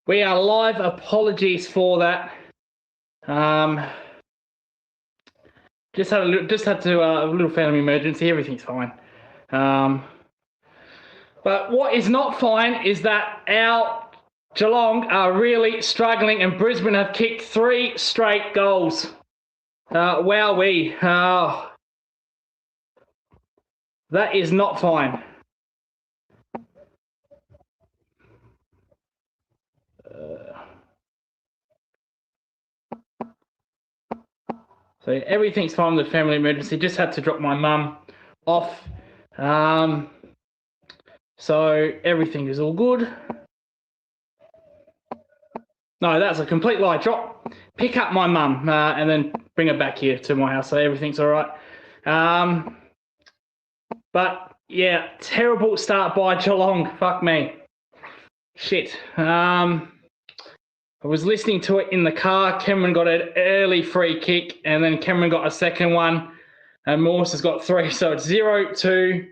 We are live. Apologies for that. Just had a little family emergency. Everything's fine. But what is not fine is that our Geelong are really struggling, and Brisbane have kicked 3 straight goals. Wowee. That is not fine. So everything's fine with the family emergency. Just had to drop my mum off. So everything is all good. No, that's a complete lie. Pick up my mum and then bring her back here to my house. So everything's all right. But yeah, terrible start by Geelong. Fuck me. Shit. I was listening to it in the car. Cameron got an early free kick, and then Cameron got a second one, and Morse has got 3. So it's 0-2,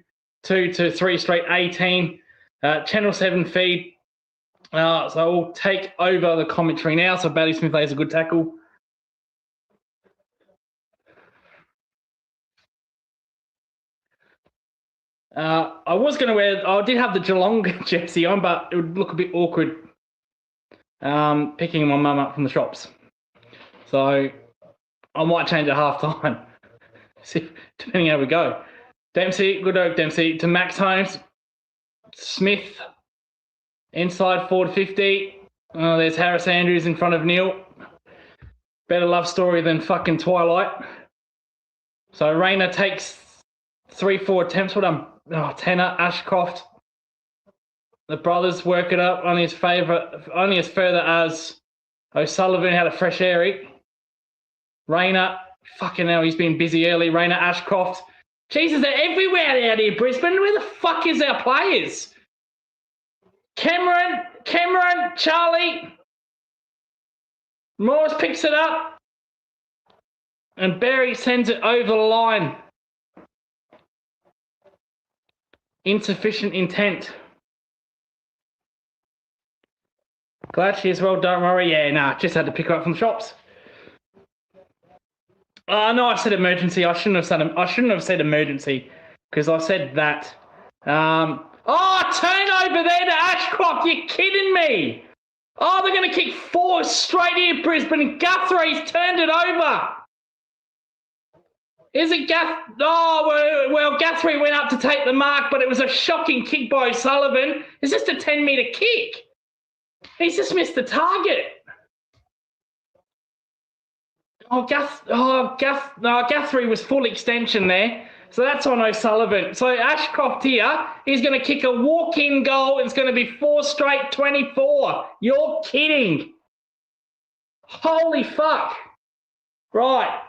2-3 straight, 18. Channel 7 feed. So I'll take over the commentary now. So Bailey Smith lays a good tackle. I did have the Geelong jersey on, but it would look a bit awkward picking my mum up from the shops. So I might change at half time, depending how we go. Dempsey, good oak Dempsey to Max Holmes. Smith, inside forward 50. There's Harris Andrews in front of Neil. Better love story than fucking Twilight. So Rayner takes 3-4 attempts. Tanner, Ashcroft. The brothers work it up only as further as O'Sullivan had a fresh airy. Rayner, fucking hell, he's been busy early. Rayner, Ashcroft. Jesus, they're everywhere out here, Brisbane. Where the fuck is our players? Cameron, Charlie. Morris picks it up. And Barry sends it over the line. Insufficient intent. Glad she is well, don't worry. Yeah, nah, just had to pick her up from the shops. No, I said emergency. I shouldn't have said emergency because I said that. Turnover there to Ashcroft. You're kidding me. Oh, they're going to kick 4 straight here, Brisbane, and Guthrie's turned it over. Is it Guthrie went up to take the mark, but it was a shocking kick by O'Sullivan. It's just a 10-metre kick. He's just missed the target. Guthrie was full extension there. So that's on O'Sullivan. So Ashcroft here, he's going to kick a walk-in goal. It's going to be 4 straight 24. You're kidding. Holy fuck. Right.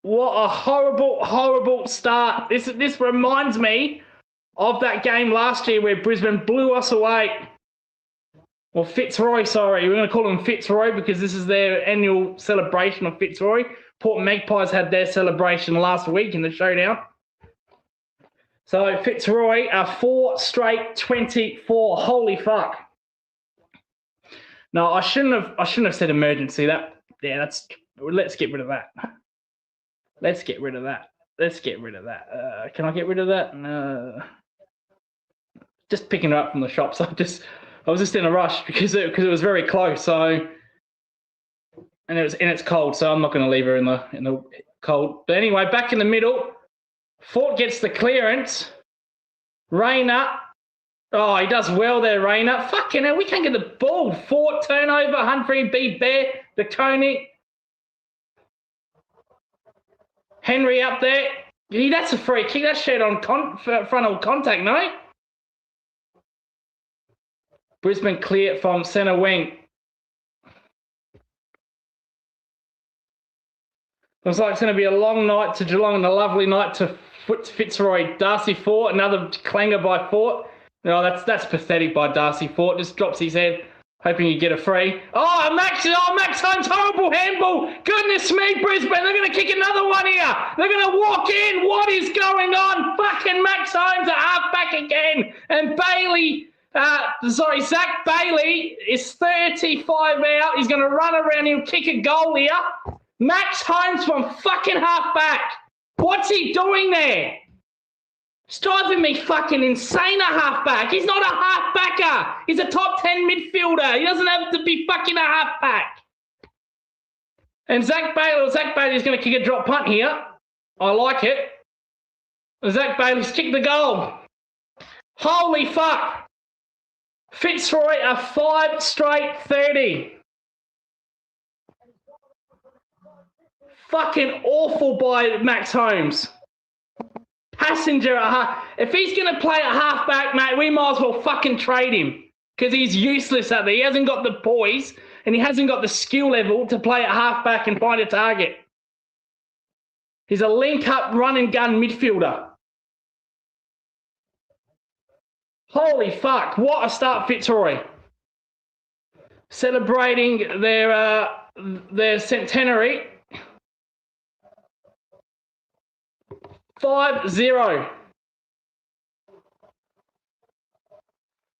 What a horrible, horrible start. This reminds me of that game last year where Brisbane blew us away. Well, Fitzroy, sorry. We're going to call them Fitzroy because this is their annual celebration of Fitzroy. Port Magpies had their celebration last week in the showdown. So Fitzroy are 4 straight 24. Holy fuck. No, I shouldn't have said emergency. Let's get rid of that. Let's get rid of that. Can I get rid of that? No. Just picking it up from the shops. I was just in a rush because it was very close. So, and it's cold. So I'm not going to leave her in the cold. But anyway, back in the middle. Fort gets the clearance. Rayner. Oh, he does well there, Rayner. Fucking hell, we can't get the ball. Fort turnover. Humphrey beat Bear. The Coney. Henry up there. That's a free kick. That's shared on frontal contact, no? Brisbane clear from centre wing. Looks like it's going to be a long night to Geelong and a lovely night to Fitzroy. Darcy Fort, another clanger by Fort. No, that's pathetic by Darcy Fort. Just drops his head, hoping you get a free. Max Holmes, horrible handball. Goodness me, Brisbane, they're going to kick another one here. They're going to walk in. What is going on? Fucking Max Holmes at half back again. And Bailey Zach Bailey is 35 out. He's going to run around. He'll kick a goal here. Max Holmes from fucking half-back. What's he doing there? It's driving me fucking insane, a half-back. He's not a half-backer. He's a top 10 midfielder. He doesn't have to be fucking a half-back. And Zach Bailey's going to kick a drop punt here. I like it. Zach Bailey's kicked the goal. Holy fuck. Fitzroy are 5 straight 30. Fucking awful by Max Holmes. Passenger, if he's going to play at half-back, mate, we might as well fucking trade him because he's useless at there. He hasn't got the poise and he hasn't got the skill level to play at half-back and find a target. He's a link-up, run-and-gun midfielder. Holy fuck, what a start, Fitzroy. Celebrating their centenary. 5-0.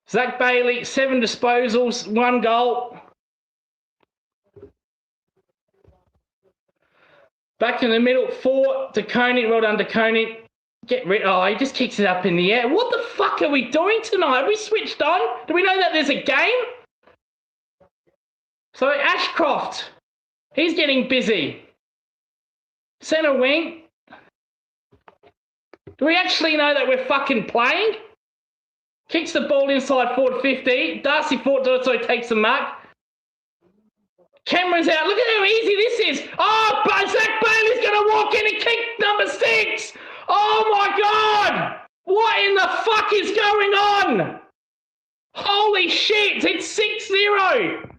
Zach Bailey, 7 disposals, 1 goal. Back in the middle, 4 to Coney. Well done to Coney. Get rid. Oh, he just kicks it up in the air. What the fuck are we doing tonight? Have we switched on? Do we know that there's a game? So Ashcroft, he's getting busy. Centre wing. Do we actually know that we're fucking playing? Kicks the ball inside forward 50. Darcy Fort also takes the mark. Cameron's out. Look at how easy this is. Oh, but Zach Bailey's going to walk in and kick number 6. Oh, my God. What in the fuck is going on? Holy shit. It's 6-0.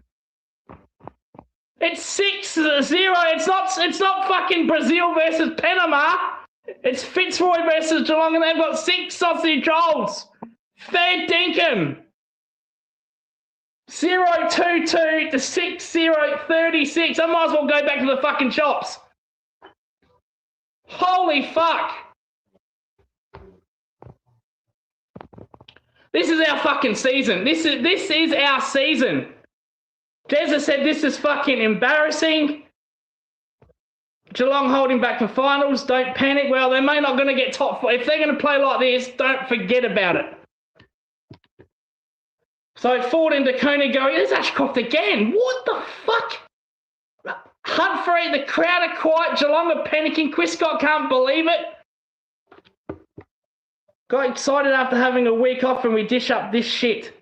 It's 6-0. It's not fucking Brazil versus Panama. It's Fitzroy versus Geelong, and they've got 6 sausage rolls. Fair dinkum. 0-2-2 to 6-0, 36. I might as well go back to the fucking shops. Holy fuck. This is our fucking season. This is our season. Jezza said this is fucking embarrassing. Geelong holding back for finals. Don't panic. Well, they may not going to get top 4. If they're going to play like this, don't forget about it. So Ford into Coney going, there's Ashcroft again. What the fuck? Humphrey, the crowd are quiet. Geelong are panicking. Quiscott can't believe it. Got excited after having a week off and we dish up this shit.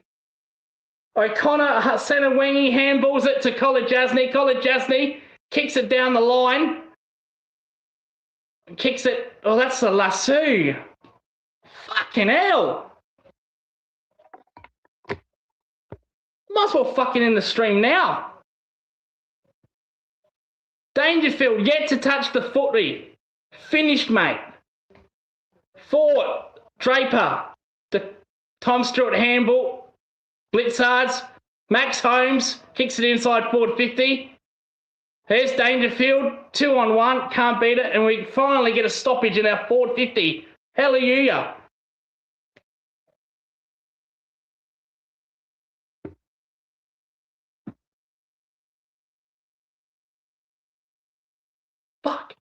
O'Connor, centre wingy, handballs it to Kolodjasny. Kolodjasny kicks it down the line. Kicks it. Oh, that's a lasso. Fucking hell. Might as well fucking in the stream now. Dangerfield yet to touch the footy. Finished, mate. Ford, Draper, the Tom Stewart handball. Blitzards. Max Holmes kicks it inside forward 50. Here's Dangerfield, 2-on-1, can't beat it, and we finally get a stoppage in our forward 50. Hallelujah. Fuck.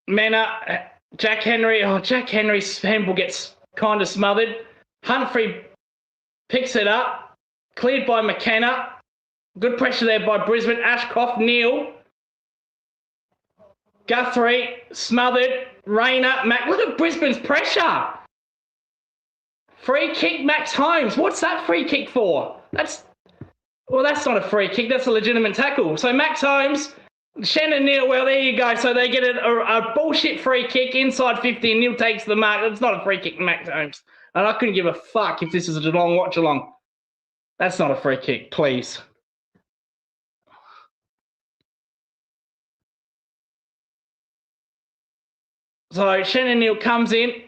Mena, Jack Henry. Oh, Jack Henry's handball gets kind of smothered. Humphrey picks it up. Cleared by McKenna. Good pressure there by Brisbane. Ashcroft, Neal. Guthrie, smothered. Rayner, Mac. Look at Brisbane's pressure. Free kick, Max Holmes. What's that free kick for? That's not a free kick. That's a legitimate tackle. So Max Holmes, Shannon Neal, well, there you go. So they get a bullshit free kick inside 50 and Neal takes the mark. That's not a free kick, Max Holmes. And I couldn't give a fuck if this is a Geelong watch-along. That's not a free kick, please. So Shannon Neal comes in.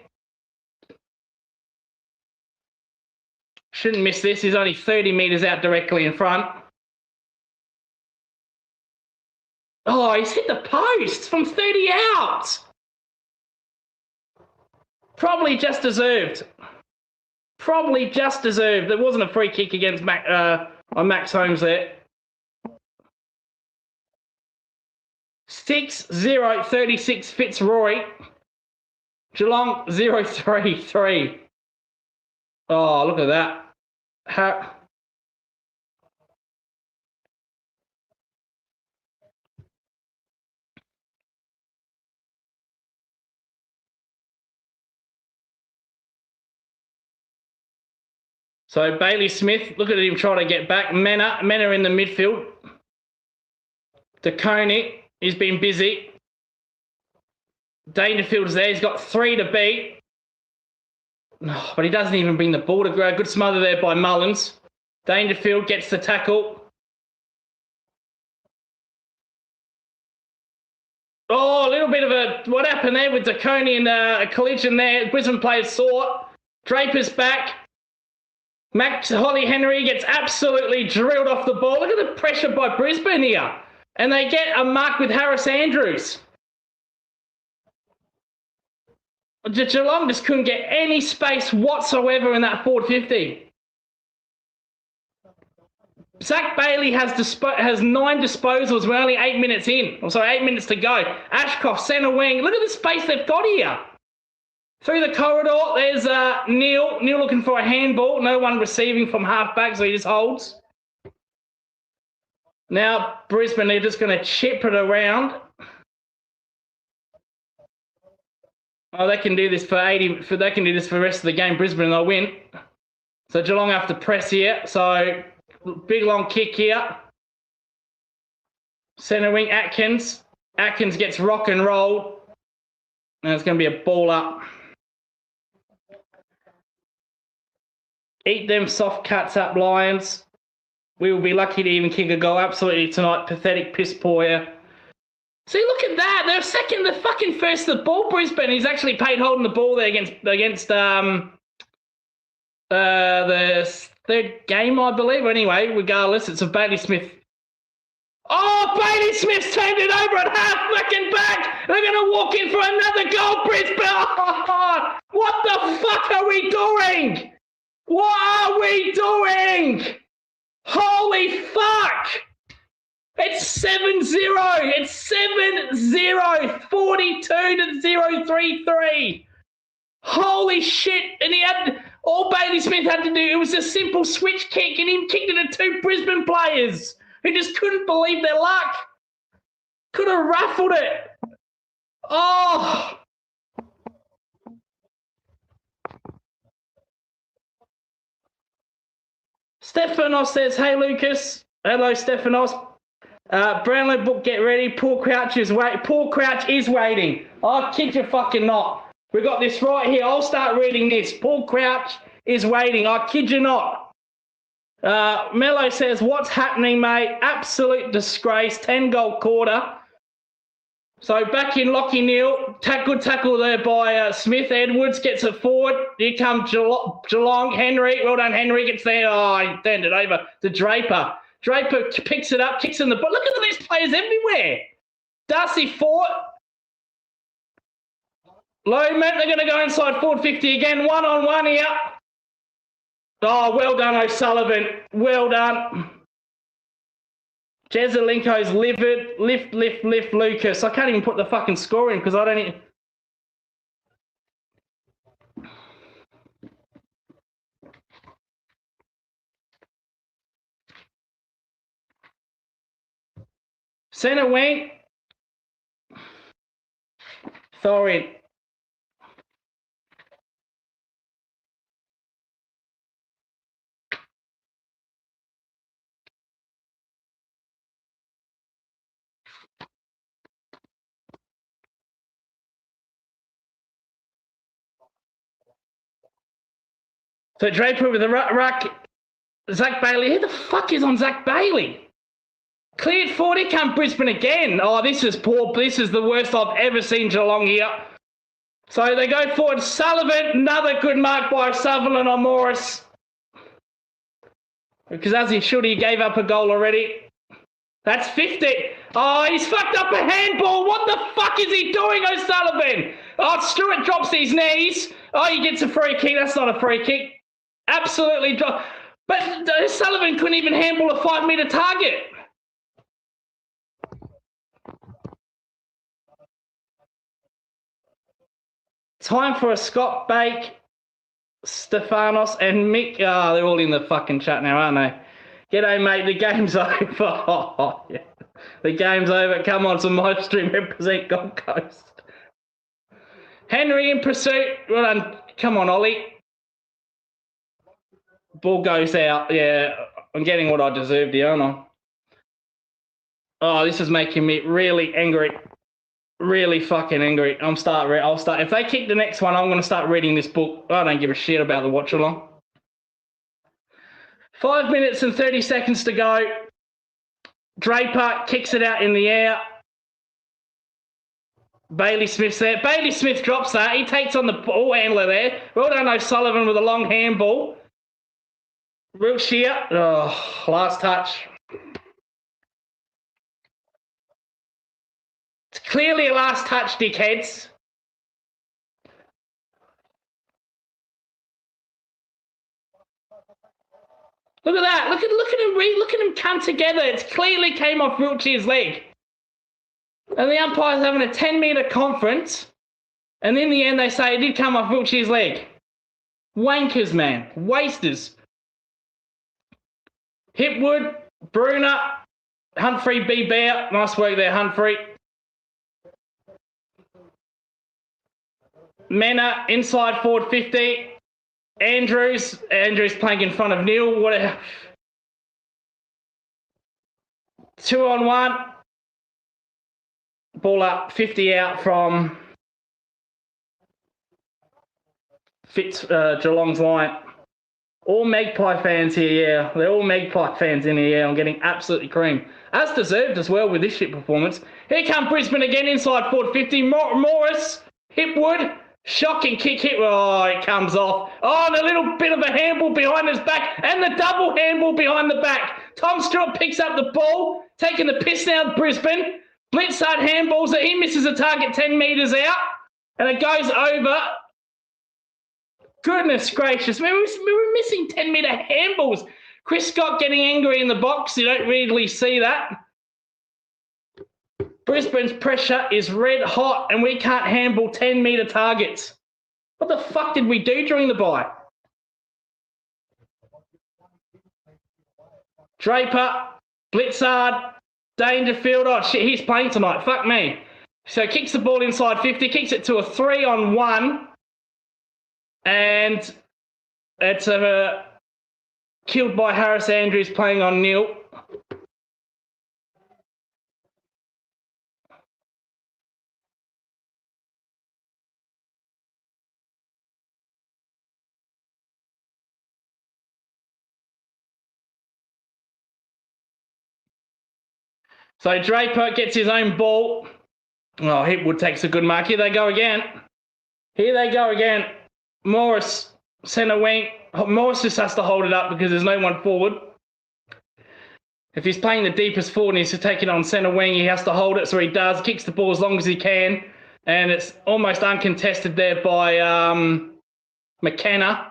Shouldn't miss this. He's only 30 metres out directly in front. Oh, he's hit the post from 30 out. Probably just deserved. Probably just deserved. There wasn't a free kick against on Max Holmes there. 6-0, 36 Fitzroy. Geelong 0-3-3. Oh, look at that. So Bailey Smith, look at him trying to get back. Mena in the midfield. DeConey, he's been busy. Dangerfield's there. He's got 3 to beat. Oh, but he doesn't even bring the ball to grow. Good smother there by Mullins. Dangerfield gets the tackle. Oh, a little bit of a... What happened there with DeConey and a collision there? Brisbane players saw it. Draper's back. Max Holly Henry gets absolutely drilled off the ball. Look at the pressure by Brisbane here. And they get a mark with Harris Andrews. Geelong just couldn't get any space whatsoever in that forward 50. Zach Bailey has 9 disposals. We're only 8 minutes in. 8 minutes to go. Ashcroft, centre wing. Look at the space they've got here. Through the corridor, there's Neil. Neil looking for a handball. No one receiving from half-back, so he just holds. Now, Brisbane, they're just going to chip it around. Oh, they can do this for 80. They can do this for the rest of the game. Brisbane, they'll win. So Geelong have to press here. So big long kick here. Centre wing Atkins. Atkins gets rock and rolled. And it's going to be a ball up. Eat them soft cuts up, Lions. We will be lucky to even kick a goal absolutely tonight. Pathetic piss poor here. See, look at that. They're second, the fucking first to the ball, Brisbane. He's actually paid holding the ball there against the third game, I believe. Anyway, regardless, it's a Bailey Smith. Oh, Bailey Smith's turned it over at half fucking back. They're going to walk in for another goal, Brisbane. Oh, what the fuck are we doing? What are we doing? Holy fuck. It's 7-0. It's 7-0. 42-0-3-3. Holy shit. And he had, all Bailey Smith had to do, it was a simple switch kick, and he kicked it at 2 Brisbane players who just couldn't believe their luck. Could have ruffled it. Oh. Stephanos says, hey, Lucas. Hello, Stephanos. Brownlow book, get ready. Paul Crouch is waiting. I kid you fucking not. We got this right here. I'll start reading this. Paul Crouch is waiting. I kid you not. Mello says, what's happening, mate? Absolute disgrace. 10-goal quarter. So back in Lockie Neal. Good tackle there by Smith. Edwards gets it forward. Here comes Geelong. Henry. Well done, Henry. Gets there. Oh, he turned it over to Draper. Draper picks it up, kicks in the butt. Look at these players everywhere. Darcy Fort. Lowman, they're going to go inside forward 50 again. 1-on-1 here. Oh, well done, O'Sullivan. Well done. Jezelenko's livid. Lift, Lucas. I can't even put the fucking score in because I don't even... Centre wing. Thorin. So Draper with the ruck. Zach Bailey. Who the fuck is on Zach Bailey? Cleared 40, come Brisbane again. Oh, this is poor. This is the worst I've ever seen Geelong here. So they go forward. Sullivan, another good mark by Sutherland on Morris. Because as he should, he gave up a goal already. That's 50. Oh, he's fucked up a handball. What the fuck is he doing, O'Sullivan? Oh, Stewart drops his knees. Oh, he gets a free kick. That's not a free kick. Absolutely drop. But O'Sullivan couldn't even handball a 5 metre target. Time for a Scott Bake, Stefanos, and Mick. Oh, they're all in the fucking chat now, aren't they? G'day, mate. The game's over. Oh, yeah. The game's over. Come on, some live stream represent Gold Coast. Henry in pursuit. Well done. Come on, Ollie. Ball goes out. Yeah, I'm getting what I deserved here, aren't I? Oh, this is making me really angry. Really fucking angry. I'll start. If they kick the next one, I'm going to start reading this book. I don't give a shit about the watch along. 5 minutes and 30 seconds to go. Draper kicks it out in the air. Bailey Smith's there. Bailey Smith drops that. He takes on the ball handler there. Well done, O'Sullivan with a long handball. Real sheer. Oh, last touch. It's clearly a last touch, dickheads. Look at that. Look at him come together. It's clearly came off Wiltshire's leg. And the umpire's having a 10-metre conference. And in the end, they say it did come off Wiltshire's leg. Wankers, man. Wasters. Hipwood, Bruner, Humphrey, B. Bear. Nice work there, Humphrey. Mena, inside forward 50. Andrews playing in front of Neil. What a 2-on-1. Ball up, 50 out from Geelong's line. All Magpie fans here, yeah. They're all Magpie fans in here, yeah. I'm getting absolutely creamed. As deserved as well with this shit performance. Here come Brisbane again, inside forward 50. Morris, Hipwood. Shocking kick hit. Oh, it comes off. Oh, and a little bit of a handball behind his back and the double handball behind the back. Tom Stewart picks up the ball, taking the piss now, Brisbane. Blitzard handballs it. He misses a target 10 metres out and it goes over. Goodness gracious. We were missing 10-metre handballs. Chris Scott getting angry in the box. You don't really see that. Brisbane's pressure is red hot and we can't handball 10-metre targets. What the fuck did we do during the bye? Draper, Blitzard, Dangerfield. Oh, shit, he's playing tonight. Fuck me. So kicks the ball inside 50, kicks it to a 3-on-1. And it's killed by Harris Andrews playing on Neil. So Draper gets his own ball. Oh, Hipwood takes a good mark. Here they go again. Morris, centre wing. Morris just has to hold it up because there's no one forward. If he's playing the deepest forward and he's to take it on centre wing, he has to hold it, so he does. Kicks the ball as long as he can. And it's almost uncontested there by McKenna.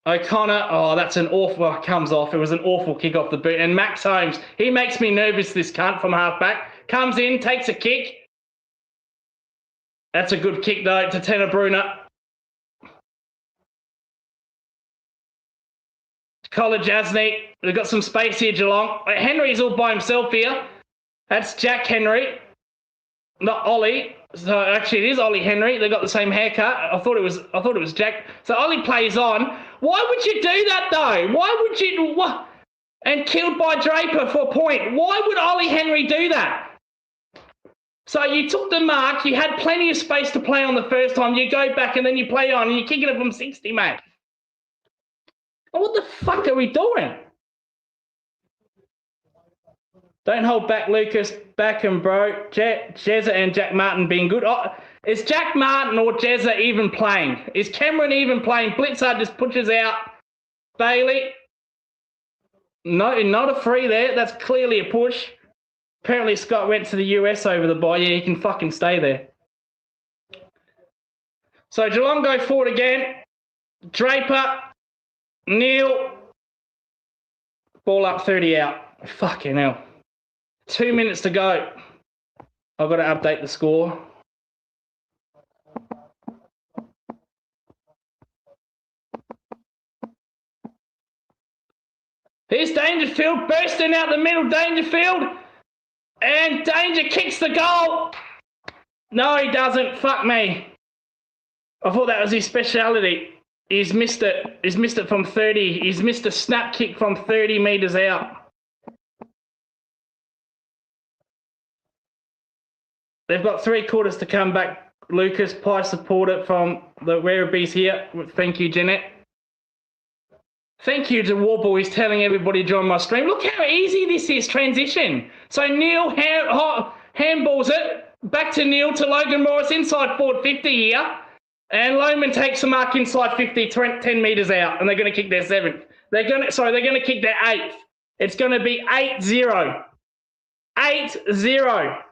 O'Connor, oh, that's an awful, comes off. It was an awful kick off the boot. And Max Holmes, he makes me nervous, this cunt from halfback. Comes in, takes a kick. That's a good kick, though, to Tanner Bruner. College Asney, we've got some space here, Geelong. Henry's all by himself here. That's Jack Henry, not Ollie. So actually, it is Ollie Henry. They've got the same haircut. I thought it was Jack. So Ollie plays on. Why would you do that though? Why would you? What? And killed by Draper for a point. Why would Ollie Henry do that? So you took the mark. You had plenty of space to play on the first time. You go back and then you play on and you're kicking it from 60, mate. What the fuck are we doing? Don't hold back, Lucas. Back and bro. Jezza and Jack Martin being good. Oh, is Jack Martin or Jezza even playing? Is Cameron even playing? Blitzard just pushes out Bailey. No, not a free there. That's clearly a push. Apparently Scott went to the US over the bye. Yeah, he can fucking stay there. So Geelong go forward again. Draper, Neil, ball up 30 out. Fucking hell. 2 minutes to go. I've got to update the score. Here's Dangerfield bursting out the middle. Dangerfield. And Danger kicks the goal. No, he doesn't. Fuck me. I thought that was his speciality. He's missed it. He's missed it from 30. He's missed a snap kick from 30 metres out. They've got 3 quarters to come back. Lucas, Pie supporter from the Werribees here. Thank you, Jeanette. Thank you to Warble. He's telling everybody to join my stream. Look how easy this is, transition. So Neil handballs it. Back to Neil, to Logan Morris, inside forward 50 here. And Lohman takes the mark inside 50, 10 metres out. And they're going to kick their 7th. They're going to kick their 8th. It's going to be 8-0. 8-0.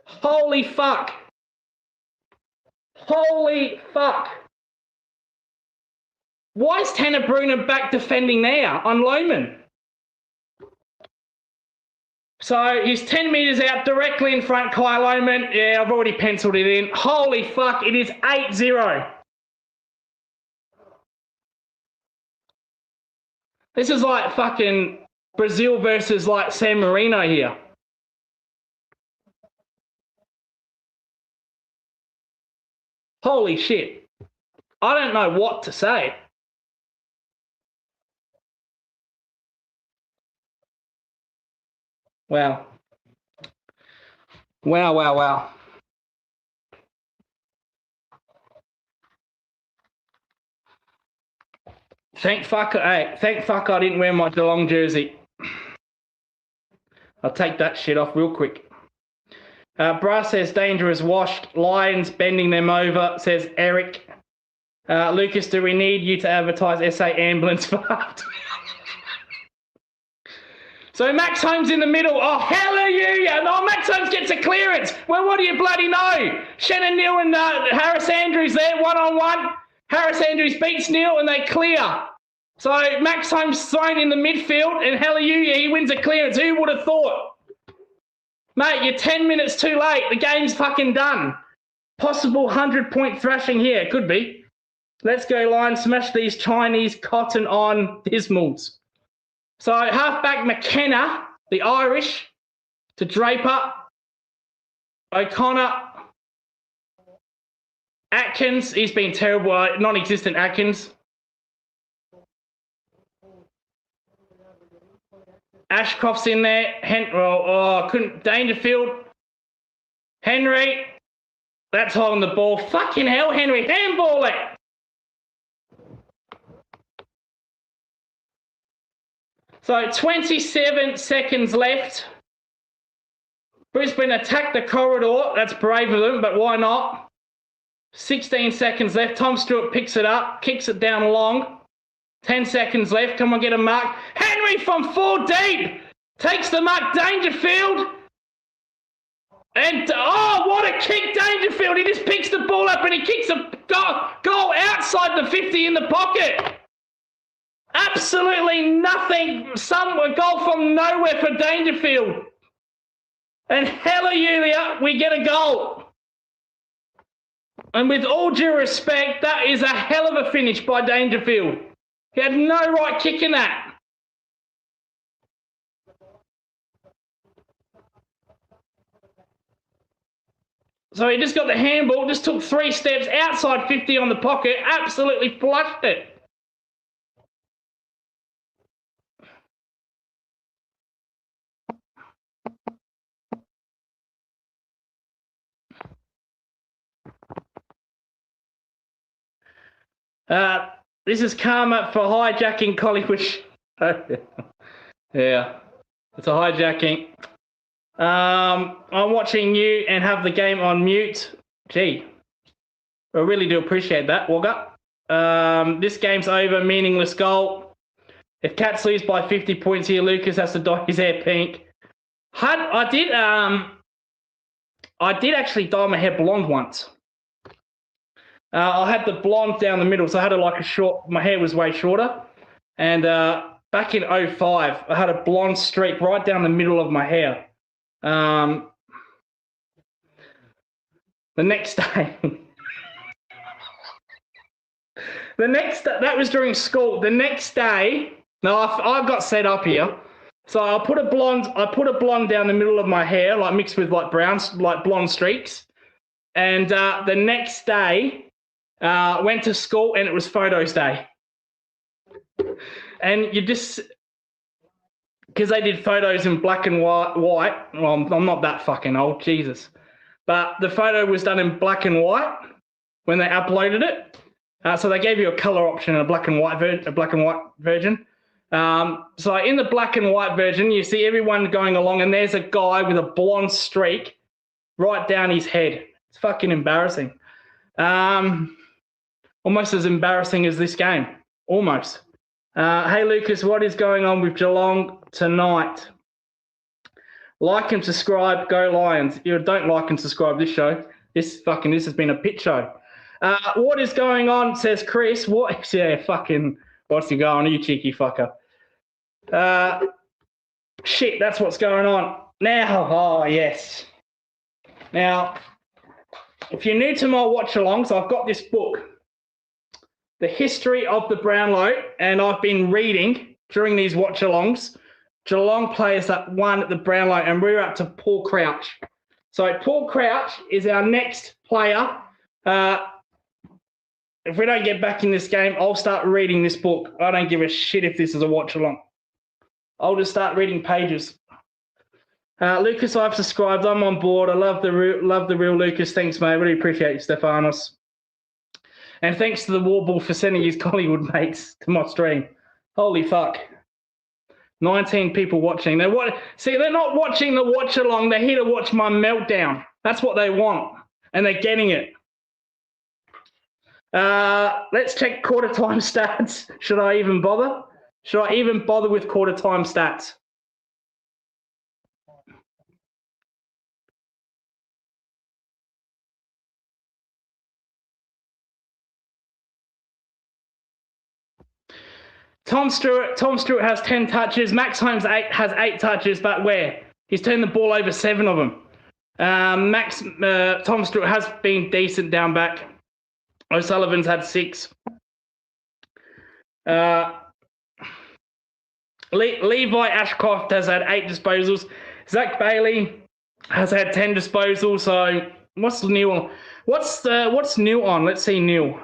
Holy fuck. Holy fuck. Why is Tanner Bruner back defending now on Lohman? So he's 10 metres out directly in front, Kai Lohman. Yeah, I've already penciled it in. Holy fuck, it is 8-0. This is like fucking Brazil versus like San Marino here. Holy shit. I don't know what to say. Wow. Wow. Thank fuck I didn't wear my Geelong jersey. I'll take that shit off real quick. Brass says Danger is washed. Lions bending them over, says Eric. Lucas, do we need you to advertise SA Ambulance for after? So Max Holmes in the middle. Oh, hallelujah. No, Max Holmes gets a clearance. Well, what do you bloody know? Shannon Neal and Harris Andrews there, one-on-one. Harris Andrews beats Neal and they clear. So Max Holmes thrown in the midfield and hallelujah, he wins a clearance. Who would have thought? Mate, you're 10 minutes too late. The game's fucking done. Possible 100-point thrashing here. Could be. Let's go, Lions. Smash these Chinese cotton on Dismals. So halfback McKenna, the Irish, to Draper, O'Connor, Atkins. He's been terrible, non-existent Atkins. Ashcroft's in there. Dangerfield. Henry. That's holding the ball. Fucking hell, Henry. Handball it. So 27 seconds left. Brisbane attack the corridor. That's brave of them, but why not? 16 seconds left. Tom Stewart picks it up, kicks it down long. 10 seconds left. Come on, get a mark. Henry from 4 deep. Takes the mark. Dangerfield. And, oh, what a kick, Dangerfield. He just picks the ball up and he kicks a goal outside the 50 in the pocket. Absolutely nothing. A goal from nowhere for Dangerfield. And hallelujah, we get a goal. And with all due respect, that is a hell of a finish by Dangerfield. He had no right kicking that. So he just got the handball, just took 3 steps outside 50 on the pocket, absolutely flushed it. This is karma for hijacking Collingwood. Yeah, it's a hijacking. I'm watching you and have the game on mute. Gee, I really do appreciate that, Wagga. This game's over. Meaningless goal. If Cats lose by 50 points here, Lucas has to dye his hair pink. I did actually dye my hair blonde once. I had the blonde down the middle, so I had my hair was way shorter. And back in 2005, I had a blonde streak right down the middle of my hair. The next day, that was during school. The next day, no, I got set up here. So I put a blonde down the middle of my hair, like mixed with like blonde streaks. And the next day, went to school and it was photos day. And you just, because they did photos in black and white. Well, I'm not that fucking old, Jesus. But the photo was done in black and white when they uploaded it. So they gave you a color option in a black and white version. So in the black and white version, you see everyone going along, and there's a guy with a blonde streak right down his head. It's fucking embarrassing. Almost as embarrassing as this game. Almost. Hey, Lucas, what is going on with Geelong tonight? Like and subscribe, go Lions. You don't like and subscribe this show. This has been a pit show. What is going on, says Chris. What's going on, you cheeky fucker? Shit, that's what's going on. Now, yes. Now, if you're new to my watch-alongs, I've got this book, The History of the Brownlow, and I've been reading during these watch-alongs Geelong players that won at the Brownlow, and we're up to Paul Crouch. So Paul Crouch is our next player. If we don't get back in this game, I'll start reading this book. I don't give a shit if this is a watch-along. I'll just start reading pages. Lucas, I've subscribed. I'm on board. I love the real Lucas. Thanks, mate. Really appreciate you, Stephanos. And thanks to the Warble for sending his Hollywood mates to my stream. Holy fuck. 19 people watching. They're not watching the watch-along. They're here to watch my meltdown. That's what they want, and they're getting it. Let's check quarter time stats. Should I even bother? Should I even bother with quarter time stats? Tom Stewart has 10 touches. Max Holmes has 8 touches, but where? He's turned the ball over 7 of them. Tom Stewart has been decent down back. O'Sullivan's had 6. Levi Ashcroft has had 8 disposals. Zach Bailey has had 10 disposals. So what's new on? What's new on? Let's see new.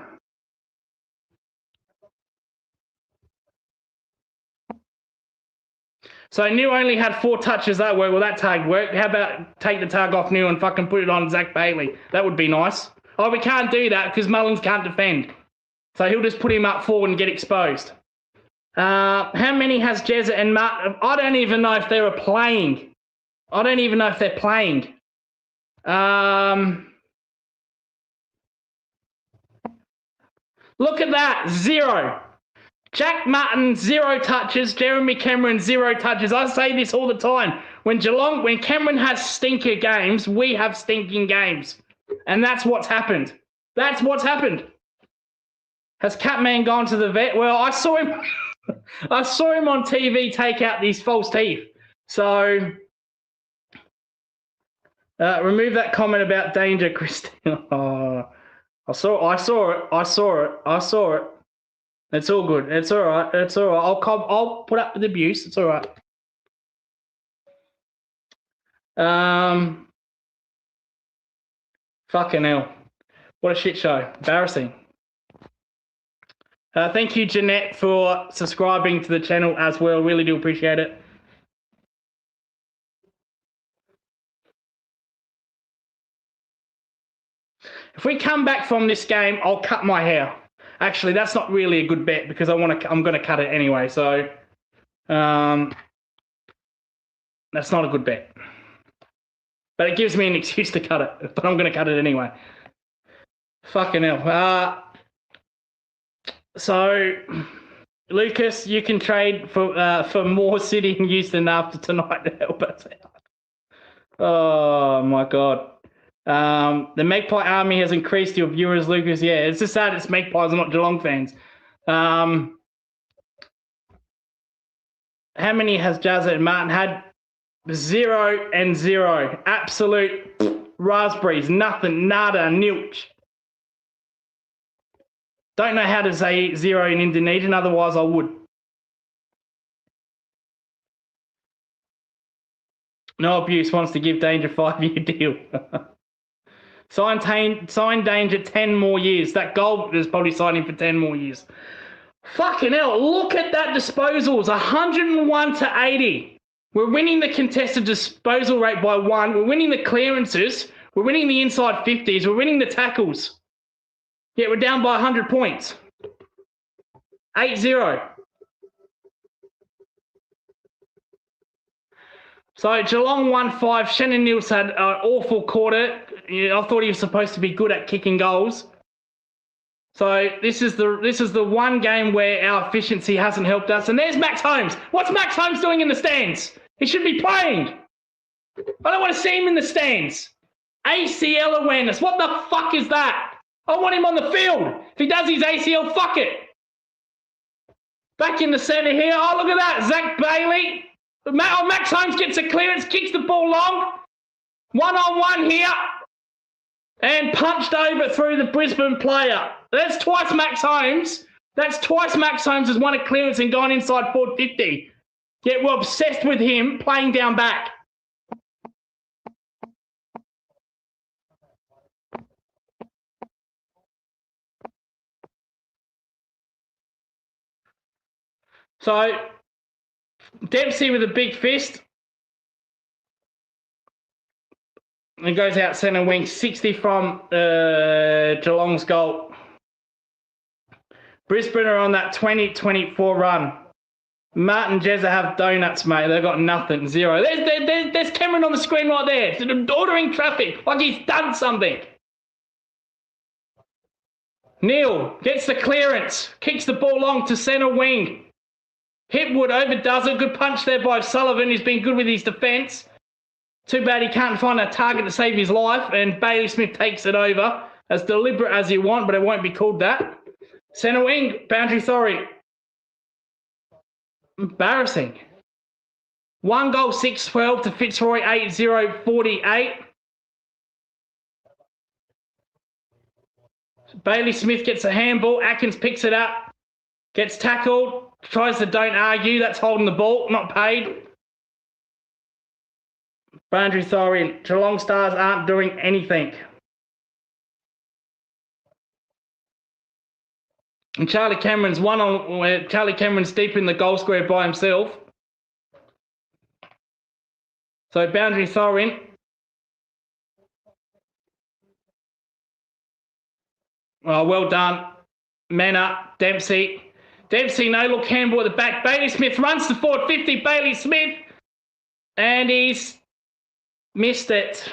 So New only had 4 touches that way. Well, that tag worked. How about take the tag off New and fucking put it on Zach Bailey? That would be nice. Oh, we can't do that because Mullins can't defend. So he'll just put him up forward and get exposed. How many has Jezza and Matt? I don't even know if they were playing. I don't even know if they're playing. Look at that. 0. Jack Martin, 0 touches. Jeremy Cameron, 0 touches. I say this all the time. When Cameron has stinker games, we have stinking games. And that's what's happened. That's what's happened. Has Catman gone to the vet? Well, I saw him on TV take out these false teeth. So remove that comment about danger, Christine. Oh, I saw it. It's all good. It's all right. I'll put up with abuse. It's all right. Fucking hell. What a shit show. Embarrassing. Thank you, Jeanette, for subscribing to the channel as well. Really do appreciate it. If we come back from this game, I'll cut my hair. Actually, that's not really a good bet because I'm going to cut it anyway. So that's not a good bet. But it gives me an excuse to cut it. But I'm going to cut it anyway. Fucking hell. So, Lucas, you can trade for more City and Houston after tonight to help us out. Oh my God. The Magpie Army has increased your viewers, Lucas. Yeah, it's just sad it's Magpies, not Geelong fans. How many has Jazza and Martin had? 0 and 0. Absolute raspberries. Nothing. Nada. Nilch. Don't know how to say 0 in Indonesian, otherwise I would. No Abuse wants to give Danger 5-year deal. Sign Danger 10 more years. That goal is probably signing for 10 more years. Fucking hell, look at that disposals. 101 to 80. We're winning the contested disposal rate by 1. We're winning the clearances. We're winning the inside 50s. We're winning the tackles. Yet we're down by 100 points. 8-0. So Geelong 1-5. Shannon Neals had an awful quarter. I thought he was supposed to be good at kicking goals. So this is the one game where our efficiency hasn't helped us. And there's Max Holmes. What's Max Holmes doing in the stands? He should be playing. I don't want to see him in the stands. ACL awareness. What the fuck is that? I want him on the field. If he does his ACL, fuck it. Back in the centre here. Oh, look at that. Zach Bailey. Max Holmes gets a clearance, kicks the ball long. 1-on-1 here. And punched over through the Brisbane player. That's twice Max Holmes. That's twice Max Holmes has won a clearance and gone inside forward 50. Yet we're obsessed with him playing down back. So, Dempsey with a big fist. It goes out centre wing, 60 from Geelong's goal. Brisbane are on that 20-24 run. Martin Jezza have donuts, mate. They've got nothing, 0. There's Cameron on the screen right there, ordering traffic like he's done something. Neil gets the clearance, kicks the ball long to centre wing. Hipwood overdoes it. Good punch there by Sullivan. He's been good with his defence. Too bad he can't find a target to save his life, and Bailey Smith takes it over. As deliberate as you want, but it won't be called that. Centre wing, boundary Thorin. Embarrassing. 1 goal, 6-12 to Fitzroy, 8-0, 48. Bailey Smith gets a handball. Atkins picks it up. Gets tackled. Tries to don't argue. That's holding the ball. Not paid. Boundary Thorin. Geelong Stars aren't doing anything. And Charlie Cameron's Charlie Cameron's deep in the goal square by himself. So boundary Thorin. Oh, well done. Man up. Dempsey. Dempsey, no look handball at the back. Bailey Smith runs to forward 50. Bailey Smith. And he's missed it.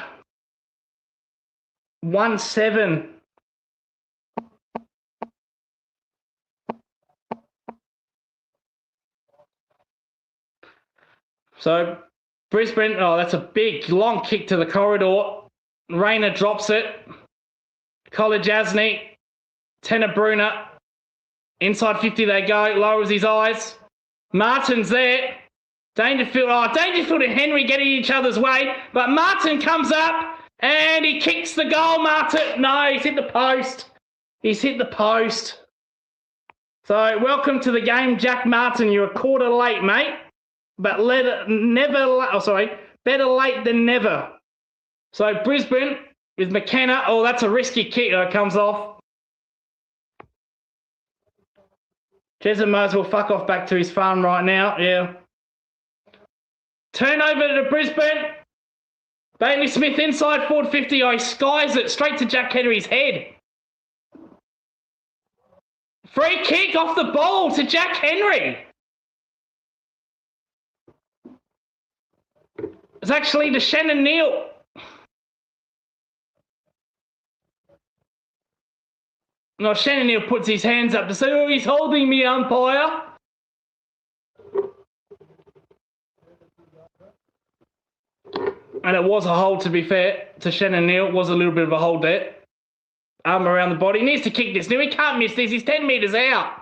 1-7. So Brisbane, oh, that's a big, long kick to the corridor. Rayner drops it. Kolajasny, Tenebruna. Inside 50 they go, lowers his eyes. Martin's there. Dangerfield and Henry getting each other's way. But Martin comes up and he kicks the goal, Martin. No, he's hit the post. He's hit the post. So welcome to the game, Jack Martin. You're a quarter late, mate. But better late than never. So Brisbane with McKenna. Oh, that's a risky kick that comes off. Jezza might as well fuck off back to his farm right now. Yeah. Turnover to Brisbane. Bailey Smith inside forward 50. Oh, he skies it straight to Jack Henry's head. Free kick off the ball to Jack Henry. It's actually to Shannon Neal. No, Shannon Neal puts his hands up to say, oh, he's holding me, umpire. And it was a hold, to be fair, to Shannon Neal. It was a little bit of a hold there. Arm around the body. He needs to kick this. Now, he can't miss this. He's 10 metres out.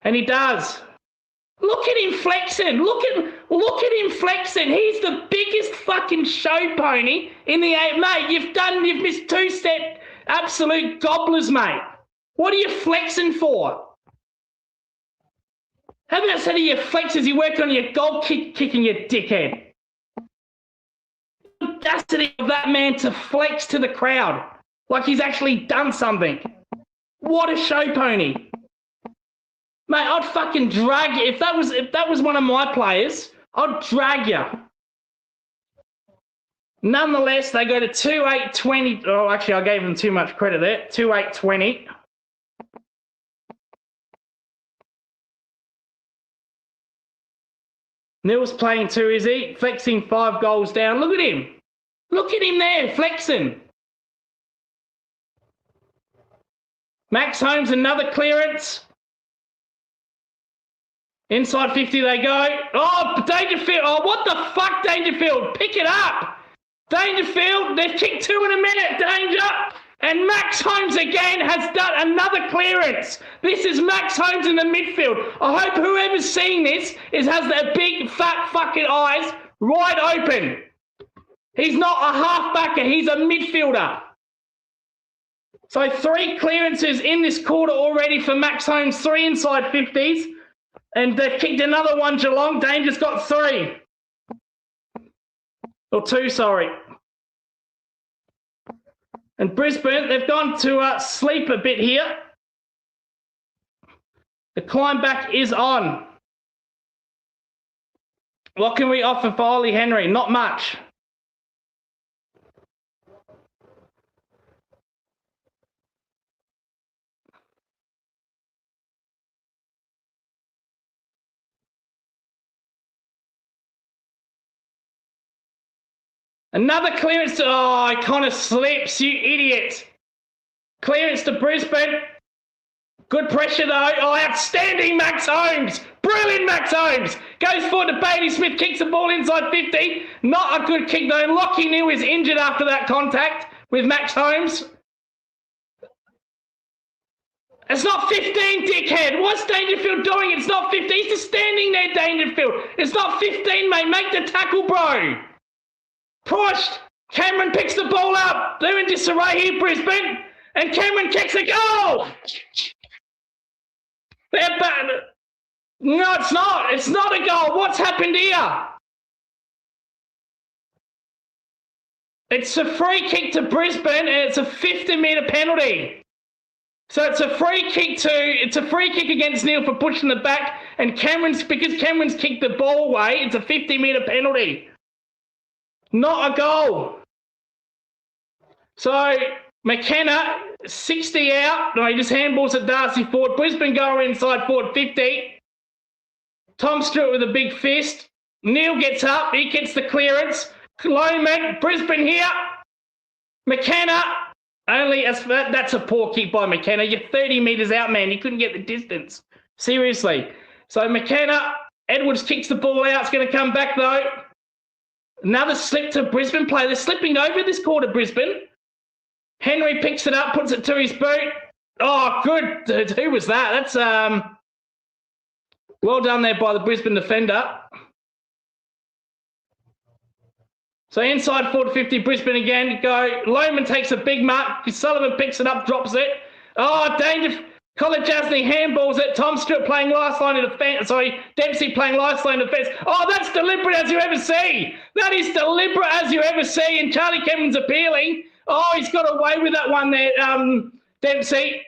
And he does. Look at him flexing. Look at him flexing. He's the biggest fucking show pony in the eight. Mate, you've missed 2 set absolute gobblers, mate. What are you flexing for? How about instead of your flexes, you work on your goal kicking, you dickhead? The audacity of that man to flex to the crowd like he's actually done something. What a show pony. Mate, I'd fucking drag you. If that was one of my players, I'd drag you. Nonetheless, they go to 2-8-20. Oh, actually, I gave them too much credit there. 2-8-20. Neil's playing too, is he? Flexing 5 goals down. Look at him. Look at him there, flexing. Max Holmes, another clearance. Inside 50 they go. Oh, Dangerfield. Oh, what the fuck, Dangerfield? Pick it up. Dangerfield, they've kicked 2 in a minute. Danger. And Max Holmes again has done another clearance. This is Max Holmes in the midfield. I hope whoever's seeing this has their big, fat fucking eyes wide open. He's not a half-backer. He's a midfielder. So 3 clearances in this quarter already for Max Holmes. 3 inside 50s. And they've kicked another one, Geelong. Danger's got 3. Or 2, sorry. And Brisbane, they've gone to sleep a bit here. The climb back is on. What can we offer for Ollie Henry? Not much. Another clearance. Oh, he kind of slips, you idiot. Clearance to Brisbane. Good pressure, though. Oh, outstanding, Max Holmes. Brilliant, Max Holmes. Goes forward to Bailey Smith, kicks the ball inside 50. Not a good kick, though. Lockie Neal is injured after that contact with Max Holmes. It's not 15, dickhead. What's Dangerfield doing? It's not 15. He's just standing there, Dangerfield. It's not 15, mate. Make the tackle, bro. Pushed. Cameron picks the ball up. They're in disarray here, Brisbane. And Cameron kicks a goal. They're bad. No, it's not. It's not a goal. What's happened here? It's a free kick to Brisbane, and it's a 50-metre penalty. So it's a free kick against Neil for pushing the back, and because Cameron's kicked the ball away, it's a 50-metre penalty. Not a goal. So McKenna, 60 out. No, he just handballs at Darcy Ford. Brisbane goer inside Ford, 50. Tom Stewart with a big fist. Neil gets up. He gets the clearance. Loman, Brisbane here. McKenna, that's a poor kick by McKenna. You're 30 metres out, man. You couldn't get the distance. Seriously. So McKenna, Edwards kicks the ball out. It's going to come back, though. Another slip to Brisbane play. They're slipping over this quarter, Brisbane. Henry picks it up, puts it to his boot. Oh, good. Who was that? That's well done there by the Brisbane defender. So inside 450, Brisbane again. Go. Loman takes a big mark. Sullivan picks it up, drops it. Oh, danger. Colin Jasny handballs it. Tom Stewart playing last line of defence. Sorry, Dempsey playing last line of defence. Oh, that's deliberate as you ever see. That is deliberate as you ever see. And Charlie Kevin's appealing. Oh, he's got away with that one there, Dempsey.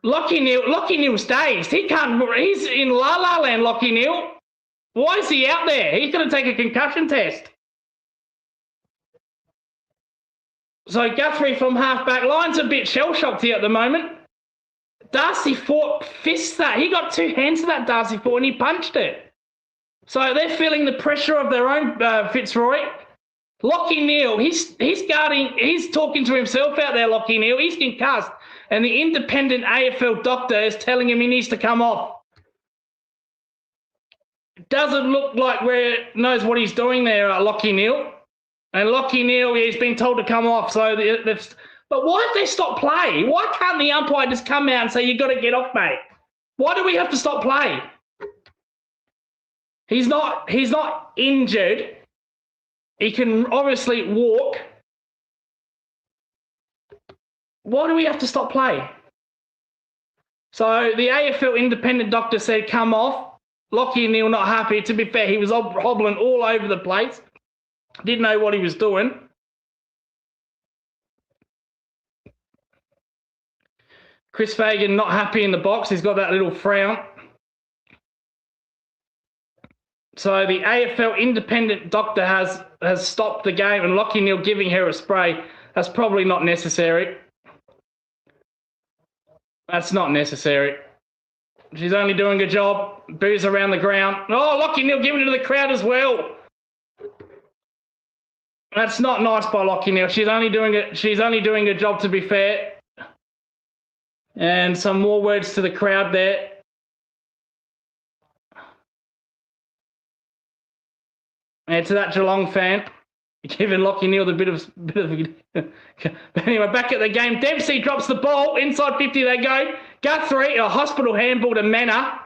Lockie Neal's dazed. He's in la-la land, Lockie Neal. Why is he out there? He's going to take a concussion test. So Guthrie from half-back line's a bit shell-shocked here at the moment. Darcy Fort fists that. He got 2 hands to that Darcy Fort and he punched it. So they're feeling the pressure of their own Fitzroy. Lockie Neal, he's talking to himself out there, Lockie Neal. He's concussed. And the independent AFL doctor is telling him he needs to come off. Doesn't look like knows what he's doing there, Lockie Neal. And Lockie Neal, he's been told to come off. But why have they stopped play? Why can't the umpire just come out and say, you got to get off, mate? Why do we have to stop play? He's not injured. He can obviously walk. Why do we have to stop play? So the AFL independent doctor said, come off. Lockie Neal not happy. To be fair, he was hobbling all over the place. Didn't know what he was doing. Chris Fagan not happy in the box. He's got that little frown. So the AFL independent doctor has stopped the game, and Lockie Neal giving her a spray. That's probably not necessary. That's not necessary. She's only doing a job. Boos around the ground. Oh, Lockie Neal giving it to the crowd as well. That's not nice by Lockie Neal. She's only doing a job, to be fair. And some more words to the crowd there. And to that Geelong fan, giving Lockie Neal the bit of. But anyway, back at the game, Dempsey drops the ball inside 50. They go. Guthrie, a hospital handball to Manor.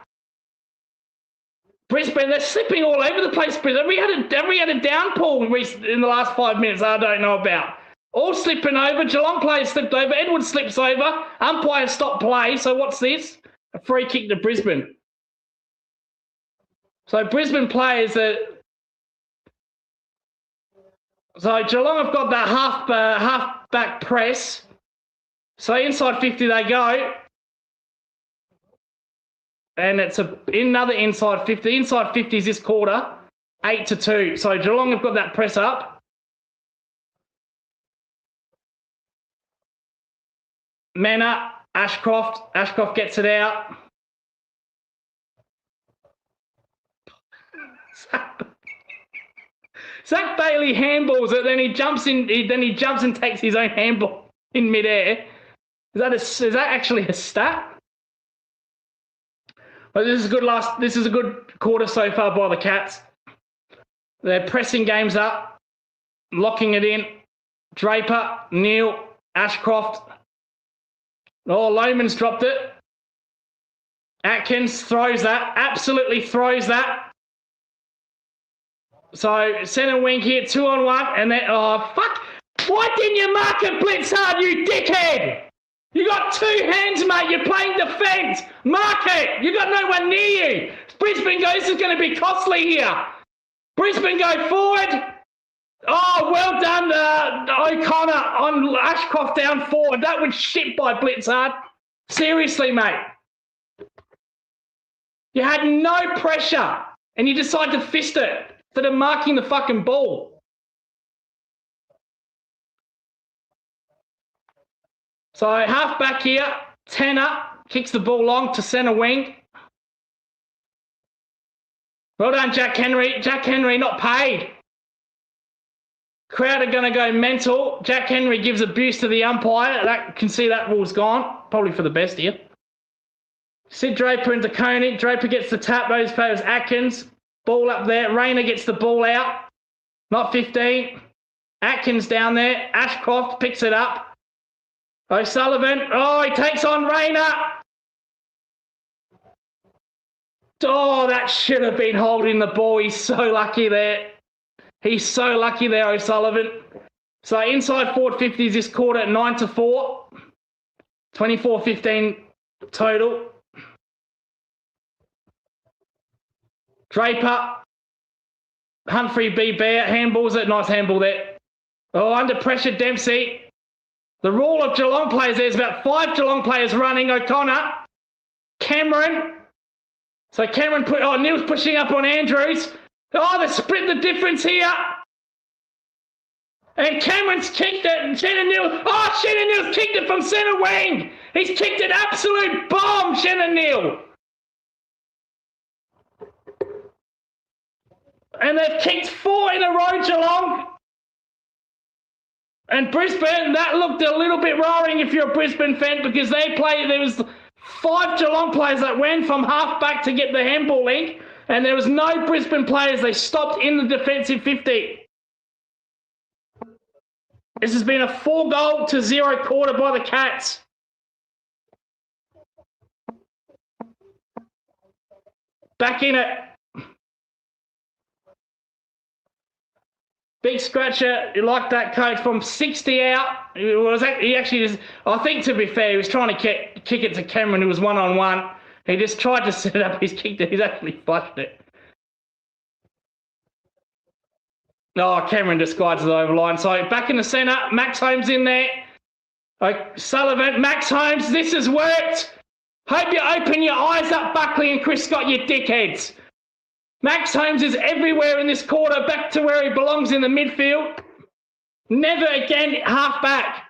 Brisbane, they're slipping all over the place. Have we had a downpour in the last 5 minutes? I don't know about. All slipping over. Geelong players slipped over. Edwards slips over. Umpire stopped play. So what's this? A free kick to Brisbane. So Brisbane players are. So Geelong have got that half back press. So inside 50 they go. And it's another inside 50. Inside 50 is this quarter, 8-2. So Geelong have got that press up. Manor, Ashcroft. Ashcroft gets it out. Zach Bailey handballs it, then he jumps in. Then he jumps and takes his own handball in midair. Is that actually a stat? But this is a good quarter so far by the Cats. They're pressing games up, locking it in. Draper, Neal, Ashcroft. Oh, Loman's dropped it. Atkins throws that, absolutely throws that. So centre wing here, 2-on-1, and then, oh, fuck. Why didn't you mark it blitz hard, you dickhead? You got two hands, mate. You're playing defence. Mark it. You got no one near you. Brisbane goes, this is going to be costly here. Brisbane go forward. Oh, well done, O'Connor on Ashcroft down forward. That was shit by Blitzard. Seriously, mate. You had no pressure, and you decide to fist it instead of marking the fucking ball. So half back here, Tanner kicks the ball long to centre wing. Well done, Jack Henry. Jack Henry not paid. Crowd are going to go mental. Jack Henry gives abuse to the umpire. Can see that rule's gone. Probably for the best here. Sid Draper into Coney. Draper gets the tap. Those favours Atkins. Ball up there. Rayner gets the ball out. Not 15. Atkins down there. Ashcroft picks it up. O'Sullivan. Oh, he takes on Rayner. Oh, that should have been holding the ball. He's so lucky there. He's so lucky there, O'Sullivan. So inside forward 50s this quarter at 9-4. 24-15 total. Draper. Humphrey B. Bear. Handballs it. Nice handball there. Oh, under pressure, Dempsey. The rule of Geelong players, there's about 5 Geelong players running. O'Connor. Cameron. So Cameron Neil's pushing up on Andrews. Oh, they split the difference here. And Cameron's kicked it. And Shannon Neal's kicked it from centre wing. He's kicked an absolute bomb, Shannon Neal. And they've kicked 4 in a row, Geelong. And Brisbane, that looked a little bit roaring if you're a Brisbane fan, because there was 5 Geelong players that went from half back to get the handball link, and there was no Brisbane players. They stopped in the defensive 50. This has been a 4-0 quarter by the Cats. Back in it. Big scratcher, you like that, coach, from 60 out. He actually just, I think, to be fair, he was trying to kick it to Cameron, who was one-on-one. He just tried to set it up. He's kicked it. He's actually flushed it. Oh, Cameron just glides it over the line. So back in the centre, Max Holmes in there. Sullivan, Max Holmes, this has worked. Hope you open your eyes up, Buckley and Chris Scott, you dickheads. Max Holmes is everywhere in this quarter, back to where he belongs in the midfield. Never again half back.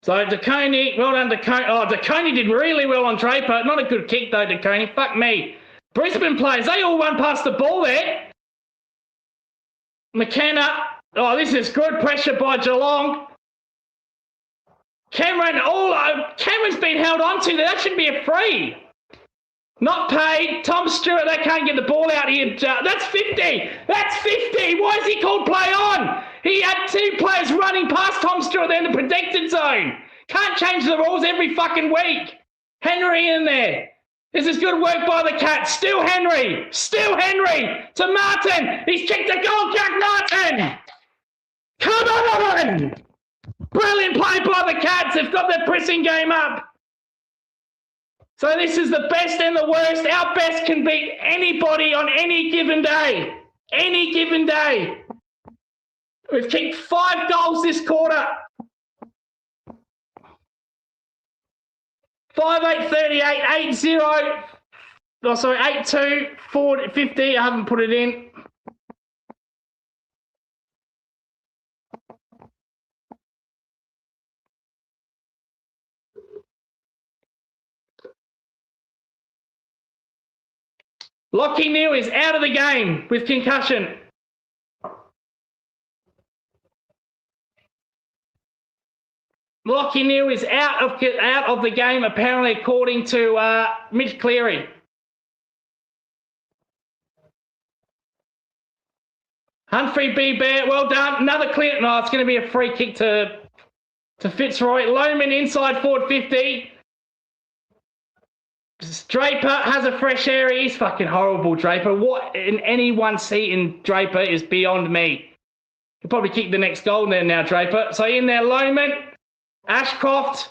So DeConey, well done DeConey. Oh, DeConey did really well on Draper. Not a good kick though, DeConey. Fuck me. Brisbane players, they all run past the ball there. McKenna. Oh, this is good pressure by Geelong. Cameron's been held on to. That should be a free. Not paid. Tom Stewart, they can't get the ball out here. That's 50. That's 50. Why is he called play on? He had 2 players running past Tom Stewart there in the protected zone. Can't change the rules every fucking week. Henry in there. This is good work by the Cats. Still Henry. Still Henry. To Martin. He's kicked a goal, Jack Martin. Come on. Brilliant play by the Cats. They've got their pressing game up. So this is the best and the worst. Our best can beat anybody on any given day. Any given day. We've kicked 5 goals this quarter. 5-8, 38, 8-0. Oh, sorry, 8-2, 4, 50. I haven't put it in. Lockie Neal is out of the game with concussion. Lockie Neal is out of the game, apparently, according to Mitch Cleary. Humphrey B. Bear, well done. Another clear. No, it's going to be a free kick to Fitzroy. Lohman inside forward 50. Draper has a fresh area. He's fucking horrible, Draper. What in anyone see in Draper is beyond me. He'll probably kick the next goal there now, Draper. So in there, Lohman, Ashcroft,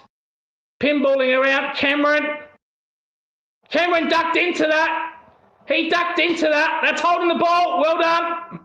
pinballing around, Cameron. Cameron ducked into that. He ducked into that. That's holding the ball. Well done.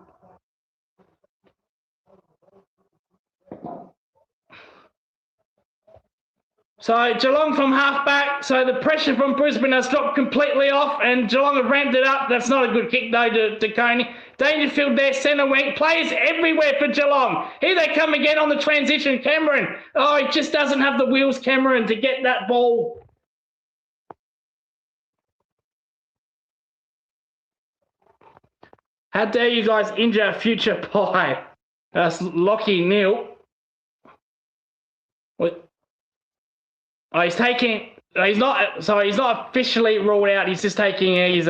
So Geelong from half-back. So the pressure from Brisbane has dropped completely off, and Geelong have ramped it up. That's not a good kick, though, to Coney. Dangerfield there, centre wing. Players everywhere for Geelong. Here they come again on the transition. Cameron. Oh, he just doesn't have the wheels, Cameron, to get that ball. How dare you guys injure a future pie? That's Lockie Neal. What? Oh, he's taking. He's not. So he's not officially ruled out. He's just taking his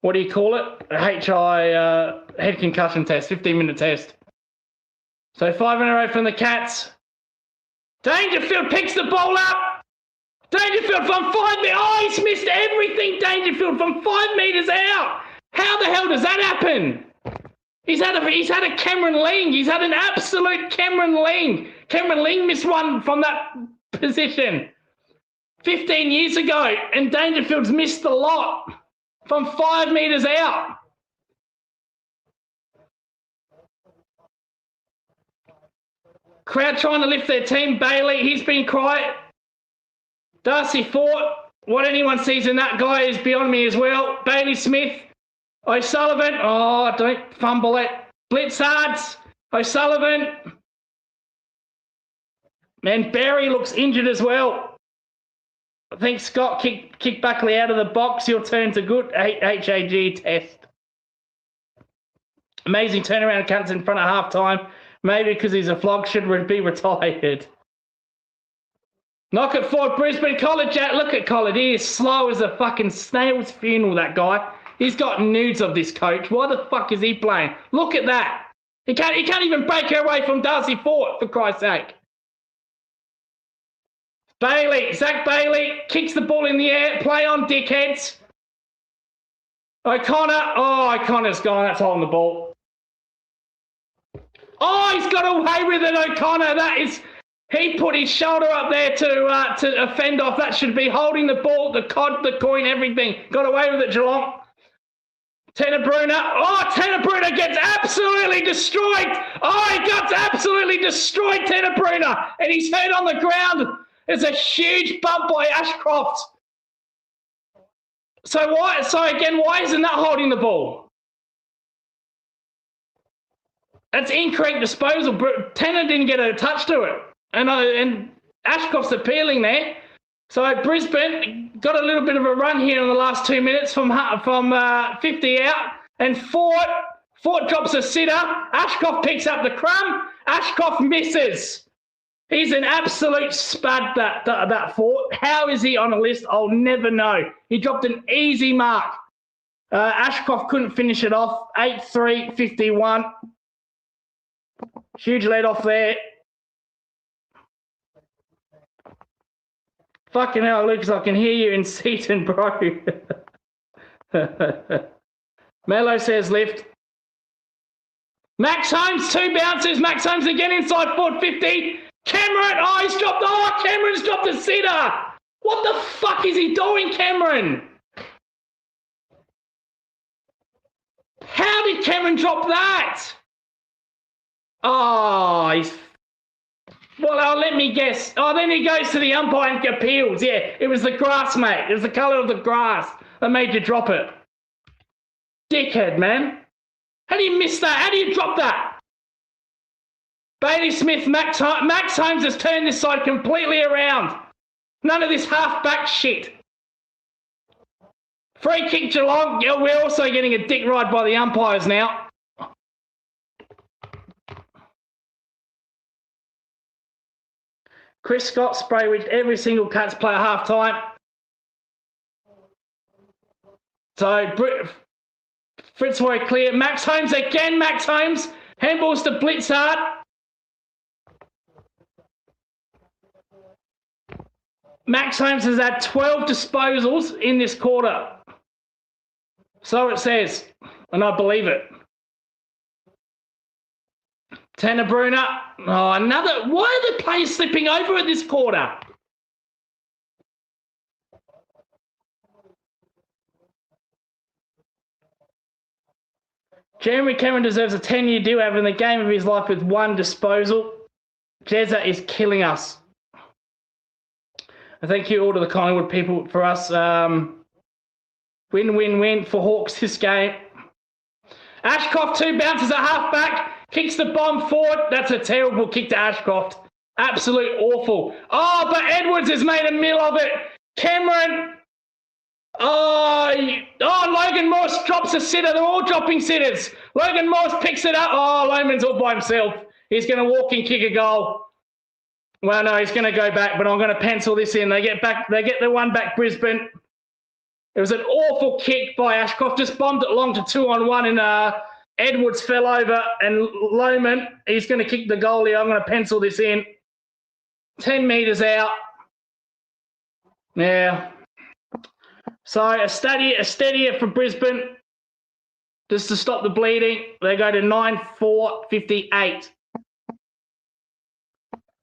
what do you call it? HI head concussion test, 15-minute test. So 5 in a row from the Cats. Dangerfield picks the ball up. Dangerfield from 5 metres. Oh, he's missed everything. Dangerfield from 5 metres out. How the hell does that happen? He's had a Cameron Ling. He's had an absolute Cameron Ling. Cameron Ling missed one from that position 15 years ago, and Dangerfield's missed the lot from 5 metres out. Crowd trying to lift their team. Bailey, he's been quiet. Darcy Fort, what anyone sees in that guy is beyond me as well. Bailey Smith, O'Sullivan, oh, don't fumble it. Blitzards, O'Sullivan. And Barry looks injured as well. I think Scott kicked Buckley out of the box. He'll turn to good HAG test. Amazing turnaround cuts in front of half time. Maybe because he's a flog, should be retired. Knock it forward, Brisbane. College, look at College. He is slow as a fucking snail's funeral, that guy. He's got nudes of this coach. Why the fuck is he playing? Look at that. He can't even break her away from Darcy Fort, for Christ's sake. Bailey, Zach Bailey kicks the ball in the air. Play on, dickheads. O'Connor's gone. That's holding the ball. Oh, he's got away with it, O'Connor. He put his shoulder up there to fend off. That should be holding the ball, the coin, everything. Got away with it, Geelong. Tanner Bruner. Oh, Tanner Bruner gets absolutely destroyed. Oh, he got absolutely destroyed, Tanner Bruner. And he's hurt on the ground. There's a huge bump by Ashcroft. So why isn't that holding the ball? That's incorrect disposal. Tanner didn't get a touch to it. And Ashcroft's appealing there. So Brisbane got a little bit of a run here in the last 2 minutes from 50 out. And Fort drops a sitter. Ashcroft picks up the crumb. Ashcroft misses. He's an absolute spud, that Fort. How is he on a list? I'll never know. He dropped an easy mark. Ashcroft couldn't finish it off. 8-3, 51. Huge lead off there. Fucking hell, Lucas, I can hear you in Seaton, bro. Mello says lift. Max Holmes, 2 bounces. Max Holmes again inside 450. Cameron's dropped a sitter. What the fuck is he doing, Cameron? How did Cameron drop that? Oh, let me guess. Oh, then he goes to the umpire and appeals. Yeah, it was the grass, mate. It was the colour of the grass that made you drop it. Dickhead, man. How do you miss that? How do you drop that? Bailey Smith, Max Holmes has turned this side completely around. None of this half-back shit. Free kick Geelong. Yeah, we're also getting a dick ride by the umpires now. Chris Scott spray with every single Cats player half-time. So Fritz Hoy clear. Max Holmes again, Max Holmes. Handballs to Blitzard. Max Holmes has had 12 disposals in this quarter. So it says, and I believe it. Tanner Bruner. Oh, another. Why are the players slipping over at this quarter? Jeremy Cameron deserves a 10-year deal having the game of his life with 1 disposal. Jezza is killing us. Thank you all to the Collingwood people for us. Win for Hawks this game. Ashcroft, 2 bounces at half-back. Kicks the bomb forward. That's a terrible kick to Ashcroft. Absolute awful. Oh, but Edwards has made a meal of it. Cameron. Logan Morse drops a sitter. They're all dropping sitters. Logan Morse picks it up. Oh, Loman's all by himself. He's going to walk and kick a goal. Well, no, he's going to go back, but I'm going to pencil this in. They get the one back, Brisbane. It was an awful kick by Ashcroft. Just bombed it long to 2-on-1, and Edwards fell over. And Loman, he's going to kick the goalie. I'm going to pencil this in. 10 metres out. Yeah. So a steadier for Brisbane. Just to stop the bleeding. They go to 9-4-58.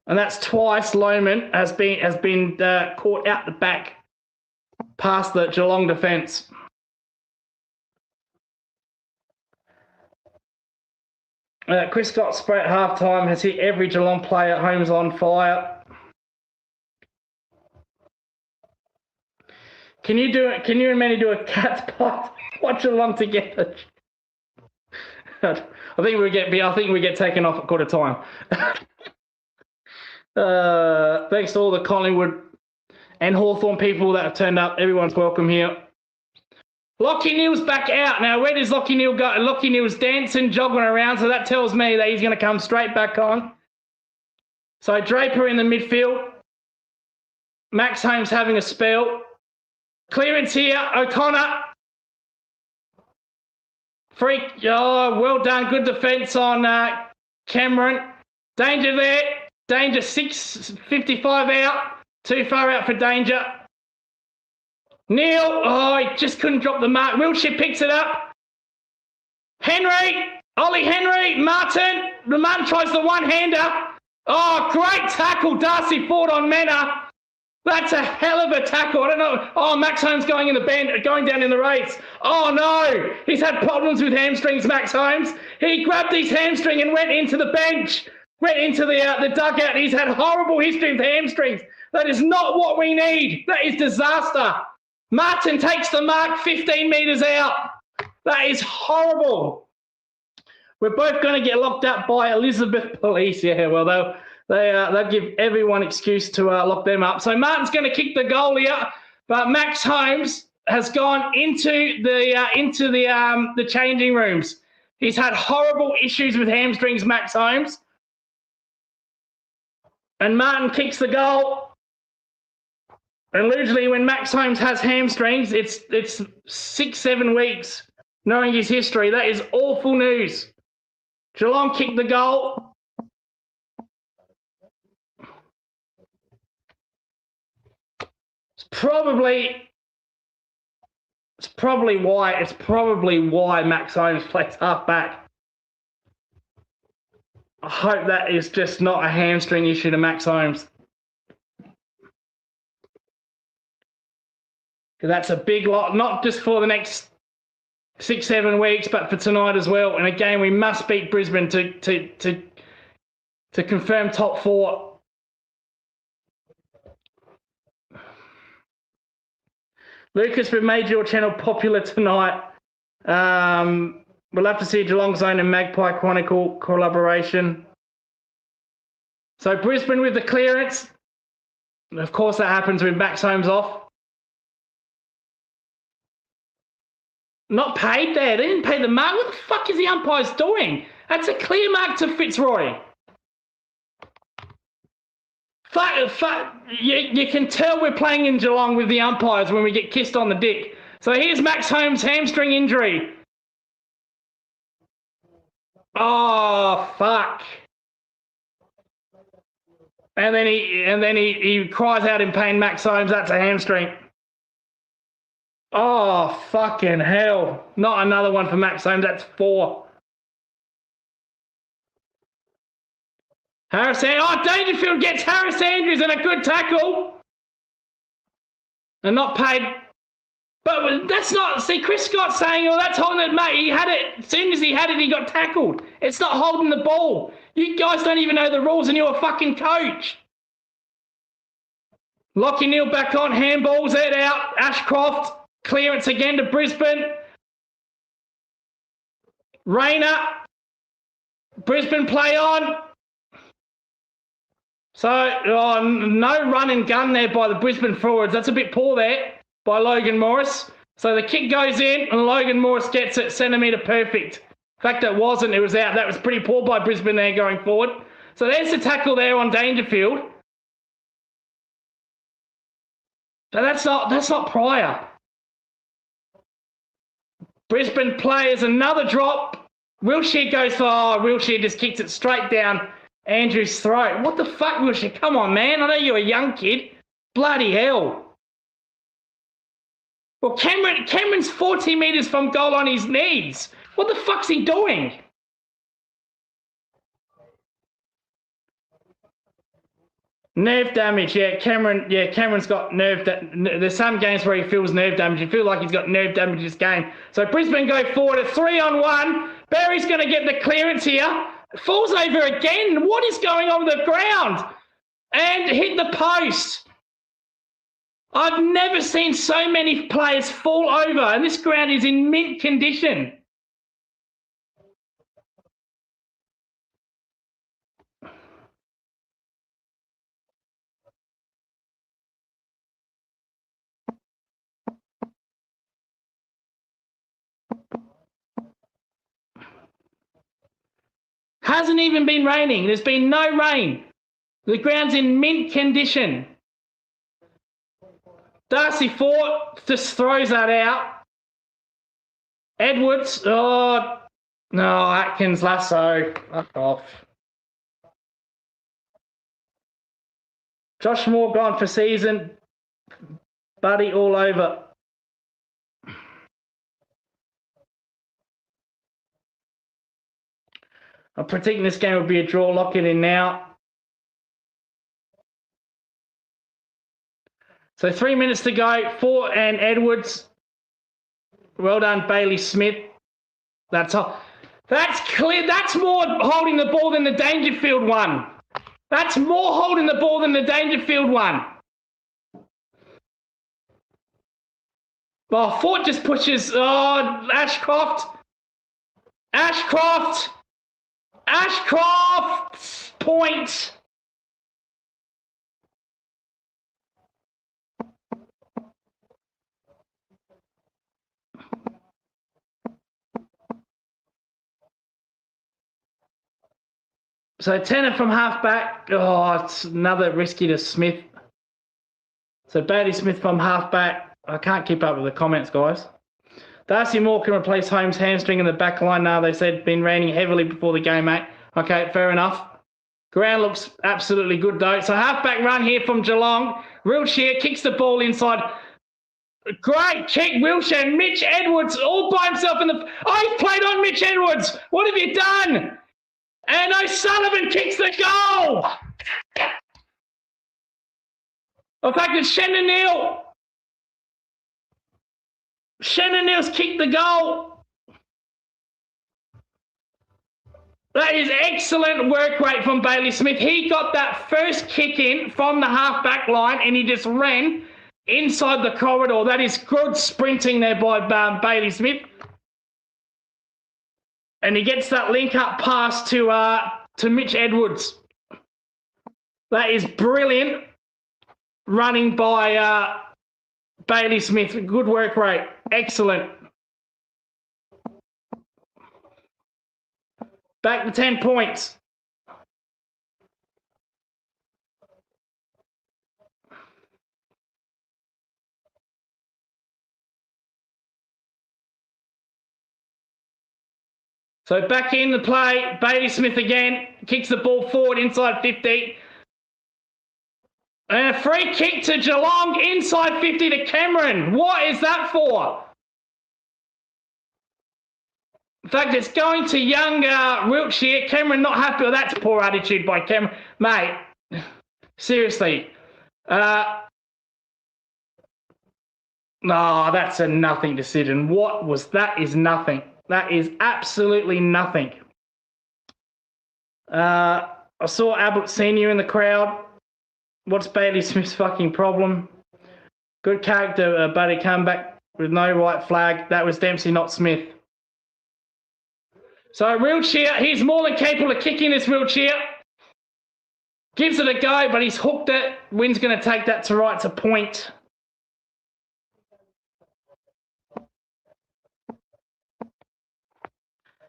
And that's twice Loman has been caught out the back past the Geelong defence. Chris Scott spray at half-time has hit every Geelong player. Holmes on fire. Can you and Manny do a Cats pot? Watch along together. I think we get taken off at quarter time. Thanks to all the Collingwood and Hawthorn people that have turned up. Everyone's welcome here. Lockie Neal's back out. Now, where does Lockie Neal go? Lockie Neal's dancing, jogging around, so that tells me that he's going to come straight back on. So Draper in the midfield. Max Holmes having a spell. Clearance here. O'Connor. Freak. Oh, well done. Good defence on Cameron. Danger there. Danger 6:55 out. Too far out for Danger. Neil, oh, he just couldn't drop the mark. Wiltshire picks it up. Henry, Ollie Henry, Martin. The Martin tries the one-hander. Oh, great tackle, Darcy Ford on Mena. That's a hell of a tackle. I don't know. Oh, Max Holmes going in the bend, going down in the race. Oh, no. He's had problems with hamstrings, Max Holmes. He grabbed his hamstring and went into the bench, went into the dugout. He's had horrible history with hamstrings. That is not what we need. That is disaster. Martin takes the mark 15 metres out. That is horrible. We're both going to get locked up by Elizabeth Police. Yeah, well, they'll give everyone excuse to lock them up. So Martin's going to kick the goal here, but Max Holmes has gone into the changing rooms. He's had horrible issues with hamstrings, Max Holmes. And Martin kicks the goal. And usually when Max Holmes has hamstrings, it's 6-7 weeks, knowing his history. That is awful news. Geelong kicked the goal. It's probably why Max Holmes plays half back. I hope that is just not a hamstring issue to Max Holmes. That's a big lot, not just for the next 6-7 weeks, but for tonight as well. And again, we must beat Brisbane to confirm top 4. Lucas, we've made your channel popular tonight. We'll have to see Geelong Zone and Magpie Chronicle collaboration. So Brisbane with the clearance. Of course, that happens when Max Holmes off. Not paid there. They didn't pay the mark. What the fuck is the umpires doing? That's a clear mark to Fitzroy. You can tell we're playing in Geelong with the umpires when we get kissed on the dick. So here's Max Holmes' hamstring injury. Oh, fuck. And then he cries out in pain, Max Holmes, that's a hamstring. Oh, fucking hell. Not another one for Max Holmes. That's 4. Harris, oh, Dangerfield gets Harris Andrews and a good tackle. And not paid. But that's not, see, Chris Scott's saying, oh, that's holding it, mate. He had it, as soon as he had it, he got tackled. It's not holding the ball. You guys don't even know the rules and you're a fucking coach. Lockie Neal back on, handballs it out. Ashcroft. Clearance again to Brisbane. Rayner. Brisbane play on. So, no run and gun there by the Brisbane forwards. That's a bit poor there by Logan Morris. So the kick goes in and Logan Morris gets it centimetre perfect. In fact, it wasn't. It was out. That was pretty poor by Brisbane there going forward. So there's the tackle there on Dangerfield. So that's not Pryor. Brisbane players, another drop. Wiltshire goes for, Wiltshire just kicks it straight down Andrew's throat. What the fuck, Wiltshire? Come on, man. I know you're a young kid. Bloody hell. Well, Cameron's 40 metres from goal on his knees. What the fuck's he doing? Nerve damage, yeah. Cameron's got nerve. There's some games where he feels nerve damage. You feel like he's got nerve damage this game. So Brisbane go forward, a 3-on-1. Barry's going to get the clearance here. Falls over again. What is going on with the ground? And hit the post. I've never seen so many players fall over, and this ground is in mint condition. hasn't even been raining. There's been no rain. The ground's in mint condition. Darcy Fort just throws that out. Edwards, oh, no, Atkins, Lasso, fuck off. Josh Moore gone for season. Buddy all over. I'm predicting this game will be a draw. Lock it in now. So 3 minutes to go. Fort and Edwards. Well done, Bailey Smith. That's all. That's clear. That's more holding the ball than the Dangerfield one. That's more holding the ball than the Dangerfield one. Oh, Fort just pushes. Oh, Ashcroft. Ashcroft. Ashcroft's point. So Tanner from halfback. Oh, it's another risky to Smith. So Bailey Smith from halfback. I can't keep up with the comments, guys. Darcy Moore can replace Holmes' hamstring in the back line now. They said been raining heavily before the game, mate. Okay, fair enough. Ground looks absolutely good, though. So halfback run here from Geelong. Wilshere kicks the ball inside. Great kick, Wilshere. Mitch Edwards all by himself in the... Oh, he's played on Mitch Edwards. What have you done? And O'Sullivan kicks the goal. In fact, it's Shannon Neal. Shannon Neal's kicked the goal. That is excellent work rate from Bailey Smith. He got that first kick in from the half-back line and he just ran inside the corridor. That is good sprinting there by Bailey Smith. And he gets that link-up pass to Mitch Edwards. That is brilliant running by Bailey Smith. Good work rate. Excellent. Back to 10 points. So back in the play, Bailey Smith again, kicks the ball forward inside 50. And a free kick to Geelong inside 50 to Cameron. What is that for? In fact, it's going to young Wiltshire. Cameron not happy with that. Poor attitude by Cameron. Mate, seriously. No, that's a nothing decision. What was that? Is nothing. That is absolutely nothing. I saw Abbott Senior in the crowd. What's Bailey Smith's fucking problem? Good character, buddy. Come back with no white flag. That was Dempsey, not Smith. So Wiltshire, he's more than capable of kicking this Wiltshire. Gives it a go, but he's hooked it. Wynn's going to take that to right to point.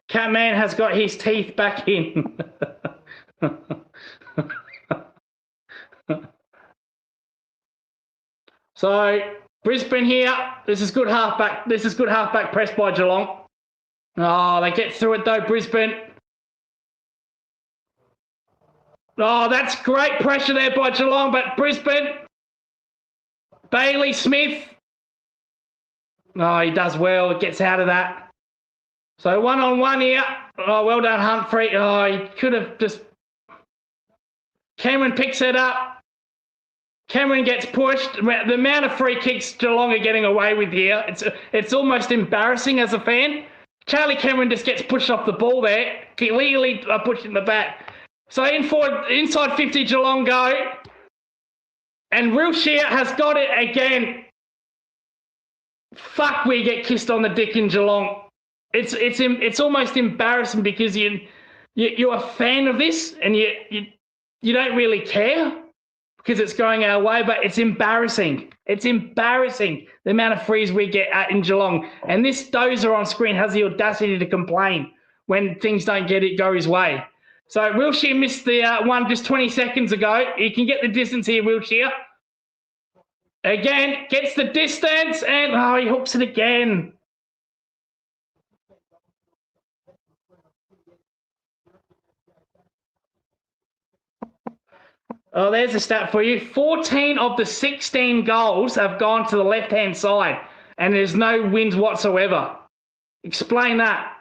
Catman has got his teeth back in. So Brisbane here. This is good halfback. This is good halfback press by Geelong. Oh, they get through it though, Brisbane. Oh, that's great pressure there by Geelong, but Brisbane. Bailey Smith. Oh, he does well. Gets out of that. So 1-on-1 here. Oh, well done, Humphrey. Oh, he could have just... Cameron picks it up. Cameron gets pushed. The amount of free kicks Geelong are getting away with here, it's almost embarrassing as a fan. Charlie Cameron just gets pushed off the ball there. Legally pushed in the back. So inside 50 Geelong go. And Wiltshire has got it again. Fuck, we get kissed on the dick in Geelong. It's almost embarrassing because you're a fan of this and you don't really care because it's going our way, but it's embarrassing. It's embarrassing the amount of frees we get in Geelong. And this dozer on screen has the audacity to complain when things don't go his way. So Wilshire missed the one just 20 seconds ago. He can get the distance here, Wilshire. Again, gets the distance, and he hooks it again. Oh, there's a stat for you. 14 of the 16 goals have gone to the left-hand side, and there's no wins whatsoever. Explain that.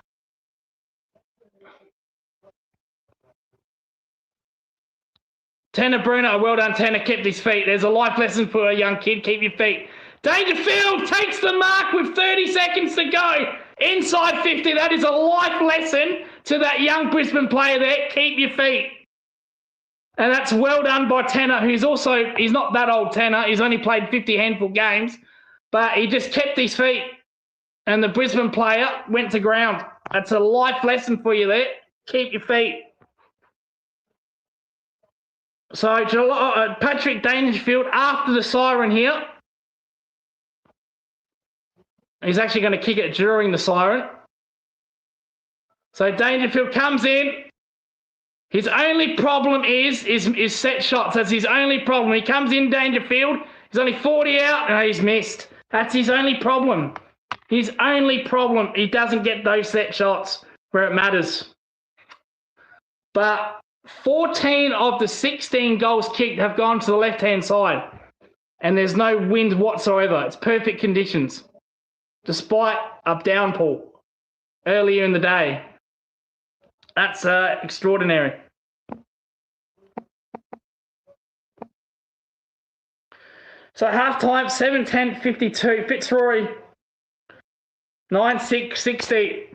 Tanner Bruno, well done, Tanner, kept his feet. There's a life lesson for a young kid. Keep your feet. Dangerfield takes the mark with 30 seconds to go. Inside 50, that is a life lesson to that young Brisbane player there. Keep your feet. And that's well done by Tanner, he's not that old, Tanner. He's only played 50 handful games, but he just kept his feet. And the Brisbane player went to ground. That's a life lesson for you there. Keep your feet. So Patrick Dangerfield, after the siren here, he's actually going to kick it during the siren. So Dangerfield comes in. His only problem is set shots. That's his only problem. He comes in, Dangerfield. He's only 40 out, and he's missed. That's his only problem. His only problem. He doesn't get those set shots where it matters. But 14 of the 16 goals kicked have gone to the left-hand side, and there's no wind whatsoever. It's perfect conditions, despite a downpour earlier in the day. That's extraordinary. So half-time, 7:10:52. Fitzroy, 9:6:60.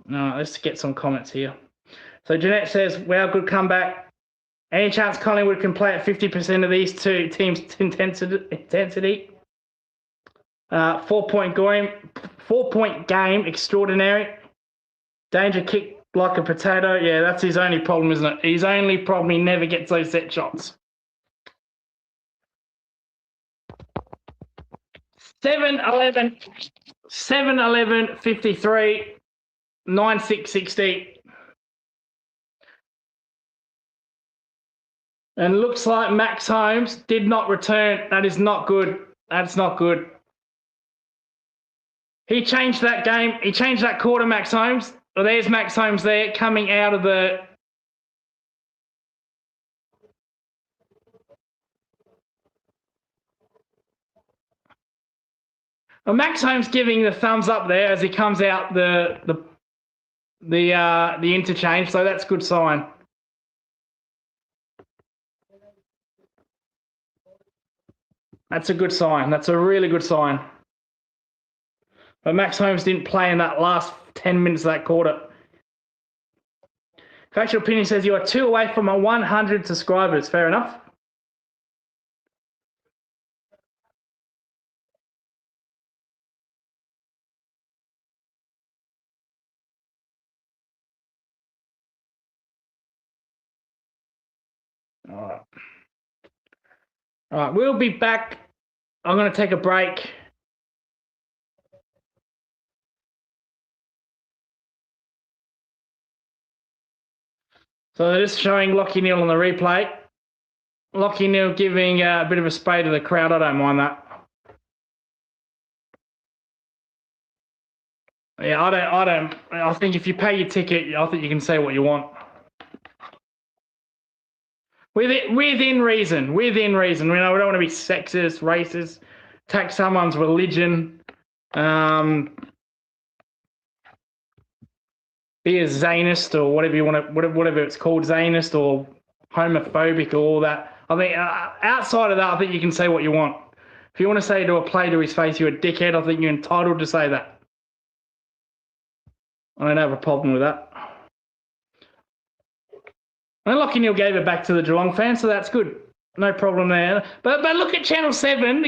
No, let's get some comments here. So Jeanette says, wow, good comeback. Any chance Collingwood can play at 50% of these two teams' intensity? 4-point game, extraordinary. Danger kick like a potato. Yeah, that's his only problem, isn't it? His only problem, he never gets those set shots. 7:11:53, 9:6:60. And looks like Max Holmes did not return. That is not good. That's not good. He changed that game. He changed that quarter, Max Holmes. Well, there's Max Holmes there coming out of the... Well, Max Holmes giving the thumbs up there as he comes out the interchange, so that's a good sign. That's a good sign. That's a really good sign. But Max Holmes didn't play in that last 10 minutes of that quarter. Factual Opinion says you are 2 away from a 100 subscribers. Fair enough. All right, we'll be back. I'm going to take a break. So they're just showing Lockie Neal on the replay. Lockie Neal giving a bit of a spray to the crowd. I don't mind that. Yeah, I don't. I think if you pay your ticket, I think you can say what you want. Within reason. Within reason. We don't want to be sexist, racist, attack someone's religion, be a Zaynist or whatever you want to, whatever it's called, Zaynist or homophobic or all that. I think outside of that, I think you can say what you want. If you want to say to a player to his face, you're a dickhead, I think you're entitled to say that. I don't have a problem with that. And Lockie Neal gave it back to the Geelong fans, so that's good. No problem there. But look at Channel 7.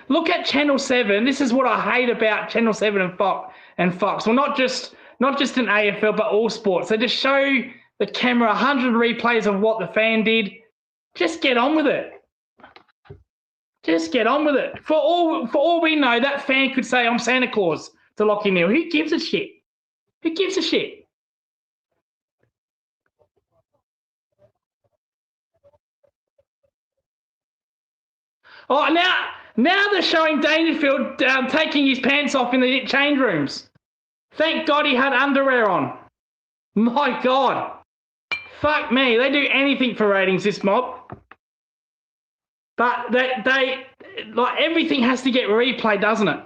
Look at Channel 7. This is what I hate about Channel 7 and Fox. Well, not just in AFL, but all sports. They just show the camera 100 replays of what the fan did. Just get on with it. Just get on with it. For all we know, that fan could say, I'm Santa Claus to Lachie Neale. Who gives a shit? Who gives a shit? Oh, now they're showing Dangerfield taking his pants off in the change rooms. Thank God he had underwear on. My God. Fuck me. They do anything for ratings, this mob. But they like everything has to get replay, doesn't it?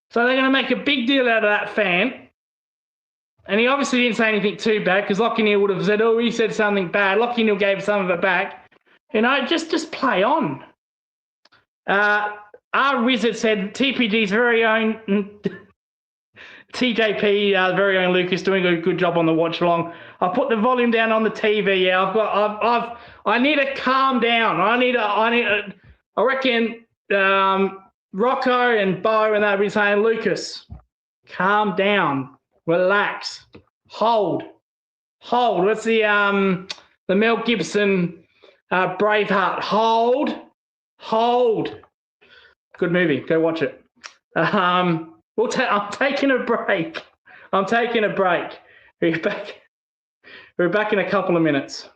So they're going to make a big deal out of that fan. And he obviously didn't say anything too bad because Lachie Neale would have said, oh, he said something bad. Lachie Neale gave some of it back. You know, just play on. Our wizard said TPG's very own TJP, very own Lucas, doing a good job on the watch along. I put the volume down on the TV. Yeah, I need to calm down. I reckon Rocco and Bo and they'll be saying, Lucas, calm down, relax, hold. What's the Mel Gibson Braveheart? Hold. Good movie. Go watch it. I'm taking a break. We're back in a couple of minutes.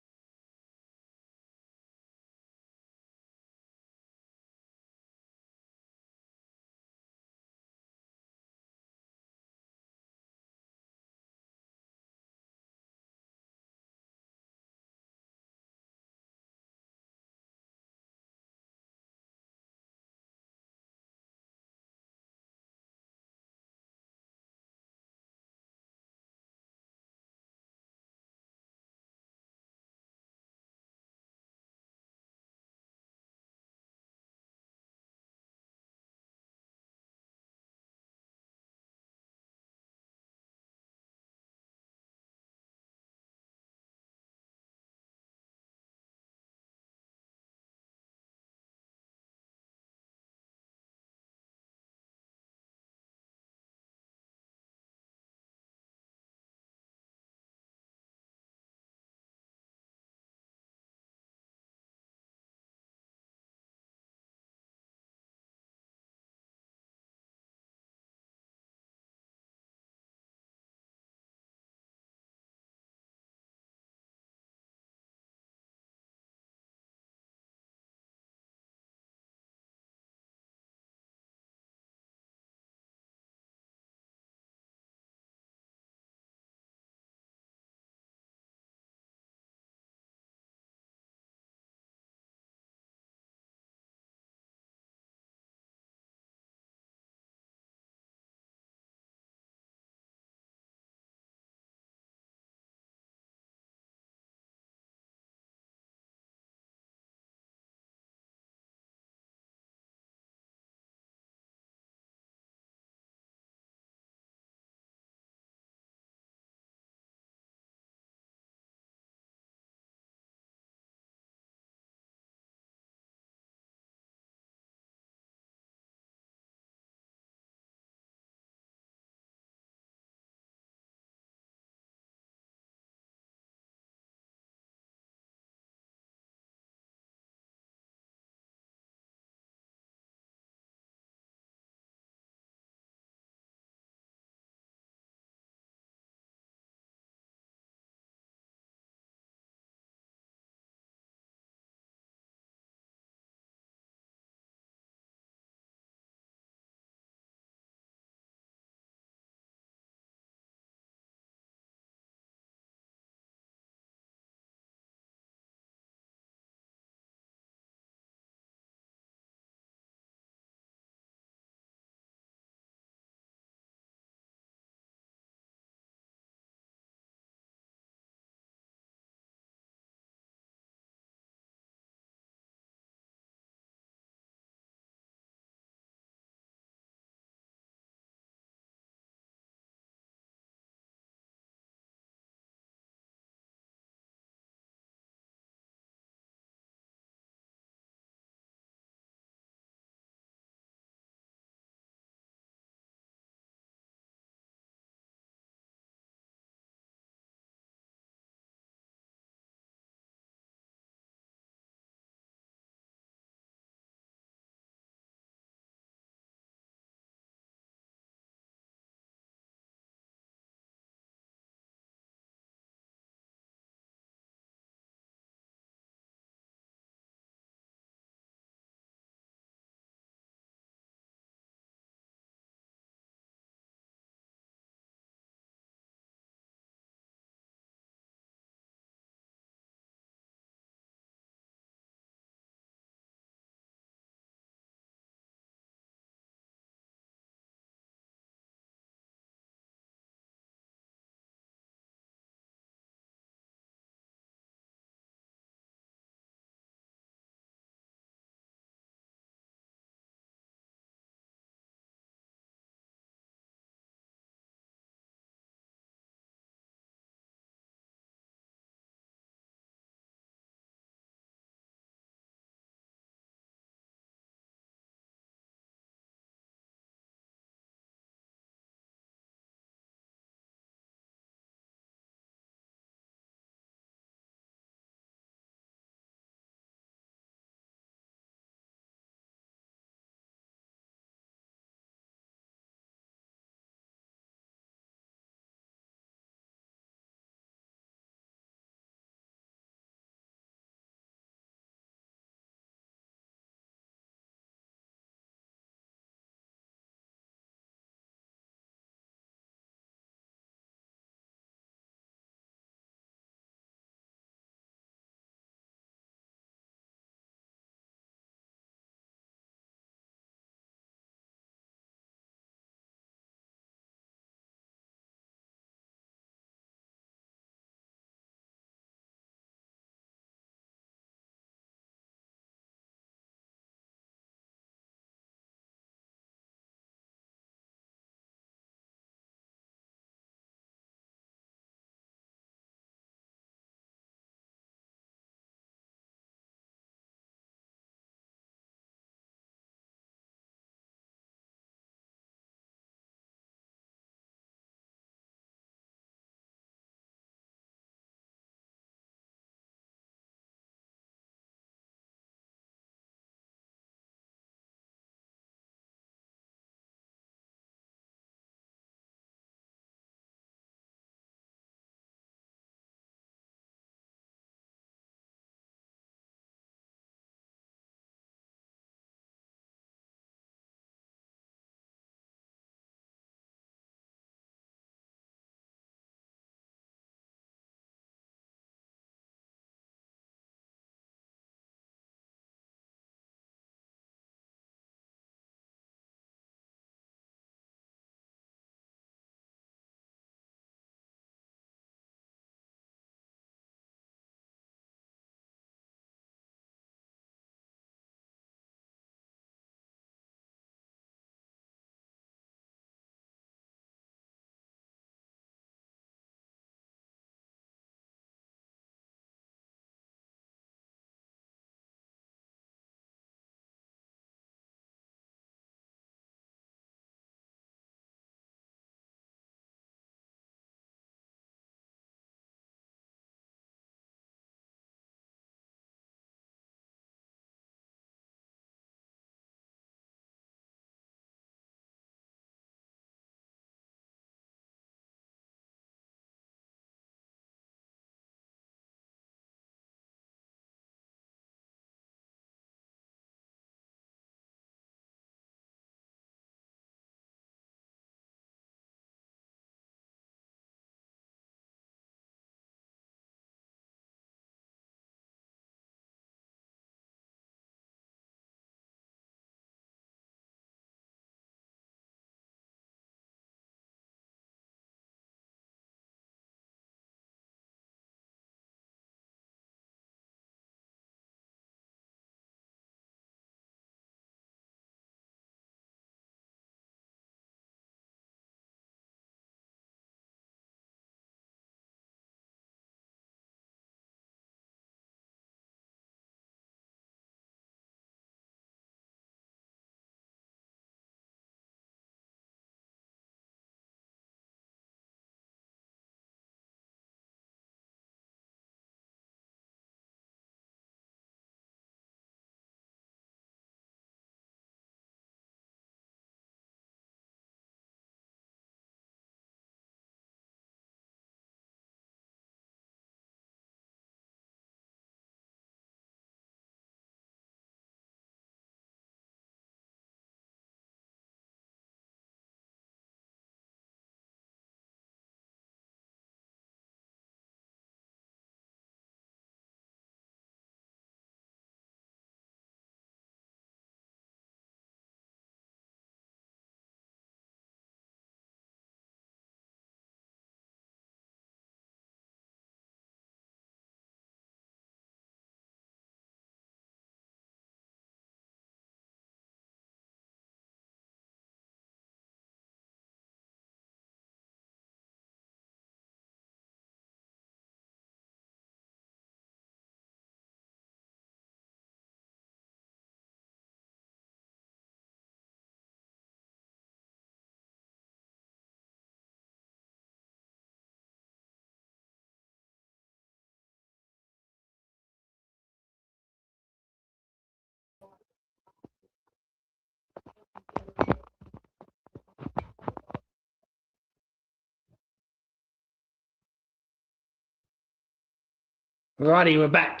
Righty, we're back.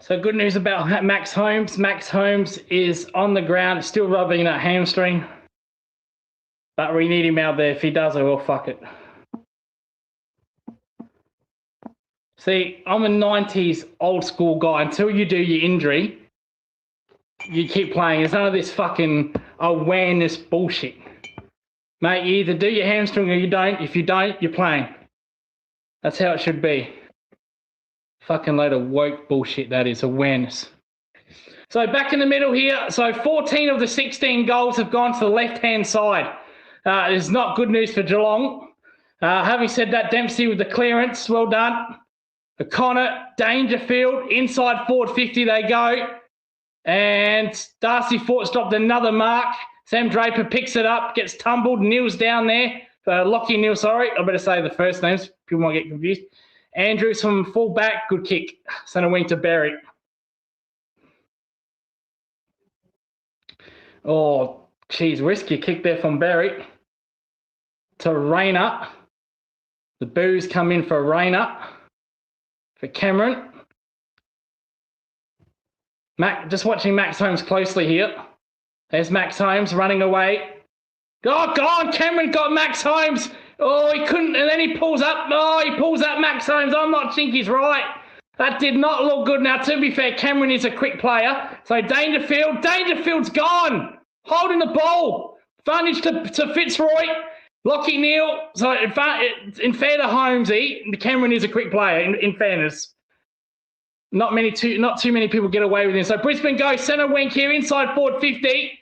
So good news about Max Holmes. Max Holmes is on the ground, still rubbing that hamstring. But we need him out there. If he does, I will fuck it. See, I'm a 90s old school guy. Until you do your injury, you keep playing. There's none of this fucking awareness bullshit. Mate, you either do your hamstring or you don't. If you don't, you're playing. That's how it should be. Fucking load of woke bullshit, that is, awareness. So back in the middle here. So 14 of the 16 goals have gone to the left-hand side. It's not good news for Geelong. Having said that, Dempsey with the clearance, well done. O'Connor, Dangerfield, inside forward 50 they go. And Darcy Fort's dropped another mark. Sam Draper picks it up, gets tumbled, Neil's down there. Lockie Neil, sorry. I better say the first names. People might get confused. Andrews from full back, good kick. Centre wing to Berry. Oh, geez, risky kick there from Berry. To Rayner. The boos come in for Rayner. For Cameron. Just watching Max Holmes closely here. There's Max Holmes running away. Oh, God, Cameron got Max Holmes. Oh, he couldn't, and then he pulls up. Oh, he pulls up Max Holmes. I'm not think he's right. That did not look good. Now, to be fair, Cameron is a quick player. So Dangerfield's gone. Holding the ball. Advantage to Fitzroy. Lockie Neal. So, in fair to Holmesy, Cameron is a quick player, in fairness. Not too many people get away with him. So Brisbane goes centre wing here, inside forward 50.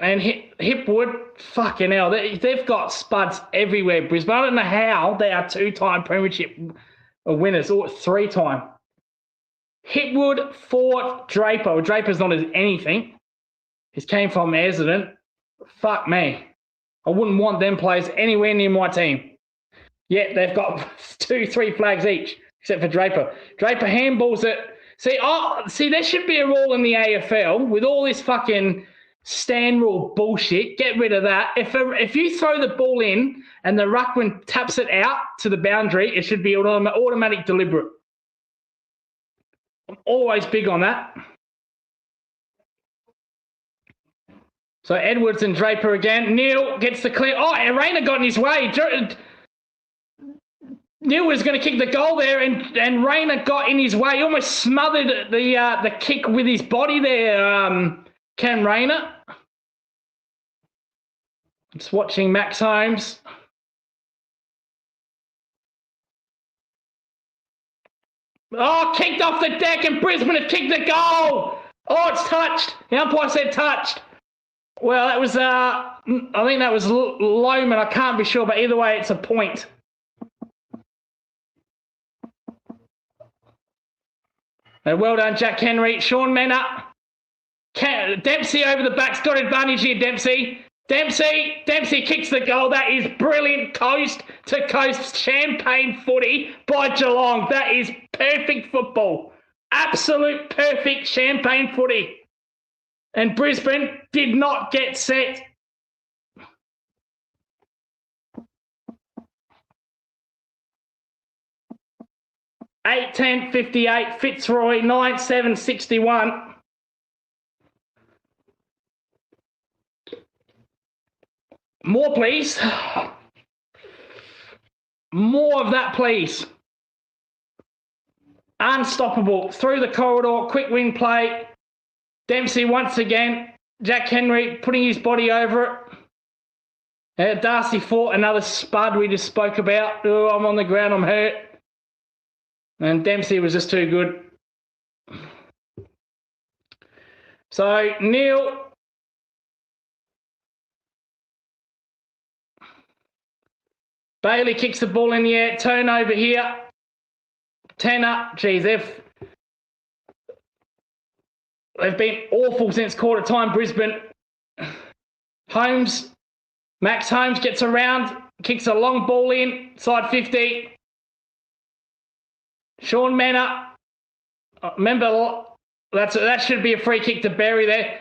And Hipwood, fucking hell, they've got spuds everywhere, Brisbane. I don't know how they are two-time premiership winners, or three-time. Hipwood, Fort, Draper. Well, Draper's not as anything. He came from Essendon. Fuck me. I wouldn't want them players anywhere near my team. Yet they've got 2-3 flags each, except for Draper. Draper handballs it. See, there should be a rule in the AFL with all this fucking stand rule bullshit. Get rid of that. If you throw the ball in and the ruckman taps it out to the boundary, it should be automatic deliberate. I'm always big on that. So Edwards and Draper again. Neil gets the clear. Oh, Rayner got in his way. Neil was going to kick the goal there, and Rayner got in his way. He almost smothered the kick with his body there, Cam Rayner. Just watching Max Holmes. Oh, kicked off the deck, and Brisbane have kicked the goal. Oh, it's touched. The umpire said touched. Well, that was, I think that was Loman. I can't be sure, but either way, it's a point. Well done, Jack Henry. Sean Mena. Dempsey over the back's got advantage here, Dempsey. Dempsey kicks the goal. That is brilliant coast to coast champagne footy by Geelong. That is perfect football. Absolute perfect champagne footy. And Brisbane did not get set. Eight 10 58, Fitzroy 9-7 61. More, please. More of that, please. Unstoppable. Through the corridor, quick wing play. Dempsey once again. Jack Henry putting his body over it. Darcy Fort, another spud we just spoke about. Oh, I'm on the ground, I'm hurt. And Dempsey was just too good. So, Neil. Bailey kicks the ball in the air. Turnover here. Tanner. Geez, they've been awful since quarter time, Brisbane. Holmes. Max Holmes gets around. Kicks a long ball in. Side 50. Sean Mena, remember, that should be a free kick to Berry there.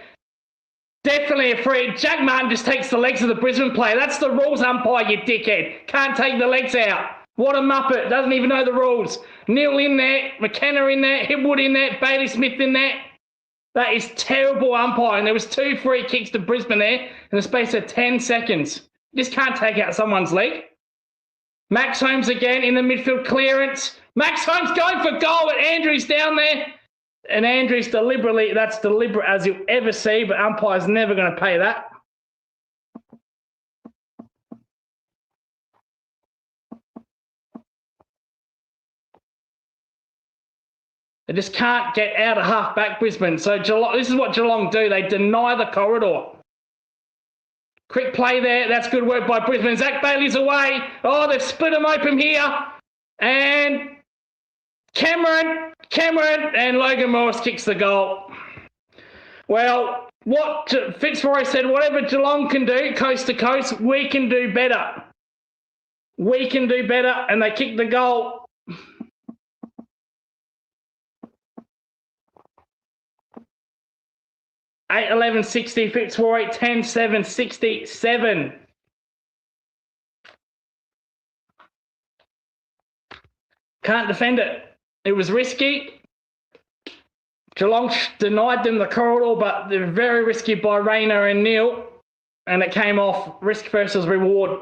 Definitely a free. Jack Martin just takes the legs of the Brisbane player. That's the rules, umpire, you dickhead. Can't take the legs out. What a muppet. Doesn't even know the rules. Neil in there, McKenna in there, Hipwood in there, Bailey Smith in there. That is terrible umpiring. There was 2 free kicks to Brisbane there in the space of 10 seconds. You just can't take out someone's leg. Max Holmes again in the midfield clearance. Max Holmes going for goal, and Andrews down there. And Andrews deliberately, that's deliberate as you'll ever see, but umpire's never going to pay that. They just can't get out of half-back Brisbane. So Geelong, this is what Geelong do. They deny the corridor. Quick play there. That's good work by Brisbane. Zach Bailey's away. Oh, they've split them open here. And Cameron, and Logan Morris kicks the goal. Well, what Fitzroy said, whatever Geelong can do, coast to coast, we can do better. We can do better, and they kick the goal. Eight 11-60 Fitzroy, 10-7-67. Can't defend it. It was risky. Geelong denied them the corridor, but they're very risky by Rayner and Neil, and it came off risk versus reward.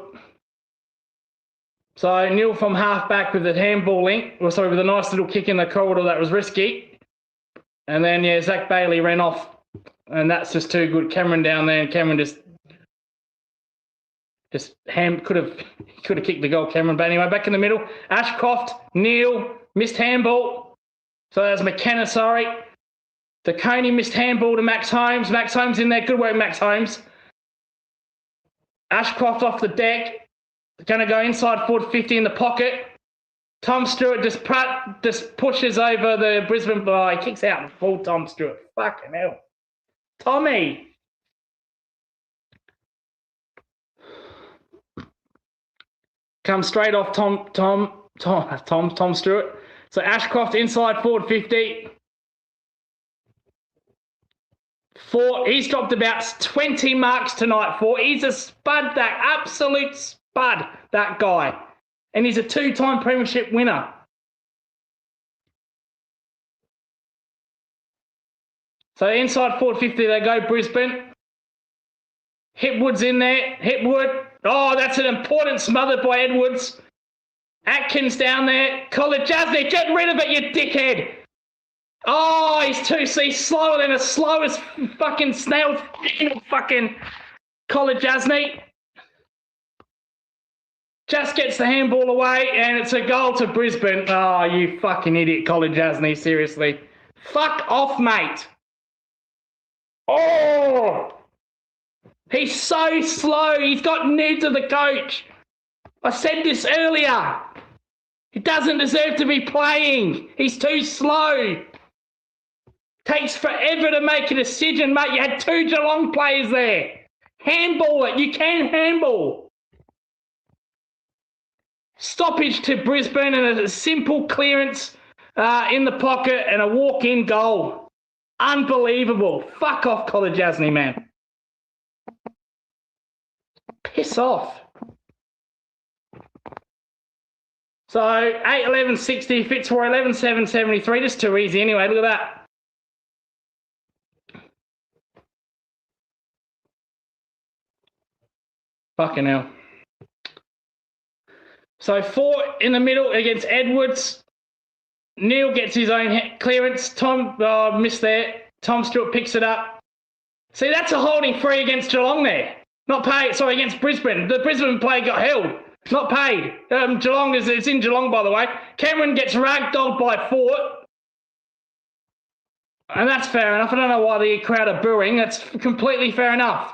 So Neil from half-back with the handball link, with a nice little kick in the corridor that was risky. And then, yeah, Zach Bailey ran off, and that's just too good. Cameron down there, and Cameron just could have kicked the goal, Cameron. But anyway, back in the middle, Ashcroft, Neil, missed handball. So that's McKenna, sorry. De Coney missed handball to Max Holmes. Max Holmes in there. Good work, Max Holmes. Ashcroft off the deck. Going to go inside forward 50 in the pocket. Tom Stewart just pushes over the Brisbane. Oh, he kicks out full Tom Stewart. Fucking hell. Tommy. Comes straight off Tom Stewart. So Ashcroft inside forward 50. He's dropped about 20 marks tonight. He's a spud, that absolute spud, that guy. And he's a 2-time premiership winner. So inside forward 50, they go Brisbane. Hipwood's in there. Hipwood. Oh, that's an important smother by Edwards. Atkins down there. Kolajasny, get rid of it, you dickhead. Oh, he's slower than the slowest fucking snail. Fucking Kolajasny. Just gets the handball away, and it's a goal to Brisbane. Oh, you fucking idiot, Kolajasny, seriously. Fuck off, mate. Oh! He's so slow. He's got nude to the coach. I said this earlier. He doesn't deserve to be playing. He's too slow. Takes forever to make a decision, mate. You had 2 Geelong players there. Handball it. You can handball. Stoppage to Brisbane and a simple clearance in the pocket and a walk-in goal. Unbelievable. Fuck off, Kolajasny, man. Piss off. So 8-11-60, Fitzroy 11-7-73. Just too easy anyway. Look at that. Fucking hell. So 4 in the middle against Edwards. Neil gets his own clearance. Tom missed there. Tom Stewart picks it up. See, that's a holding free against Geelong there. Not paid. Sorry, against Brisbane. The Brisbane player got held. Not paid. Geelong it's in Geelong, by the way. Cameron gets ragdolled by Fort. And that's fair enough. I don't know why the crowd are booing. That's completely fair enough.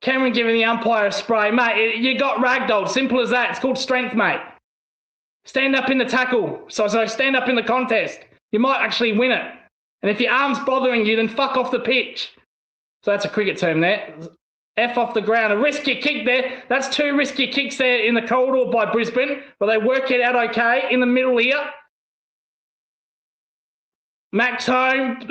Cameron giving the umpire a spray. Mate, you got ragdolled. Simple as that. It's called strength, mate. Stand up in the tackle. So stand up in the contest. You might actually win it. And if your arm's bothering you, then fuck off the pitch. So that's a cricket term there. F off the ground. A risky kick there. That's 2 risky kicks there in the corridor by Brisbane. But they work it out okay in the middle here. Max home.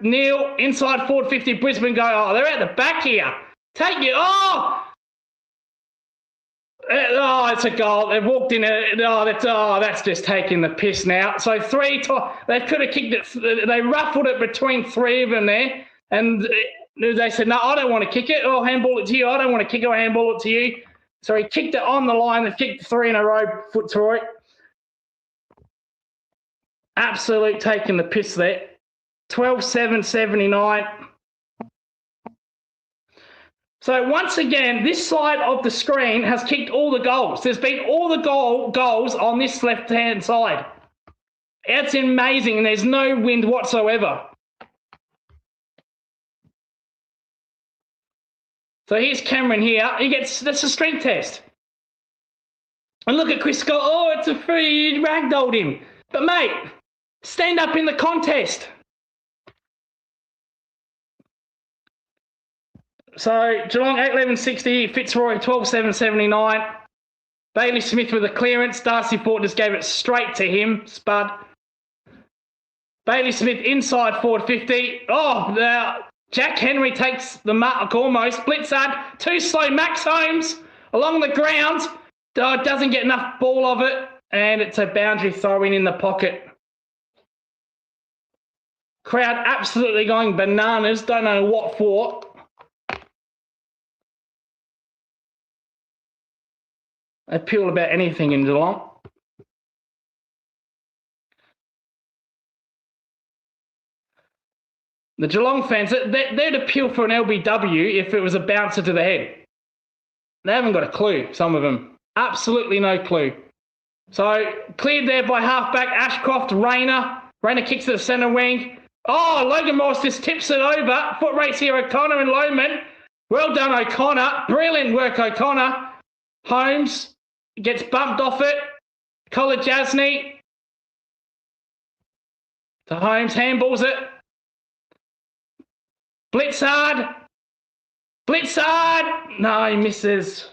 Neil, inside forward 50, Brisbane go. Oh, they're at the back here. Take it. Oh! Oh, it's a goal. They've walked in. That's just taking the piss now. So they could have kicked it. They ruffled it between three of them there. And they said, no, I don't want to kick it. I'll handball it to you. I don't want to kick it. I'll handball it to you. So he kicked it on the line. They kicked three in a row, Fitzroy. Absolute taking the piss there. 12-7-79. So once again, this side of the screen has kicked all the goals. There's been all the goals on this left-hand side. It's amazing, and there's no wind whatsoever. So here's Cameron here. That's a strength test. And look at Chris Scott. Oh, it's a free. He ragdolled him. But mate, stand up in the contest. So Geelong 8-11-60, Fitzroy 12-7-79. Bailey Smith with a clearance. Darcy Fort just gave it straight to him, Spud. Bailey Smith inside forward 50. Oh, now Jack Henry takes the mark almost. Blitzard, too slow. Max Holmes along the ground. Doesn't get enough ball of it. And it's a boundary throw in the pocket. Crowd absolutely going bananas. Don't know what for. They appeal about anything in Geelong. The Geelong fans, they'd appeal for an LBW if it was a bouncer to the head. They haven't got a clue, some of them. Absolutely no clue. So, cleared there by halfback Ashcroft, Rayner. Rayner kicks to the centre wing. Oh, Logan Morris just tips it over. Foot race here, O'Connor and Lohman. Well done, O'Connor. Brilliant work, O'Connor. Holmes gets bumped off it. Collar Jasny. To Holmes, handballs it. Blitzard. Blitzard. No, he misses.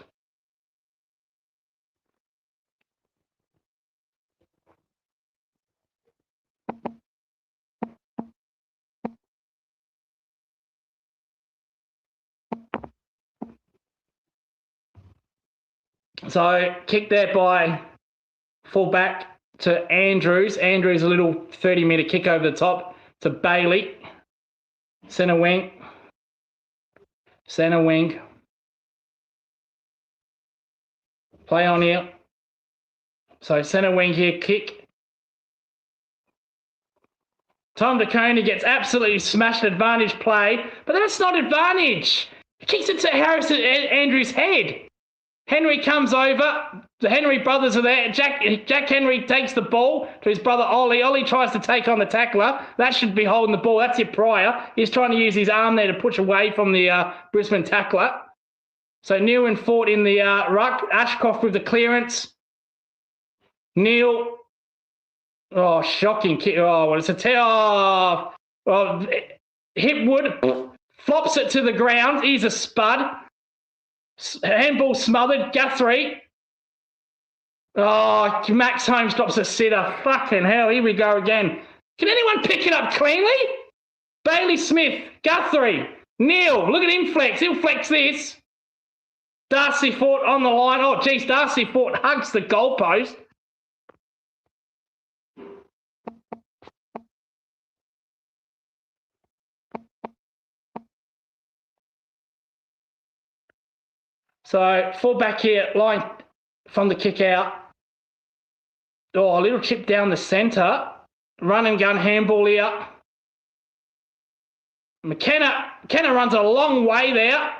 So, kick there by fullback to Andrews. Andrews, a little 30-metre kick over the top to Bailey. Centre wing. Centre wing. Play on here. So, centre wing here, kick. Tom DeConey gets absolutely smashed advantage play, but that's not advantage. He kicks it to Harrison Andrews' head. Henry comes over. The Henry brothers are there. Jack Henry takes the ball to his brother Ollie. Ollie tries to take on the tackler. That should be holding the ball. That's your Pryor. He's trying to use his arm there to push away from the Brisbane tackler. So Neil and Fort in the ruck. Ashcroft with the clearance. Neil. Oh, shocking kick. Oh, well, it's a tear. Well, Hipwood flops it to the ground. He's a spud. Handball smothered. Guthrie. Oh, Max Holmes drops a sitter. Fucking hell, here we go again. Can anyone pick it up cleanly? Bailey Smith. Guthrie. Neil. Look at him flex. He'll flex this. Darcy Fort on the line. Oh, geez, Darcy Fort hugs the goalpost. So, fullback here, line from the kick out. Oh, a little chip down the centre. Run and gun handball here. McKenna runs a long way there.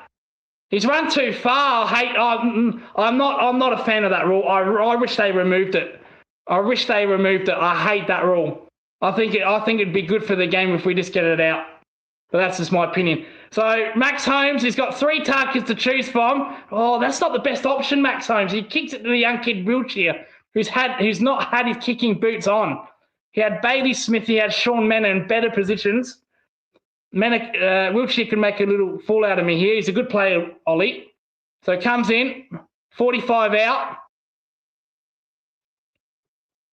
He's run too far. I'm not a fan of that rule. I wish they removed it. I hate that rule. I think it'd be good for the game if we just get it out. But that's just my opinion. So Max Holmes, he's got 3 targets to choose from. Oh, that's not the best option, Max Holmes. He kicks it to the young kid Wiltshire, who's not had his kicking boots on. He had Bailey Smith, he had Sean Mena in better positions. Wiltshire can make a little fool out of me here. He's a good player, Ollie. So comes in, 45 out.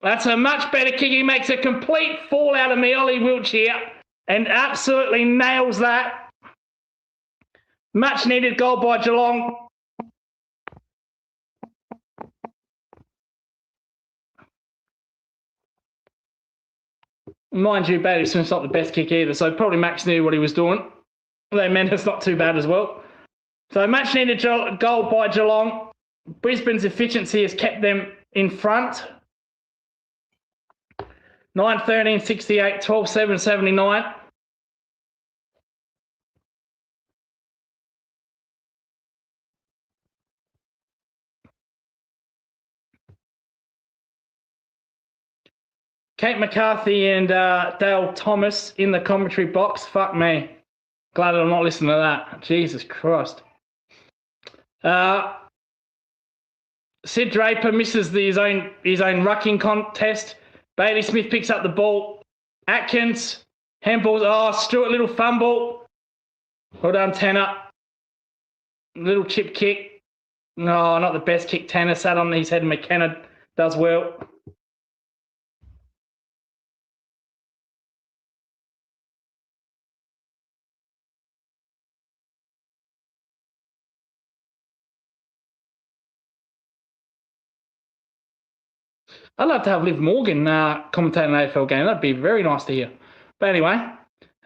That's a much better kick. He makes a complete fall out of me, Ollie Wiltshire, and absolutely nails that. Much needed goal by Geelong. Mind you, Bailey Smith's not the best kick either, so probably Max knew what he was doing. Although Mendes not too bad as well. So much needed goal by Geelong. Brisbane's efficiency has kept them in front. 9-13, 68, 12-7, 79. Kate McCarthy and Dale Thomas in the commentary box. Fuck me. Glad I'm not listening to that. Jesus Christ. Sid Draper misses his own rucking contest. Bailey Smith picks up the ball. Atkins, handballs. Oh, Stewart, little fumble. Well done, Tanner. Little chip kick. No, not the best kick. Tanner sat on his head. McKenna does well. I'd love to have Liv Morgan commentate an AFL game. That'd be very nice to hear. But anyway,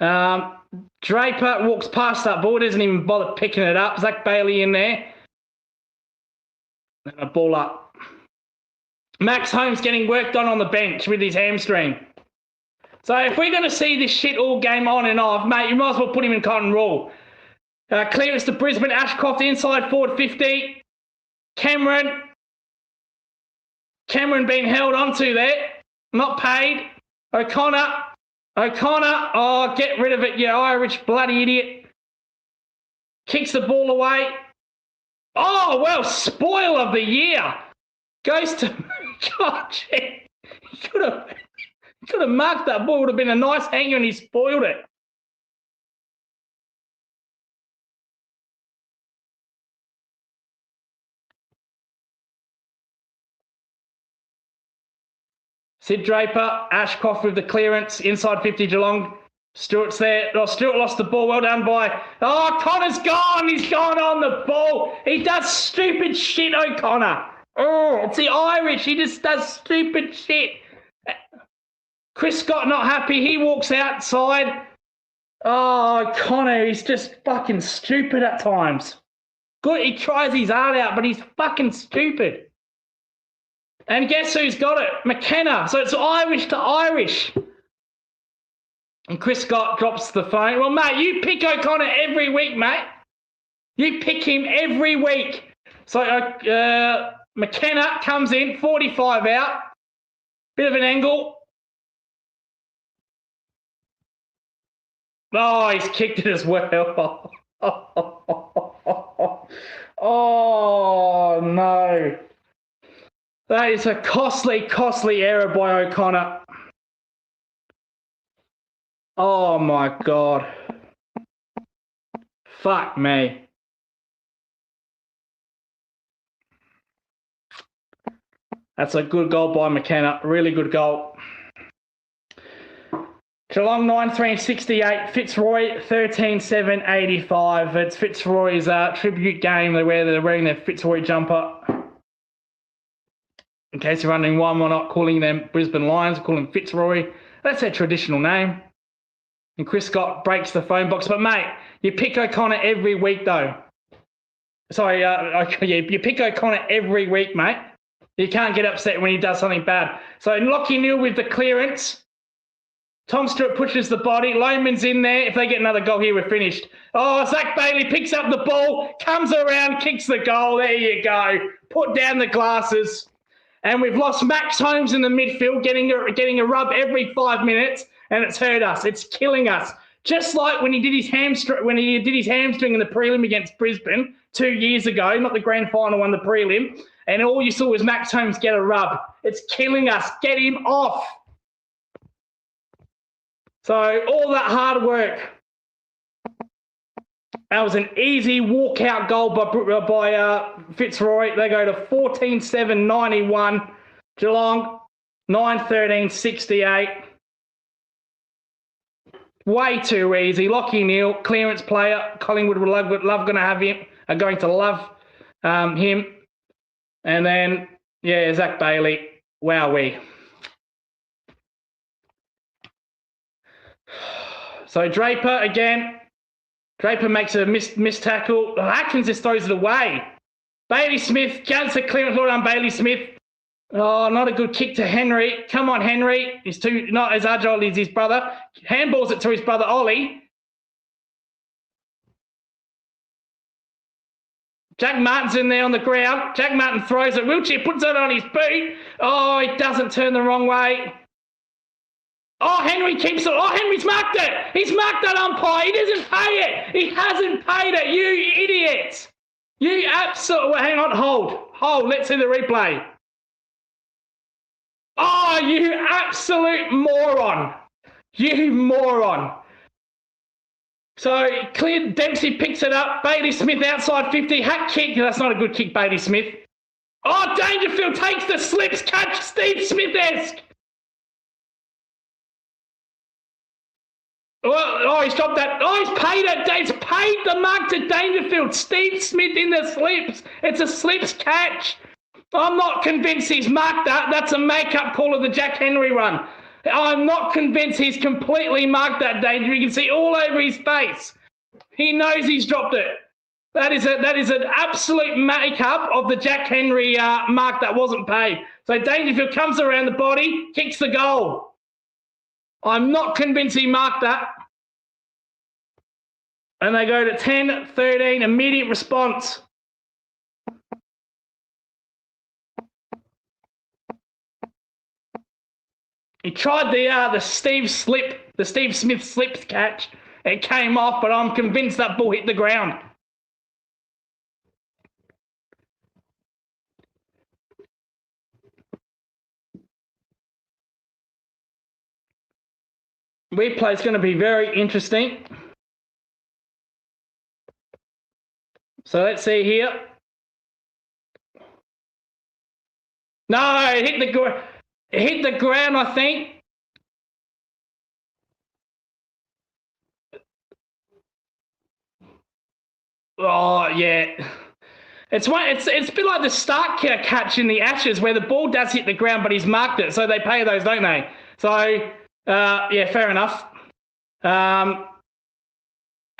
Draper walks past that ball, doesn't even bother picking it up. Zach Bailey in there. And a ball up. Max Holmes getting worked on the bench with his hamstring. So if we're going to see this shit all game on and off, mate, you might as well put him in cotton wool. Clearance to Brisbane. Ashcroft inside forward 50. Cameron being held onto there. Not paid. O'Connor. Oh, get rid of it, you Irish bloody idiot. Kicks the ball away. Oh, well, spoil of the year. Goes to... God, he could have marked that ball. Would have been a nice hanger and he spoiled it. Sid Draper, Ashcroft with the clearance, inside 50 Geelong. Stewart's there. Oh, Stewart lost the ball. Well done by... Oh, Connor's gone. He's gone on the ball. He does stupid shit, O'Connor. Oh, it's the Irish. He just does stupid shit. Chris Scott not happy. He walks outside. Oh, O'Connor, he's just fucking stupid at times. Good, he tries his heart out, but he's fucking stupid. And guess who's got it? McKenna. So it's Irish to Irish. And Chris Scott drops the phone. Well, mate, you pick O'Connor every week, mate. You pick him every week. So McKenna comes in, 45 out. Bit of an angle. Oh, he's kicked it as well. Oh, no. That is a costly, costly error by O'Connor. Oh, my God. Fuck me. That's a good goal by McKenna. Really good goal. Geelong 9-3-68, Fitzroy 13-7-85. It's Fitzroy's tribute game where they're wearing their Fitzroy jumper. In case you're wondering why we're not calling them Brisbane Lions, we're calling them Fitzroy. That's their traditional name. And Chris Scott breaks the phone box. But, mate, you pick O'Connor every week, though. Sorry, you pick O'Connor every week, mate. You can't get upset when he does something bad. So, Lockie Neal with the clearance. Tom Stewart pushes the body. Loman's in there. If they get another goal here, we're finished. Oh, Zach Bailey picks up the ball, comes around, kicks the goal. There you go. Put down the glasses. And we've lost Max Holmes in the midfield, getting a rub every 5 minutes, and it's hurt us. It's killing us. Just like when he did his hamstring in the prelim against Brisbane 2 years ago, not the grand final one, the prelim, and all you saw was Max Holmes get a rub. It's killing us. Get him off. So all that hard work. That was an easy walkout goal by Fitzroy. They go to 14-7-91. Geelong 9-13, 68. Way too easy. Lockie Neal, clearance player. Collingwood would love going to have him. Are going to love him. And then, yeah, Zach Bailey. Wowee. So Draper again. Draper makes a missed tackle. Atkins just throws it away. Bailey Smith gets the clearance on Bailey Smith. Oh, not a good kick to Henry. Come on, Henry. He's not as agile as his brother. Handballs it to his brother, Ollie. Jack Martin's in there on the ground. Jack Martin throws it. Wiltshire puts it on his boot. Oh, he doesn't turn the wrong way. Oh, Henry keeps it. Oh, Henry's marked it. He's marked that umpire. He doesn't pay it. He hasn't paid it. You idiot. You absolute. Hang on. Hold. Let's see the replay. Oh, you absolute moron. You moron. So, clear. Dempsey picks it up. Bailey Smith outside 50. Hack kick. That's not a good kick, Bailey Smith. Oh, Dangerfield takes the slips catch. Steve Smith-esque. Oh, he's dropped that. Oh, he's paid it. He's paid the mark to Dangerfield. Steve Smith in the slips. It's a slips catch. I'm not convinced he's marked that. That's a make-up call of the Jack Henry run. I'm not convinced he's completely marked that, Danger. You can see all over his face. He knows he's dropped it. That is an absolute make-up of the Jack Henry mark that wasn't paid. So Dangerfield comes around the body, kicks the goal. I'm not convinced he marked that. And they go to 10-13, immediate response. He tried the Steve Smith slips catch. It came off, but I'm convinced that ball hit the ground. Replay is going to be very interesting. So let's see here. No, it hit the ground, I think. Oh yeah, it's a bit like the Stark catch in the Ashes where the ball does hit the ground, but he's marked it, so they pay those, don't they? So. Yeah, fair enough.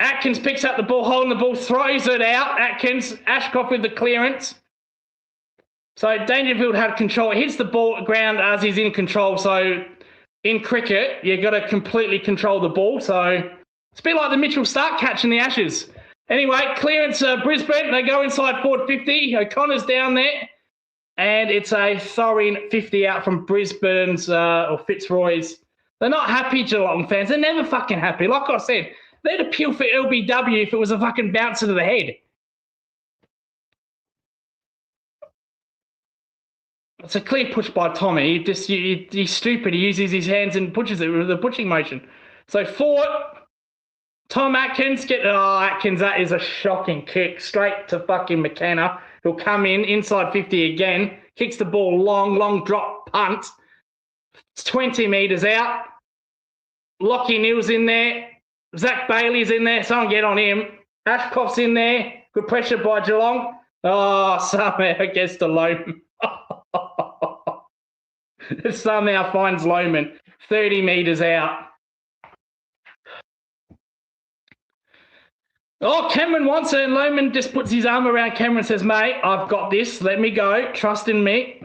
Atkins picks up the ball, holding the ball, throws it out. Atkins, Ashcroft with the clearance. So Dangerfield had control. It hits the ball at ground as he's in control. So in cricket, you've got to completely control the ball. So it's a bit like the Mitchell Stark catch in the Ashes. Anyway, clearance Brisbane. They go inside forward 50. O'Connor's down there. And it's a throw-in 50 out from Brisbane's or Fitzroy's. They're not happy, Geelong fans. They're never fucking happy. Like I said, they'd appeal for LBW if it was a fucking bouncer to the head. It's a clear push by Tommy. He's stupid. He uses his hands and pushes it with a pushing motion. So forward, Tom Atkins. Atkins, that is a shocking kick. Straight to fucking McKenna. He'll come inside 50 again. Kicks the ball long drop punt. It's 20 metres out. Lockie Neal's in there. Zach Bailey's in there. Someone get on him. Ashcroft's in there. Good pressure by Geelong. Oh, somehow gets to Lohman. Somehow finds Lohman. 30 metres out. Oh, Cameron wants it, and Lohman just puts his arm around Cameron and says, mate, I've got this. Let me go. Trust in me.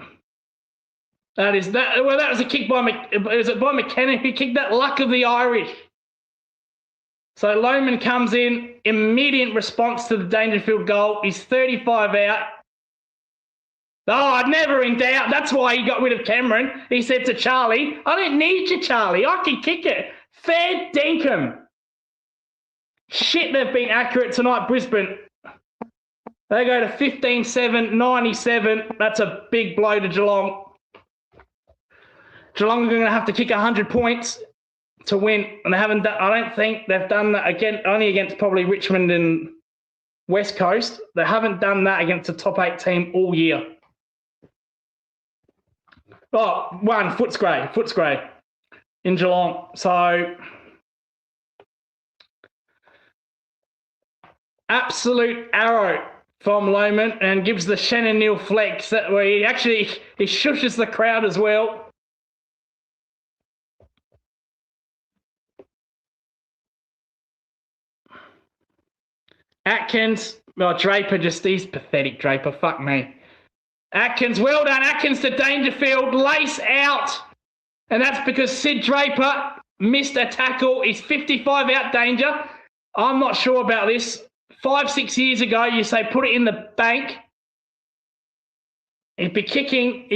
That was a kick by McKenna who kicked that. Luck of the Irish. So Lohman comes in, immediate response to the Dangerfield goal. He's 35 out. Oh, never in doubt. That's why he got rid of Cameron. He said to Charlie, I don't need you, Charlie. I can kick it. Fair dinkum. Shit, they've been accurate tonight, Brisbane. They go to 15-7, 97. That's a big blow to Geelong. Geelong are going to have to kick 100 points to win, and they haven't done, I don't think they've done that again, only against probably Richmond and West Coast. They haven't done that against a top 8 team all year. Oh, one, Footscray in Geelong. So, absolute arrow from Lohman and gives the Shannon Neal flex where he shushes the crowd as well. Atkins, Draper he's pathetic, Draper, fuck me. Atkins, well done, Atkins to Dangerfield, lace out. And that's because Sid Draper missed a tackle. He's 55 out danger. I'm not sure about this. 5-6 years ago, you say put it in the bank. He'd be kicking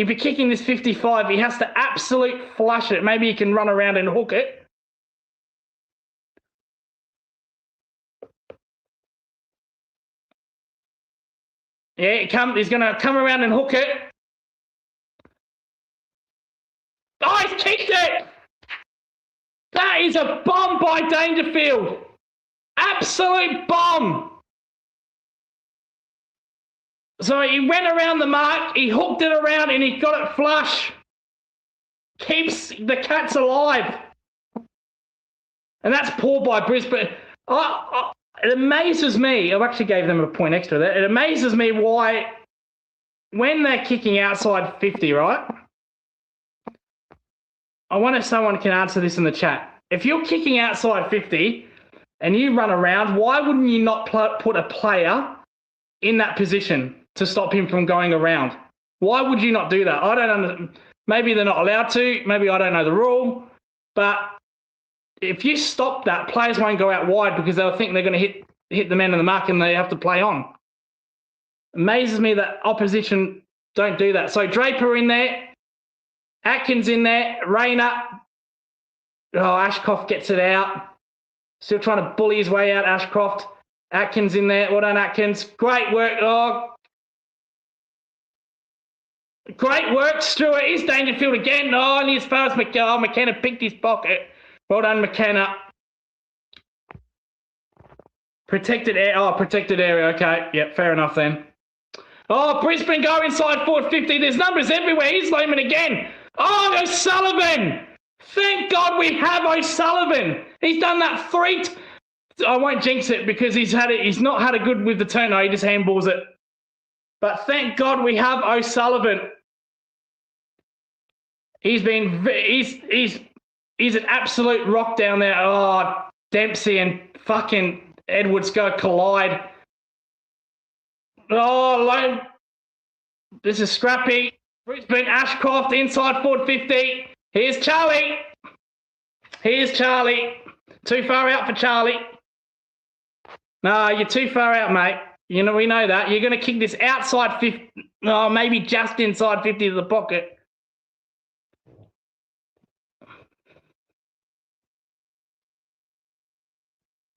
this 55. He has to absolute flush it. Maybe he can run around and hook it. Yeah, he's going to come around and hook it. Oh, he's kicked it! That is a bomb by Dangerfield. Absolute bomb. So he went around the mark, he hooked it around and he got it flush. Keeps the Cats alive. And that's poor by Brisbane. It amazes me. I actually gave them a point extra there. It amazes me why, when they're kicking outside 50, right? I wonder if someone can answer this in the chat. If you're kicking outside 50 and you run around, why wouldn't you not put a player in that position to stop him from going around? Why would you not do that? I don't understand. Maybe they're not allowed to. Maybe I don't know the rule. But if you stop that, players won't go out wide because they'll think they're going to hit the man in the mark and they have to play on. Amazes me that opposition don't do that. So Draper in there, Atkins in there, Rayner. Oh, Ashcroft gets it out. Still trying to bully his way out, Ashcroft. Atkins in there. Well done, Atkins. Great work. Oh, great work, Stewart. Is Dangerfield again. Oh, only as far as McKenna picked his pocket. Well done, McKenna. Protected area. Okay, yep, fair enough then. Oh, Brisbane go inside 450. There's numbers everywhere. He's Lohman again. Oh, O'Sullivan. Thank God we have O'Sullivan. He's done that I won't jinx it because he's not had a good with the turn. No, he just handballs it. But thank God we have O'Sullivan. He's an absolute rock down there. Oh, Dempsey and fucking Edwards go collide. Oh, this is scrappy. Brisbane, Ashcroft inside 450. Here's Charlie. Too far out for Charlie. No, you're too far out, mate. You know, we know that. You're going to kick this outside 50. Oh, maybe just inside 50 to the pocket.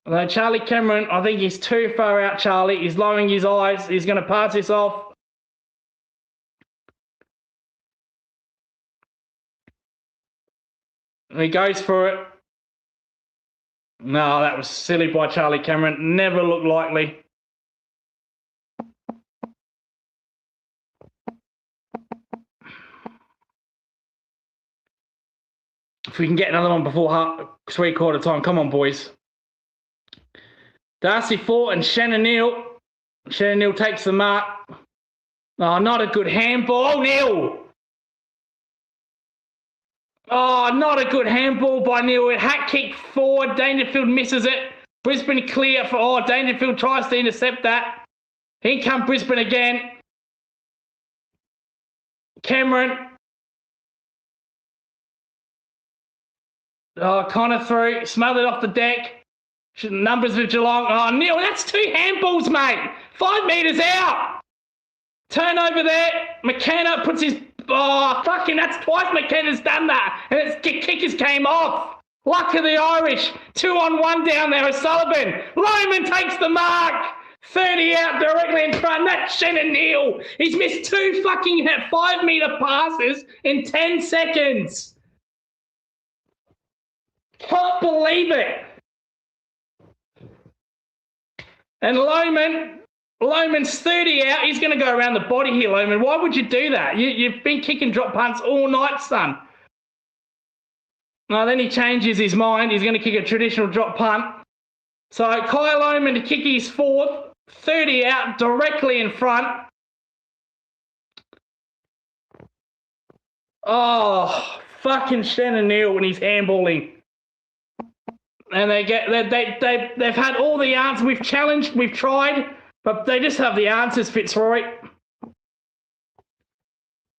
Although Charlie Cameron, I think he's too far out, Charlie. He's lowering his eyes. He's going to pass this off. He goes for it. No, that was silly by Charlie Cameron. Never looked likely. If we can get another one before 3/4 time. Come on, boys. Darcy Fort and Shannon Neal. Shannon Neal takes the mark. Oh, not a good handball. Neal. Oh, not a good handball by Neal. A hat kick forward. Dangerfield misses it. Brisbane clear for... Oh, Dangerfield tries to intercept that. Here come Brisbane again. Cameron. Oh, Connor through. Smothered off the deck. Numbers of Geelong. Oh, Neal, that's 2 handballs, mate. 5 metres out. Turnover there. McKenna puts his... Oh, fucking, that's twice McKenna's done that. And his kickers came off. Luck of the Irish. 2-on-1 down there. O'Sullivan. Lohman takes the mark. 30 out directly in front. That's Shannon Neal. He's missed 2 fucking 5-metre passes in 10 seconds. Can't believe it. And Lohman Loman's 30 out. He's going to go around the body here, Loman. Why would you do that? You've been kicking drop punts all night, son. No, then he changes his mind. He's going to kick a traditional drop punt. So Kai Loman to kick his fourth. 30 out, directly in front. Oh, fucking Shannon Neal when he's handballing. And they've had all the answers. We've challenged, we've tried, but they just have the answers, Fitzroy.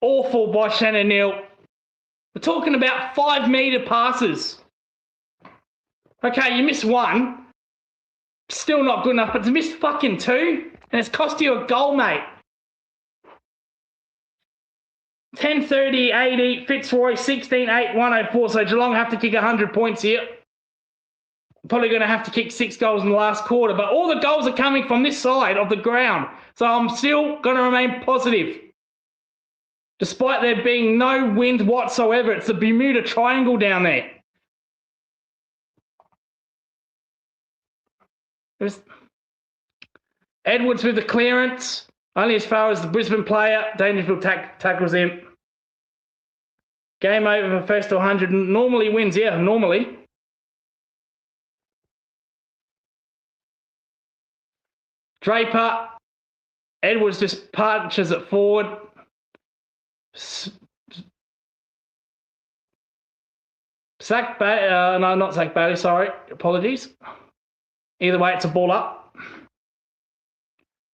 Awful by Shannon Neal. We're talking about 5 metre passes. Okay, you miss one. Still not good enough, but to miss fucking 2, and it's cost you a goal, mate. 10-30, 80, Fitzroy, 16-8, 104. So Geelong have to kick 100 points here. Probably going to have to kick 6 goals in the last quarter, but all the goals are coming from this side of the ground. So I'm still going to remain positive. Despite there being no wind whatsoever, it's the Bermuda Triangle down there. Edwards with the clearance, only as far as the Brisbane player. Dangerfield tackles him. Game over for first to 100. Normally wins, yeah, normally. Draper. Edwards just punches it forward. No, not Zach Bailey, sorry. Apologies. Either way, it's a ball up.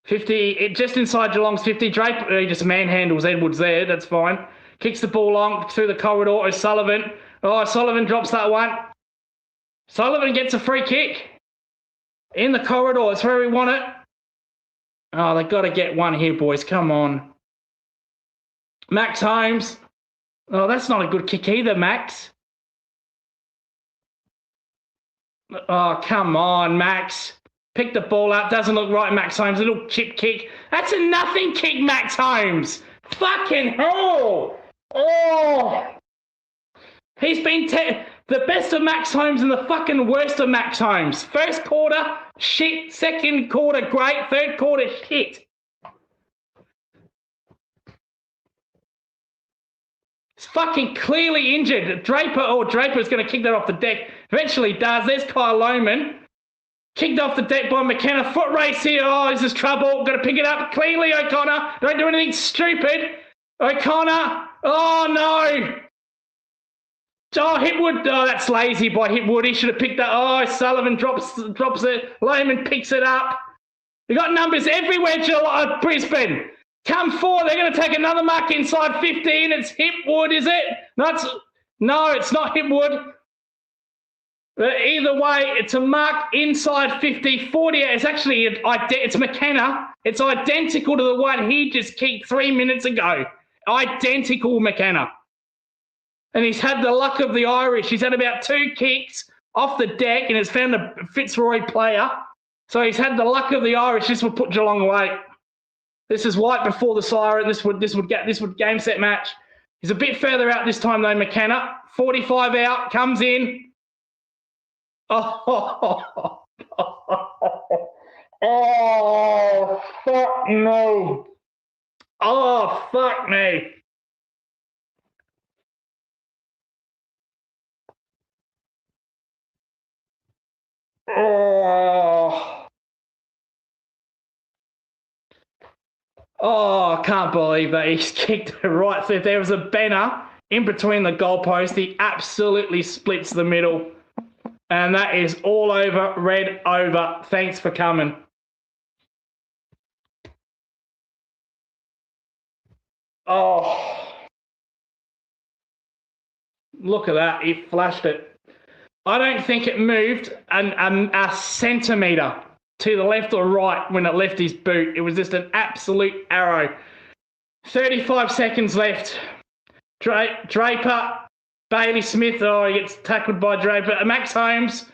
50, just inside Geelong's 50. Draper, he just manhandles Edwards there. That's fine. Kicks the ball long through the corridor. O'Sullivan. Oh, Sullivan drops that one. Sullivan gets a free kick. In the corridor. That's where we want it. Oh, they've got to get one here, boys. Come on. Max Holmes. Oh, that's not a good kick either, Max. Oh, come on, Max. Pick the ball up. Doesn't look right, Max Holmes. A little chip kick. That's a nothing kick, Max Holmes. Fucking hell. Oh. He's been the best of Max Holmes and the fucking worst of Max Holmes. First quarter, shit. Second quarter, great. Third quarter, shit. It's fucking clearly injured. Draper's going to kick that off the deck. Eventually does. There's Kyle Lohman. Kicked off the deck by McKenna. Foot race here. Oh, this is trouble. Got to pick it up cleanly, O'Connor. Don't do anything stupid. O'Connor. Oh, no. Oh, Hipwood. Oh, that's lazy by Hipwood. He should have picked that. Oh, Sullivan drops it. Lohman picks it up. You got numbers everywhere, Brisbane. Come forward. They're going to take another mark inside 15. It's Hipwood, is it? No, it's not Hipwood. But either way, it's a mark inside 50. 40. It's actually, it's McKenna. It's identical to the one he just kicked 3 minutes ago. Identical McKenna. And he's had the luck of the Irish. He's had about 2 kicks off the deck and has found a Fitzroy player. So he's had the luck of the Irish. This will put Geelong away. This is right before the siren. This would game set match. He's a bit further out this time though, McKenna. 45 out, comes in. Oh, oh, fuck no. Oh, fuck me. Oh, I can't believe that he's kicked it right through. If there was a banner in between the goalpost, he absolutely splits the middle. And that is all over, red over. Thanks for coming. Oh. Look at that. He flashed it. I don't think it moved a centimetre to the left or right when it left his boot. It was just an absolute arrow. 35 seconds left. Draper, Bailey Smith. Oh, he gets tackled by Draper. Max Holmes.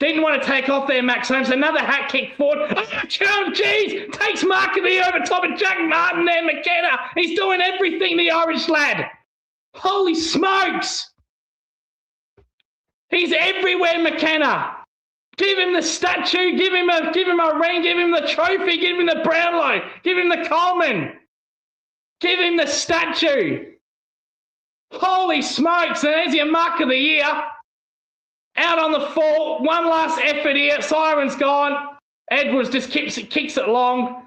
Didn't want to take off there, Max Holmes. Another hat kick forward. Oh, jeez. Takes Markley over top of Jack Martin there, McKenna. He's doing everything, the Irish lad. Holy smokes. He's everywhere, McKenna. Give him the statue, give him a ring, give him the trophy, give him the Brownlow, give him the Coleman. Give him the statue. Holy smokes, and there's your mark of the year. Out on the full, one last effort here. Siren's gone. Edwards just kicks it long.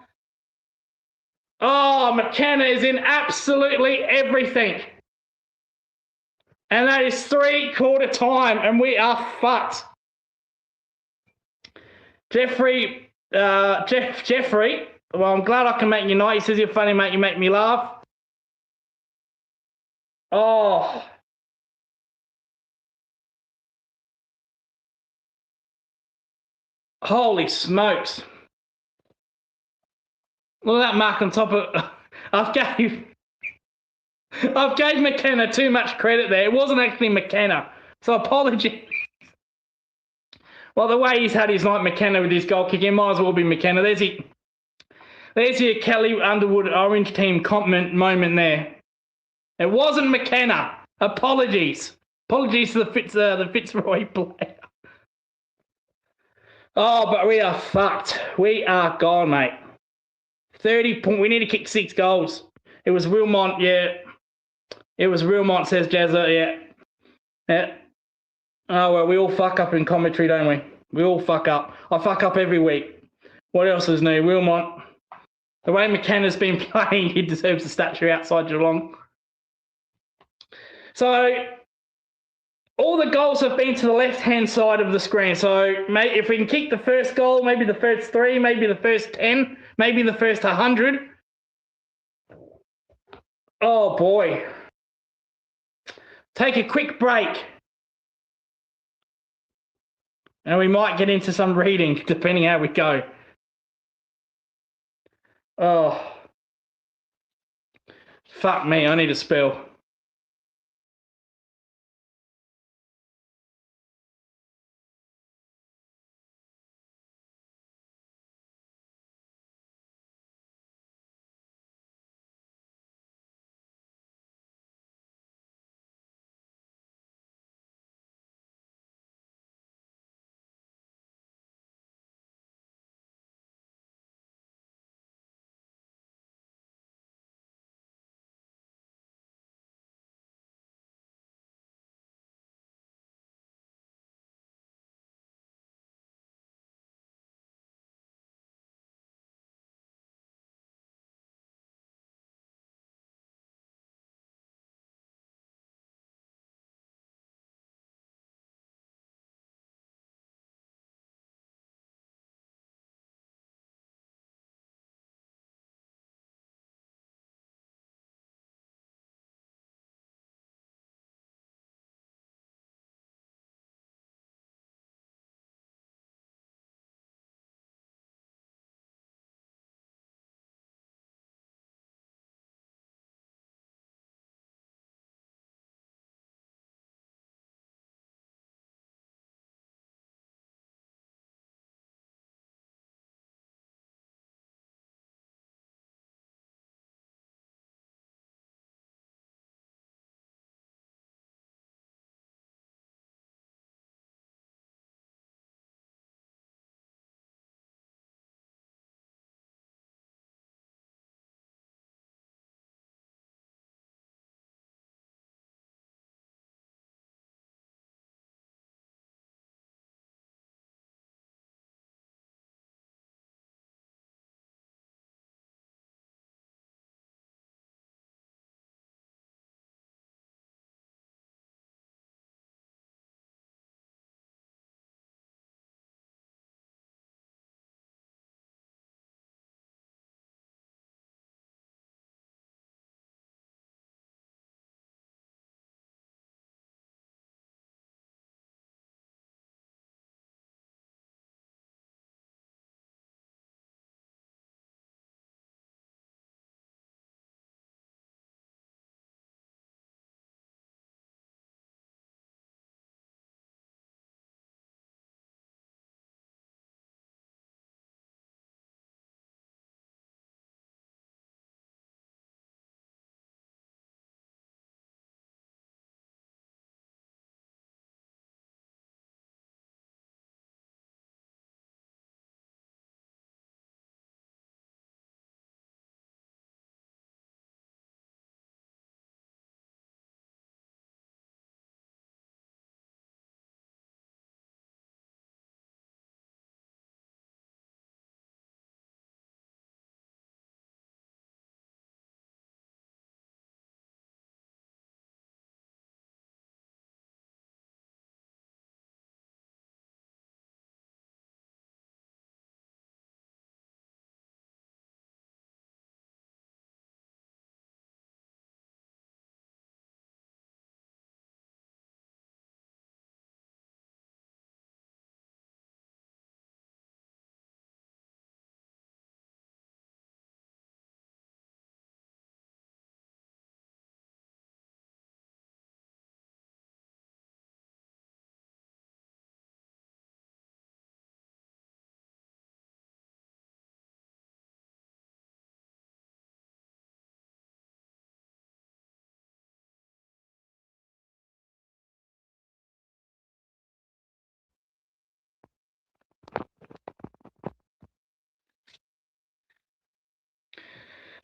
Oh, McKenna is in absolutely everything. And that is 3/4 time, and we are fucked. Jeffrey, well, I'm glad I can make you night. He says you're funny, mate. You make me laugh. Oh. Holy smokes. Look at that mark on top of... I've gave McKenna too much credit there. It wasn't actually McKenna. So apologies. Well, the way he's had his night, McKenna, with his goal kicking, might as well be McKenna. There's your Kelly Underwood Orange team compliment moment there. It wasn't McKenna. Apologies. Apologies to the Fitzroy player. Oh, but we are fucked. We are gone, mate. 30 points. We need to kick 6 goals. It was Wilmont, yeah. It was Wilmont, says Jazza, yeah. Yeah. Oh, well, we all fuck up in commentary, don't we? We all fuck up. I fuck up every week. What else is new? Wilmont. The way McKenna's been playing, he deserves a statue outside Geelong. So, all the goals have been to the left-hand side of the screen. So, mate, if we can kick the first goal, maybe the first 3, maybe the first 10, maybe the first 100. Oh, boy. Take a quick break. And we might get into some reading, depending how we go. Oh. Fuck me, I need a spell.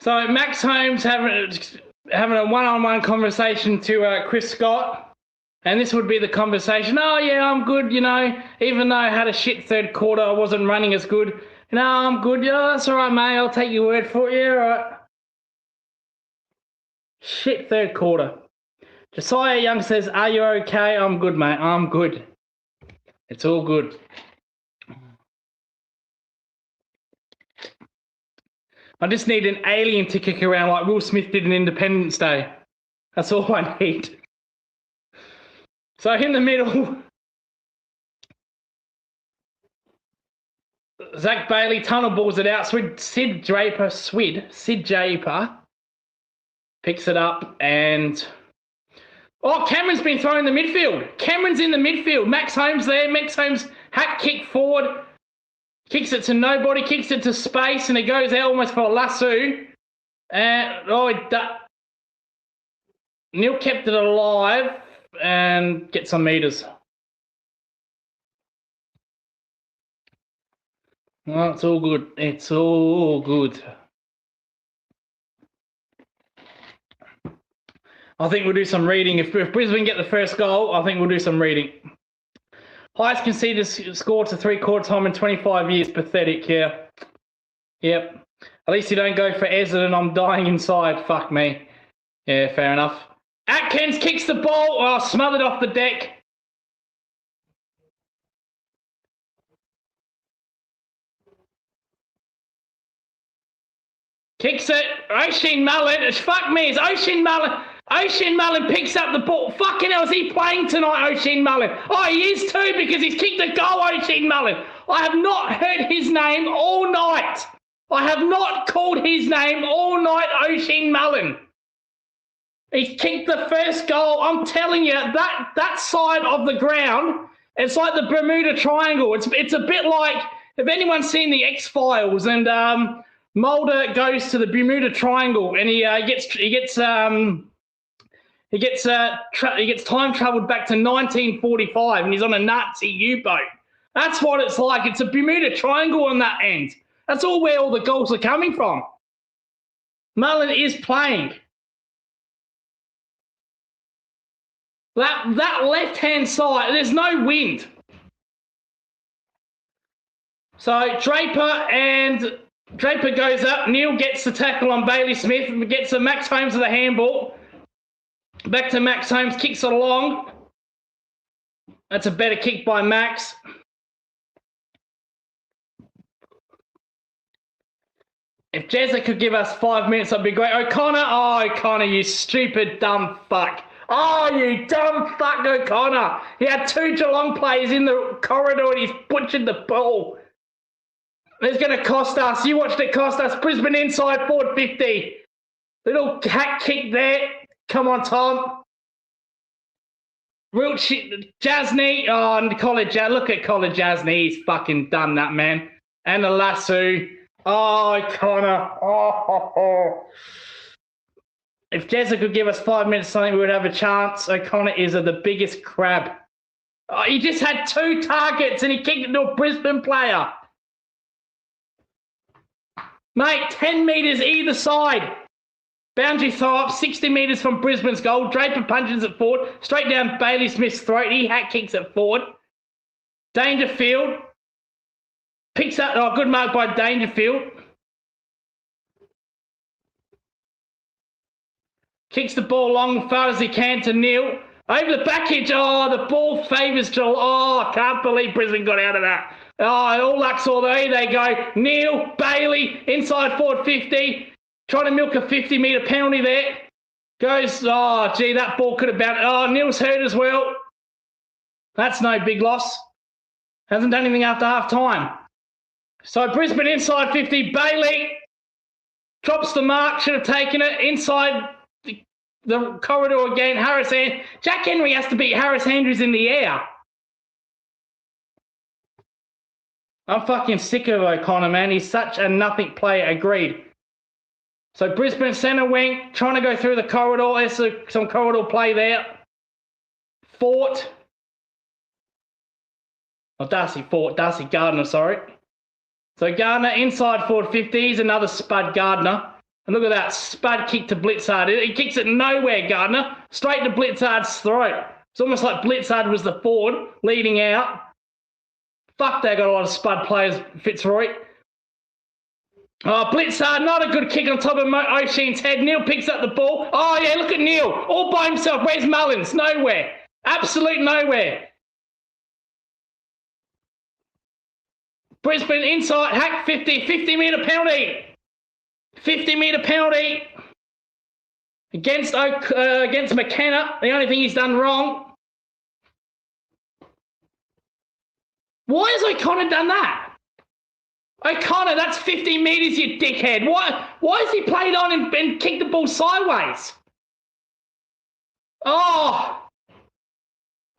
So Max Holmes having a one-on-one conversation to Chris Scott, and this would be the conversation. Oh yeah, I'm good. You know, even though I had a shit third quarter, I wasn't running as good. No, I'm good. Yeah, that's all right, mate. I'll take your word for it. Yeah, all right. Shit third quarter. Josiah Young says, "Are you okay?" I'm good, mate. I'm good. It's all good. I just need an alien to kick around like Will Smith did in Independence Day. That's all I need. So in the middle, Zach Bailey tunnel balls it out. Sid Draper picks it up and... Oh, Cameron's been thrown in the midfield. Cameron's in the midfield. Max Holmes there. Max Holmes hat kick forward. Kicks it to nobody. Kicks it to space and it goes out almost for a lasso. And Neil kept it alive and gets some meters. Well, it's all good. It's all good. I think we'll do some reading. If Brisbane get the first goal, I think we'll do some reading. Highest conceded score to three-quarter time in 25 years. Pathetic, yeah. Yep. At least you don't go for Essendon. I'm dying inside. Fuck me. Yeah, fair enough. Atkins kicks the ball. Oh, smothered off the deck. Kicks it. Oisin Mullen. Fuck me. It's Oisin Mullen. Oisin Mullen picks up the ball. Fucking hell, is he playing tonight, Oisin Mullen? Oh, he is too because he's kicked a goal, Oisin Mullen. I have not heard his name all night. I have not called his name all night, Oisin Mullen. He's kicked the first goal. I'm telling you, that side of the ground, it's like the Bermuda Triangle. It's a bit like, if anyone's seen the X-Files and Mulder goes to the Bermuda Triangle and he gets time traveled back to 1945 and he's on a Nazi U-boat. That's what it's like. It's a Bermuda Triangle on that end. That's where all the goals are coming from. Mullen is playing. That left-hand side, there's no wind. So Draper goes up. Neil gets the tackle on Bailey Smith. Gets a Max Holmes with the handball. Back to Max Holmes, kicks it along. That's a better kick by Max. If Jezza could give us 5 minutes, that'd be great. O'Connor, you stupid dumb fuck. Oh, you dumb fuck, O'Connor. He had 2 Geelong players in the corridor and he's butchered the ball. It's going to cost us. You watched it cost us. Brisbane inside, forward 50. Little hack kick there. Come on, Tom. Real shit. Jasny. Oh, look at Colin Jasny. He's fucking done that, man. And the lasso. Oh, O'Connor. Oh. If Jezza could give us 5 minutes, something we would have a chance. O'Connor is the biggest crab. Oh, he just had 2 targets and he kicked it to a Brisbane player. Mate, 10 metres either side. Boundary throw up, 60 metres from Brisbane's goal. Draper punches it forward, straight down Bailey Smith's throat. He hat kicks it forward. Dangerfield picks up. Oh, good mark by Dangerfield. Kicks the ball long as far as he can to Neil. Over the back edge. Oh, the ball favours Geelong. Oh, I can't believe Brisbane got out of that. Oh, all luck's all there. They go. Neil, Bailey, inside forward 50. Trying to milk a 50-metre penalty there. Goes, oh, gee, that ball could have bounced. Oh, Neil's hurt as well. That's no big loss. Hasn't done anything after half-time. So Brisbane inside 50. Bailey drops the mark. Should have taken it. Inside the corridor again. Jack Henry has to beat Harris Andrews in the air. I'm fucking sick of O'Connor, man. He's such a nothing player. Agreed. So Brisbane centre wing, trying to go through the corridor. There's some corridor play there. Darcy Gardner, sorry. So Gardner inside forward 50. He's another spud Gardner. And look at that spud kick to Blitzard. He kicks it nowhere, Gardner. Straight to Blitzard's throat. It's almost like Blitzard was the forward leading out. Fuck, they got a lot of spud players, Fitzroy. Oh, Blitzard, not a good kick on top of O'Sheen's head. Neil picks up the ball. Oh, yeah, look at Neil. All by himself. Where's Mullins? Nowhere. Absolute nowhere. Brisbane inside. Hack 50. 50-metre penalty. 50-metre penalty against McKenna. The only thing he's done wrong. Why has O'Connor done that? O'Connor, that's 50 metres, you dickhead. Why has he played on and kicked the ball sideways? Oh,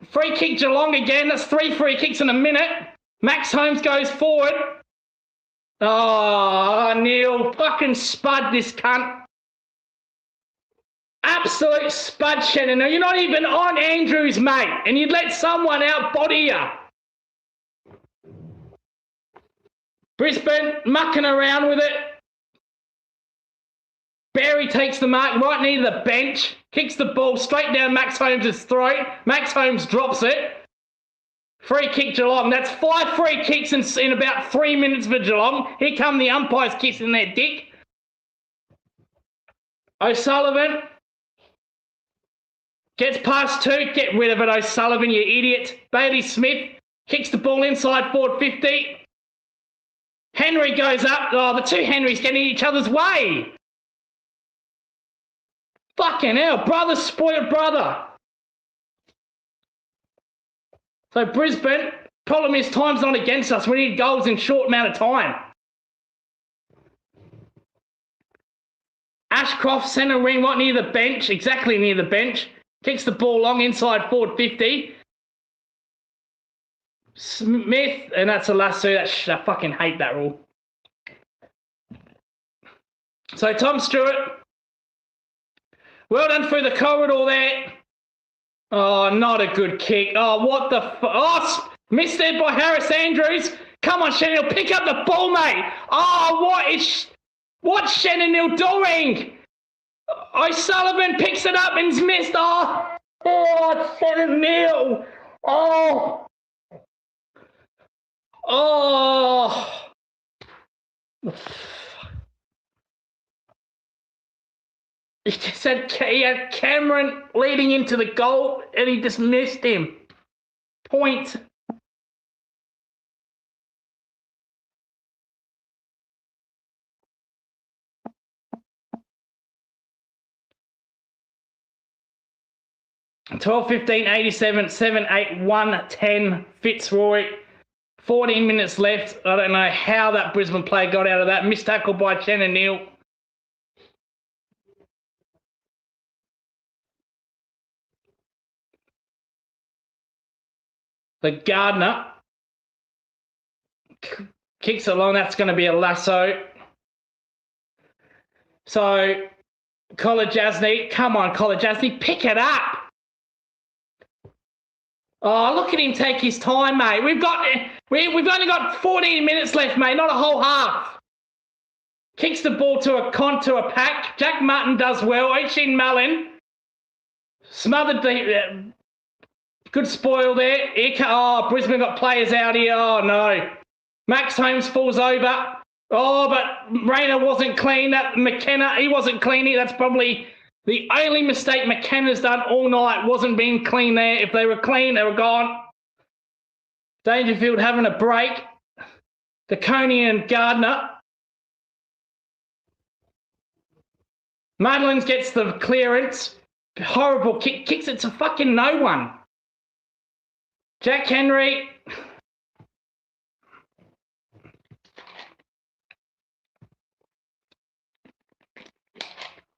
free kick Geelong again. That's 3 free kicks in a minute. Max Holmes goes forward. Oh, Neil, fucking spud this cunt. Absolute spud, Shannon. You're not even on Andrews, mate, and you'd let someone out body you. Brisbane mucking around with it. Barry takes the mark right near the bench, kicks the ball straight down Max Holmes' throat. Max Holmes drops it. Free kick Geelong. That's 5 free kicks in about 3 minutes for Geelong. Here come the umpires kissing their dick. O'Sullivan gets past 2. Get rid of it, O'Sullivan, you idiot. Bailey Smith kicks the ball inside forward 50. Henry goes up. Oh, the two Henrys getting in each other's way. Fucking hell. Brother spoiled brother. So Brisbane, problem is time's not against us. We need goals in short amount of time. Ashcroft, centre ring, right near the bench, exactly near the bench. Kicks the ball long inside forward 50. Smith, and that's a lasso. I fucking hate that rule. So Tom Stewart, well done through the corridor there. Oh, not a good kick. Oh, what the missed there by Harris Andrews. Come on, Shannon, pick up the ball, mate. Oh, what's Shannon doing? O'Sullivan picks it up and's missed. Oh, Shannon Neal. Oh. He just had Cameron leading into the goal and he just missed him. Point. $12, 15, 87, 7, 8, 1, 10, Fitzroy. 14 minutes left. I don't know how that Brisbane player got out of that. Missed tackle by Shannon Neal. The Gardner kicks it along. That's going to be a lasso. So, Kolajasny, come on, Kolajasny, pick it up. Oh, look at him take his time, mate. We've only got 14 minutes left, mate, not a whole half. Kicks the ball to a pack. Jack Martin does well. Oisin Mullen smothered the good spoil there. Oh, Brisbane got players out here. Oh, no. Max Holmes falls over. Oh, but Rayner wasn't clean. That McKenna, he wasn't clean. That's probably the only mistake McKenna's done all night, wasn't being clean there. If they were clean, they were gone. Dangerfield having a break. De Coney and Gardner. Madlins gets the clearance. Horrible kick. Kicks it to fucking no one. Jack Henry.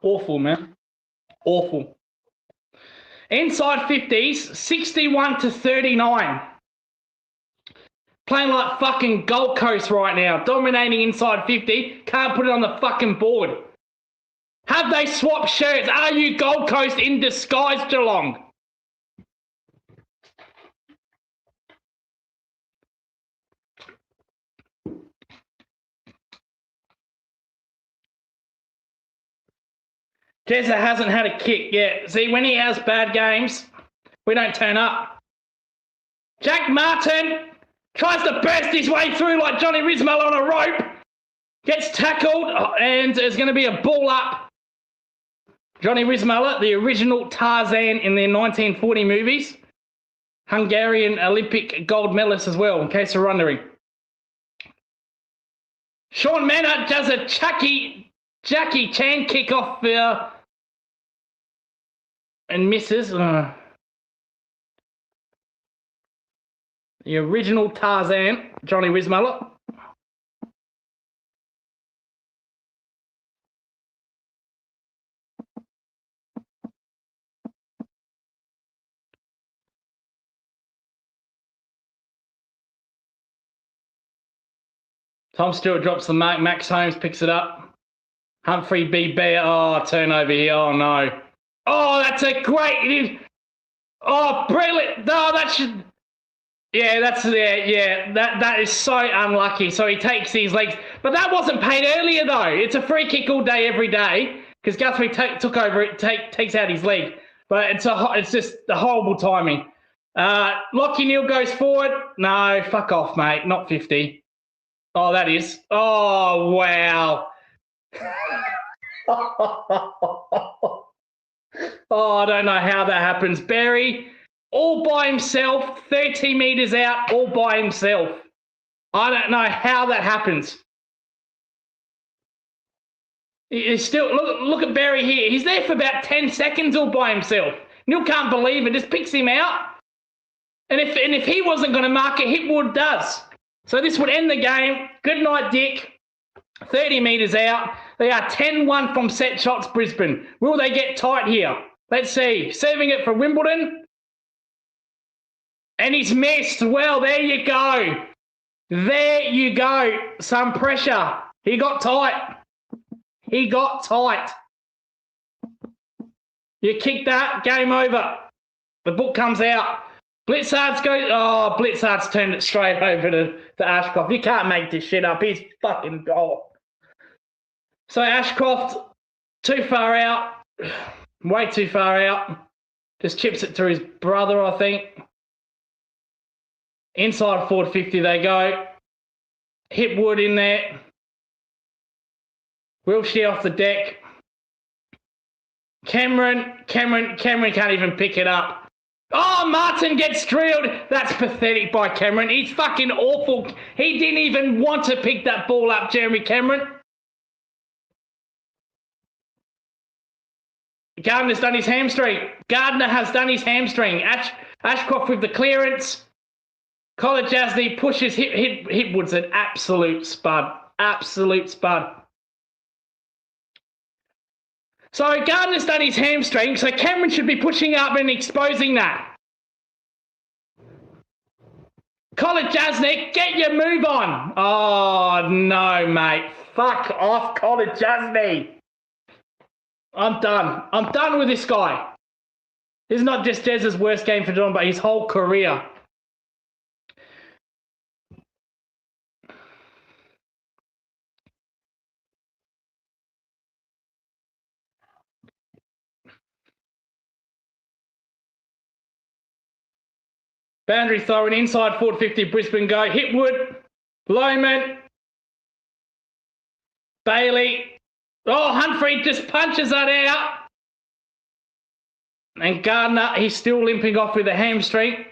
Awful, man. Awful. Inside 50s, 61 to 39. Playing like fucking Gold Coast right now. Dominating inside 50. Can't put it on the fucking board. Have they swapped shirts? Are you Gold Coast in disguise, Geelong? Jezza hasn't had a kick yet. See, when he has bad games, we don't turn up. Jack Martin tries to burst his way through like Johnny Rismel on a rope. Gets tackled, and there's going to be a ball up. Johnny Rismel, the original Tarzan in the 1940 movies. Hungarian Olympic gold medalist as well, in case you're wondering. Sean Manor does a Jackie Chan kick off and misses. The original Tarzan, Johnny Rismel. Tom Stewart drops the mark. Max Holmes picks it up. Humphrey BB. Oh, turnover here. Oh, no. Oh, that's a great... Oh, brilliant. No, that should... Yeah, that is so unlucky. So he takes his legs. But that wasn't paid earlier, though. It's a free kick all day, every day. Because Guthrie took over it, takes out his leg. But it's just the horrible timing. Lockie Neal goes forward. No, fuck off, mate. Not 50. Oh, that is. Oh, wow. Oh, I don't know how that happens. Berry, all by himself, 30 metres out, all by himself. I don't know how that happens. He's still look at Berry here. He's there for about 10 seconds all by himself. Neil can't believe it. Just picks him out. And if he wasn't going to mark it, Hipwood does. So this would end the game. Good night, Dick. 30 metres out. They are 10-1 from set shots, Brisbane. Will they get tight here? Let's see. Serving it for Wimbledon. And he's missed. Well, there you go. There you go. Some pressure. He got tight. He got tight. You kick that, game over. The book comes out. Blitzard's Blitzard's turned it straight over to Ashcroft. You can't make this shit up. He's fucking goal. So Ashcroft, too far out. Way too far out. Just chips it to his brother, I think. Inside forward 50 they go. Hipwood in there. Wilshere off the deck. Cameron can't even pick it up. Oh, Martin gets drilled. That's pathetic by Cameron. He's fucking awful. He didn't even want to pick that ball up, Jeremy Cameron. Gardner's done his hamstring. Gardner has done his hamstring. Ashcroft with the clearance. Colin Jasny pushes Hipwood's an absolute spud. Absolute spud. So Gardner's done his hamstring, so Cameron should be pushing up and exposing that. Colin Jasny, get your move on. Oh, no, mate. Fuck off, Colin Jasny. I'm done. I'm done with this guy. This is not just Jez's worst game for John, but his whole career. Boundary throw and inside forward 50, Brisbane go. Hipwood, Lohman, Bailey. Oh, Humphrey just punches that out. And Gardner, he's still limping off with a hamstring.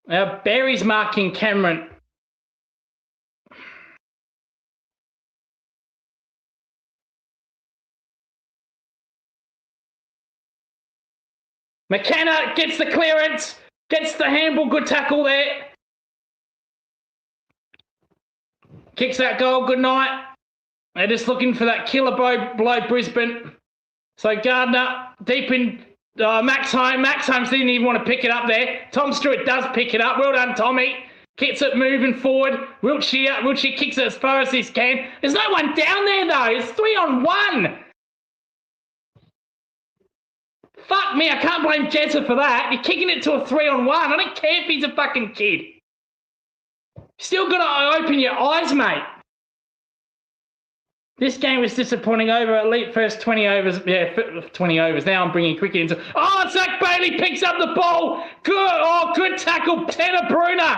Now Barry's marking Cameron. McKenna gets the clearance, gets the handball, good tackle there. Kicks that goal, good night. They're just looking for that killer blow Brisbane. So Gardner, deep in Max Holmes. Max Holmes didn't even want to pick it up there. Tom Stewart does pick it up. Well done, Tommy. Gets it moving forward. Wiltshire kicks it as far as he can. There's no one down there, though. It's 3-on-1. Fuck me, I can't blame Jezza for that. You're kicking it to a 3-on-1. I don't care if he's a fucking kid. Still got to open your eyes, mate. This game was disappointing over at least first 20 overs. Yeah, 20 overs. Now I'm bringing cricket into... Oh, Zach Bailey picks up the ball. Good tackle, Tanner Bruner.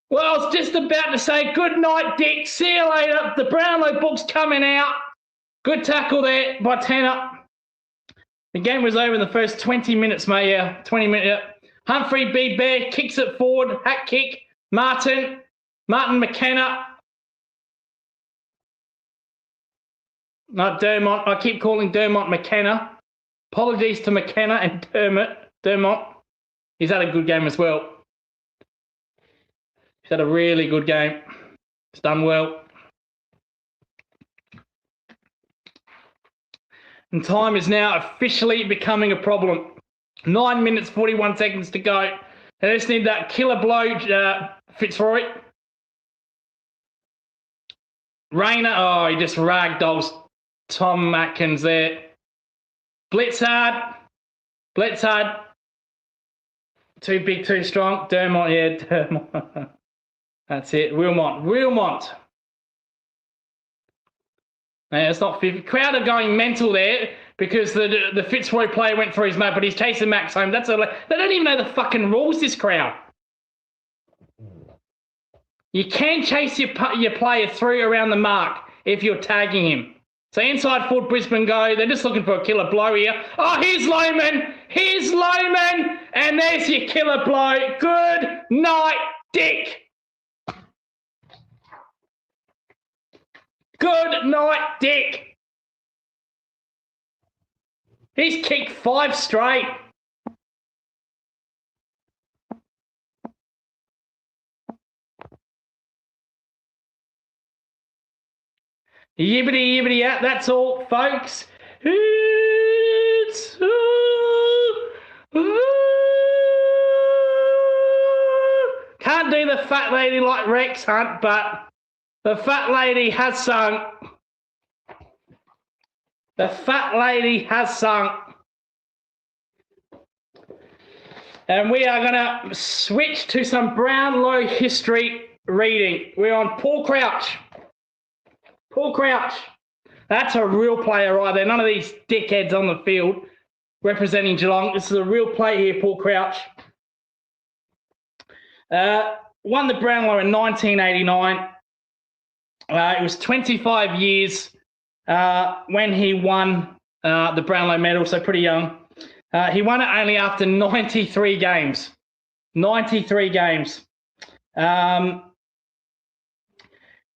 Well, I was just about to say good night, Dick. See you later. The Brownlow book's coming out. Good tackle there by Tanner. The game was over in the first 20 minutes, mate. Yeah, 20 minutes. Yeah. Humphrey B. Bear kicks it forward. Hat kick. Martin McKenna. Not Dermott. I keep calling Dermott McKenna. Apologies to McKenna and Dermott. He's had a good game as well. He's had a really good game. He's done well. And time is now officially becoming a problem. 9 minutes, 41 seconds to go. They just need that killer blow, Fitzroy. Rayner, oh, he just ragdolls Tom Atkins there. Blitzard. Too big, too strong. Dermott, yeah, Dermott. That's it. Wilmot. Man, it's not 50. Crowd are going mental there because the Fitzroy player went for his mate, but he's chasing Max home. They don't even know the fucking rules, this crowd. You can chase your player through around the mark if you're tagging him. So inside foot, Brisbane go. They're just looking for a killer blow here. Oh, here's Lohman. And there's your killer blow. Good night, Dick. Good night, Dick. He's kicked 5 straight. Yibbity yeah, that's all, folks. Can't do the fat lady like Rex Hunt, but the fat lady has sung. The fat lady has sung. And we are going to switch to some Brownlow history reading. We're on Paul Crouch. That's a real player right there. None of these dickheads on the field representing Geelong. This is a real player here, Paul Crouch. Won the Brownlow in 1989. It was 25 years when he won the Brownlow medal, so pretty young. He won it only after 93 games. 93 games.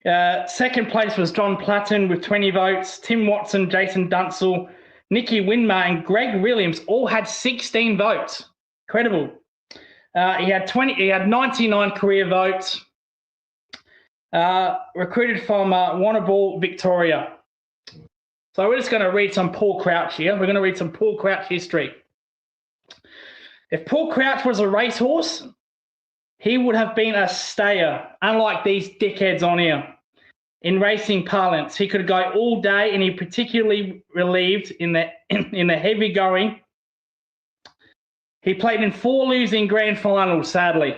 Second place was John Platten with 20 votes. Tim Watson, Jason Dunsell, Nicky Winmar, and Greg Williams all had 16 votes. Incredible. He had 99 career votes. Recruited from Warrnambool, Victoria. So we're just going to read some Paul Crouch here. We're going to read some Paul Crouch history. If Paul Crouch was a racehorse, he would have been a stayer, unlike these dickheads on here. In racing parlance, he could go all day, and he particularly relieved in the heavy going. He played in 4 losing grand finals, sadly.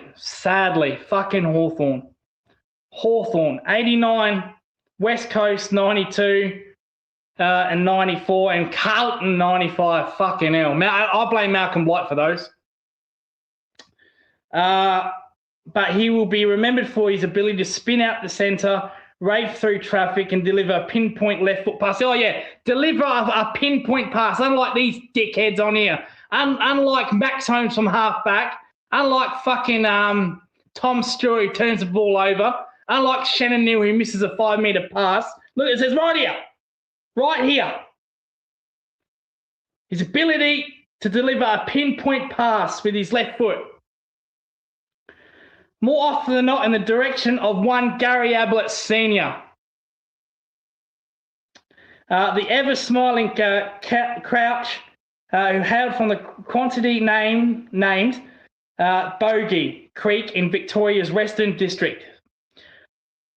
Fucking Hawthorn, 89, West Coast, 92, and 94, and Carlton, 95. Fucking hell. I blame Malcolm White for those. But he will be remembered for his ability to spin out the centre, rave through traffic, and deliver a pinpoint left foot pass. Oh, yeah, deliver a pinpoint pass, unlike these dickheads on here. Unlike Max Holmes from half-back, unlike fucking Tom Stewart who turns the ball over, unlike Shannon Neal who misses a 5-metre pass. Look, it says right here. His ability to deliver a pinpoint pass with his left foot. More often than not in the direction of one Gary Ablett Sr. The ever-smiling Crouch, who hailed from the quantity named Bogey Creek in Victoria's Western District.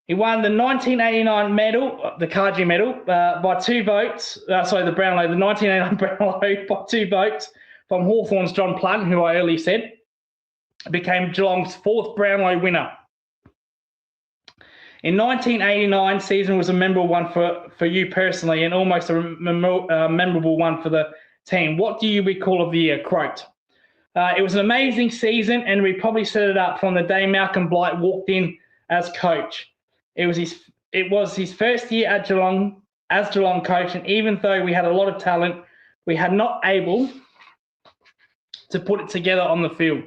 He won the 1989 medal, the Carji medal, by 2 votes. The Brownlow, the 1989 Brownlow by 2 votes from Hawthorn's John Platten, who I earlier said, became Geelong's 4th Brownlow winner. In 1989, season was a memorable one for you personally and almost a memorable one for the team. What do you recall of the year? Quote, it was an amazing season, and we probably set it up from the day Malcolm Blight walked in as coach. It was his first year at Geelong as Geelong coach, and even though we had a lot of talent, we had not able to put it together on the field.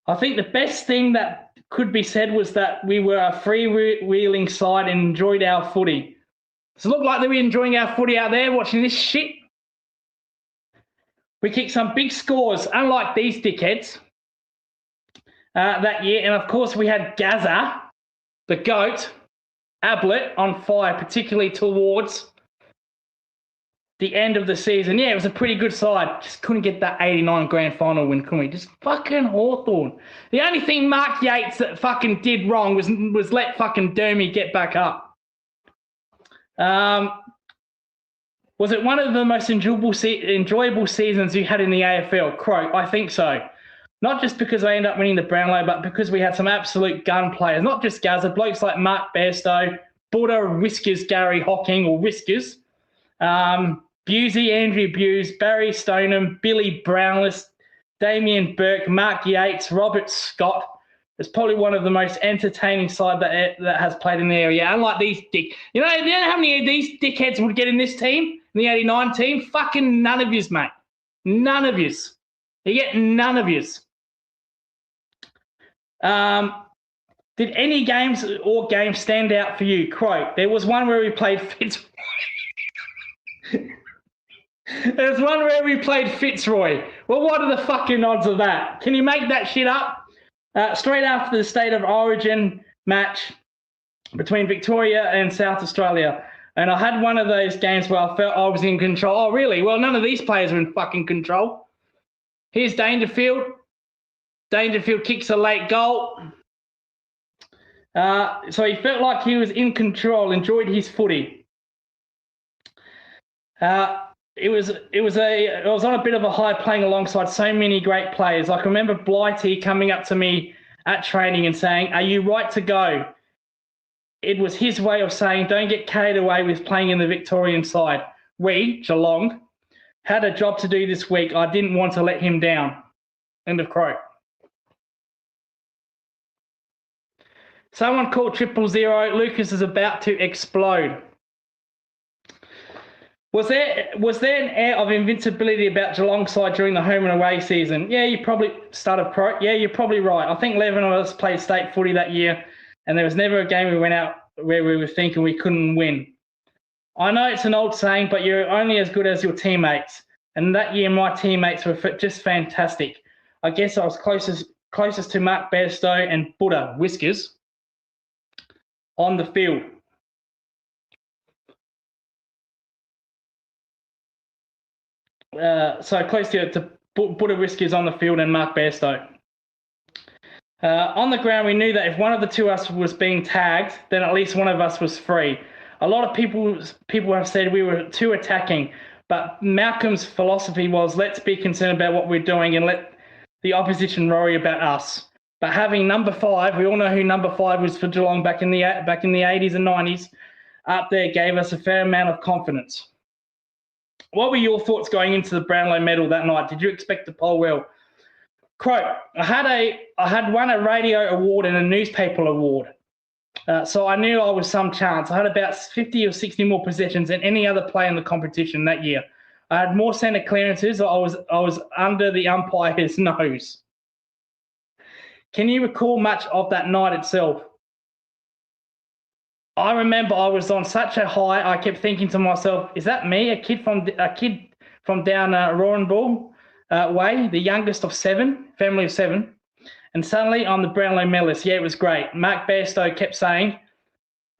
I think the best thing that could be said was that we were a freewheeling side and enjoyed our footy. Does it look like that we're enjoying our footy out there watching this shit? We kicked some big scores, unlike these dickheads, that year. And, of course, we had Gaza, the GOAT, Ablett on fire, particularly towards the end of the season. Yeah, it was a pretty good side. Just couldn't get that 89 grand final win, couldn't we? Just fucking Hawthorn. The only thing Mark Yates that fucking did wrong was let fucking Dermy get back up. Was it one of the most enjoyable seasons you had in the AFL? Croak, I think so. Not just because I ended up winning the Brownlow, but because we had some absolute gun players. Not just Gaza, blokes like Mark Bairstow, Buddha, Whiskers, Gary Hocking, or Whiskers, Busey, Andrew Buse, Barry Stoneham, Billy Brownless, Damien Burke, Mark Yates, Robert Scott. It's probably one of the most entertaining side that has played in the area. Unlike these you know how many of these dickheads would get in this team, in the 89 team? Fucking none of yous, mate. None of yous. You get none of yous. Did any games stand out for you? Quote, there was one where we played Fitzroy. There's one where we played Fitzroy. Well, what are the fucking odds of that? Can you make that shit up? Straight after the State of Origin match between Victoria and South Australia. And I had one of those games where I felt I was in control. Oh, really? Well, none of these players are in fucking control. Here's Dangerfield. Dangerfield kicks a late goal. So he felt like he was in control, enjoyed his footy. I was on a bit of a high playing alongside so many great players. Like I remember Blighty coming up to me at training and saying, "Are you right to go?" It was his way of saying, don't get carried away with playing in the Victorian side. We, Geelong, had a job to do this week. I didn't want to let him down. End of quote. Someone called 000. Lucas is about to explode. Was there an air of invincibility about Geelong side during the home and away season? Yeah, you probably started pro. Yeah, you're probably right. I think 11 of us played state footy that year, and there was never a game we went out where we were thinking we couldn't win. I know it's an old saying, but you're only as good as your teammates. And that year, my teammates were just fantastic. I guess I was closest to Mark Bairstow and Buddha, Whiskers, on the field. So close to Buddha, Whiskers on the field and Mark Bairstow. On the ground, we knew that if one of the two of us was being tagged, then at least one of us was free. A lot of people have said we were too attacking, but Malcolm's philosophy was let's be concerned about what we're doing and let the opposition worry about us. But having number 5, we all know who number 5 was for Geelong back in the 80s and 90s, up there gave us a fair amount of confidence. What were your thoughts going into the Brownlow medal that night? Did you expect to poll well? Quote, I had won a radio award and a newspaper award. So I knew I was some chance. I had about 50 or 60 more possessions than any other player in the competition that year. I had more centre clearances. I was under the umpire's nose. Can you recall much of that night itself? I remember I was on such a high. I kept thinking to myself, "Is that me? A kid from down Roranball way, the youngest of 7, family of 7." And suddenly I'm the Brownlow medalist. Yeah, it was great. Mark Bairstow kept saying,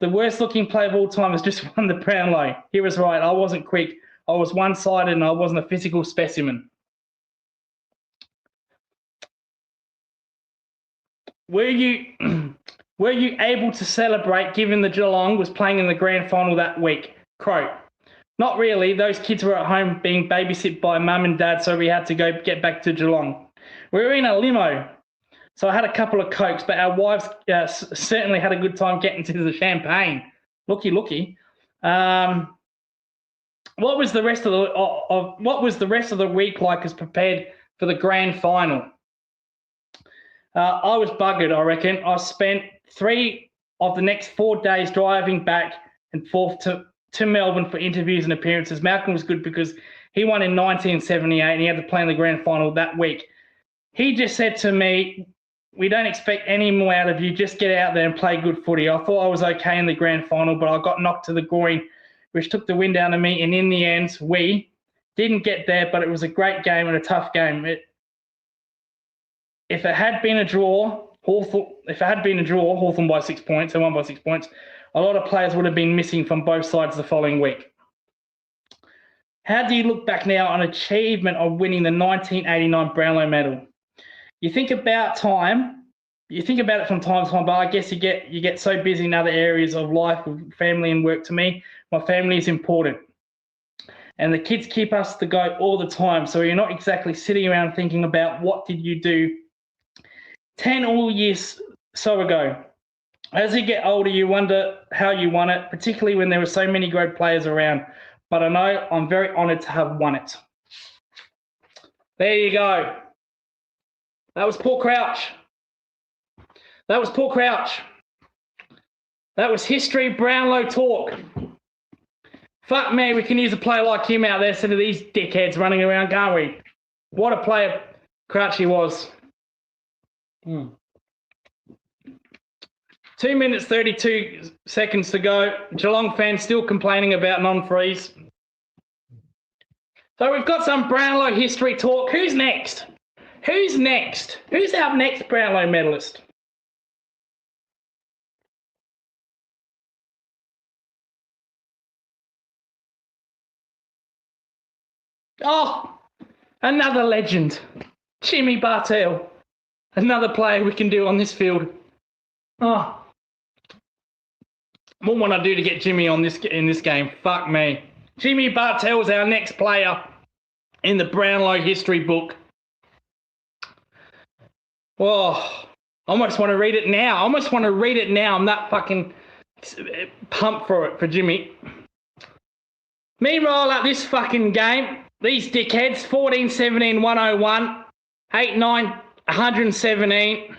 the worst looking player of all time has just won the Brownlow. He was right. I wasn't quick. I was one-sided and I wasn't a physical specimen. Were you able to celebrate given the Geelong was playing in the grand final that week? Quote, not really. Those kids were at home being babysit by mum and dad, so we had to go get back to Geelong. We were in a limo. So I had a couple of Cokes, but our wives certainly had a good time getting to the champagne. Looky. What was the rest of the week like as prepared for the grand final? I was buggered, I reckon. I spent 3 of the next 4 days driving back and forth to Melbourne for interviews and appearances. Malcolm was good because he won in 1978 and he had to play in the grand final that week. He just said to me, we don't expect any more out of you. Just get out there and play good footy. I thought I was okay in the grand final, but I got knocked to the groin, which took the wind out of me. And in the end, we didn't get there, but it was a great game and a tough game. If it had been a draw, Hawthorn by 6 points, they won by 6 points, a lot of players would have been missing from both sides the following week. How do you look back now on achievement of winning the 1989 Brownlow medal? You think about it from time to time, but I guess you get so busy in other areas of life with family and work. To me, my family is important. And the kids keep us to go all the time, so you're not exactly sitting around thinking about what did you do 10 all years so ago. As you get older, you wonder how you won it, particularly when there were so many great players around. But I know I'm very honoured to have won it. There you go. That was Paul Crouch. That was history Brownlow talk. Fuck me, we can use a player like him out there instead of these dickheads running around, can't we? What a player Crouchy was. 2 minutes, 32 seconds to go. Geelong fans still complaining about non-freeze. So we've got some Brownlow history talk. Who's next? Who's our next Brownlow medalist? Oh, another legend. Jimmy Bartell. Another player we can do on this field. Oh. What would I do to get Jimmy in this game? Fuck me. Jimmy Bartell's our next player in the Brownlow history book. Oh, I almost want to read it now. I'm that fucking pumped for it, for Jimmy. Meanwhile, at this fucking game, these dickheads, 14, 17, 101, 8, 9, 117.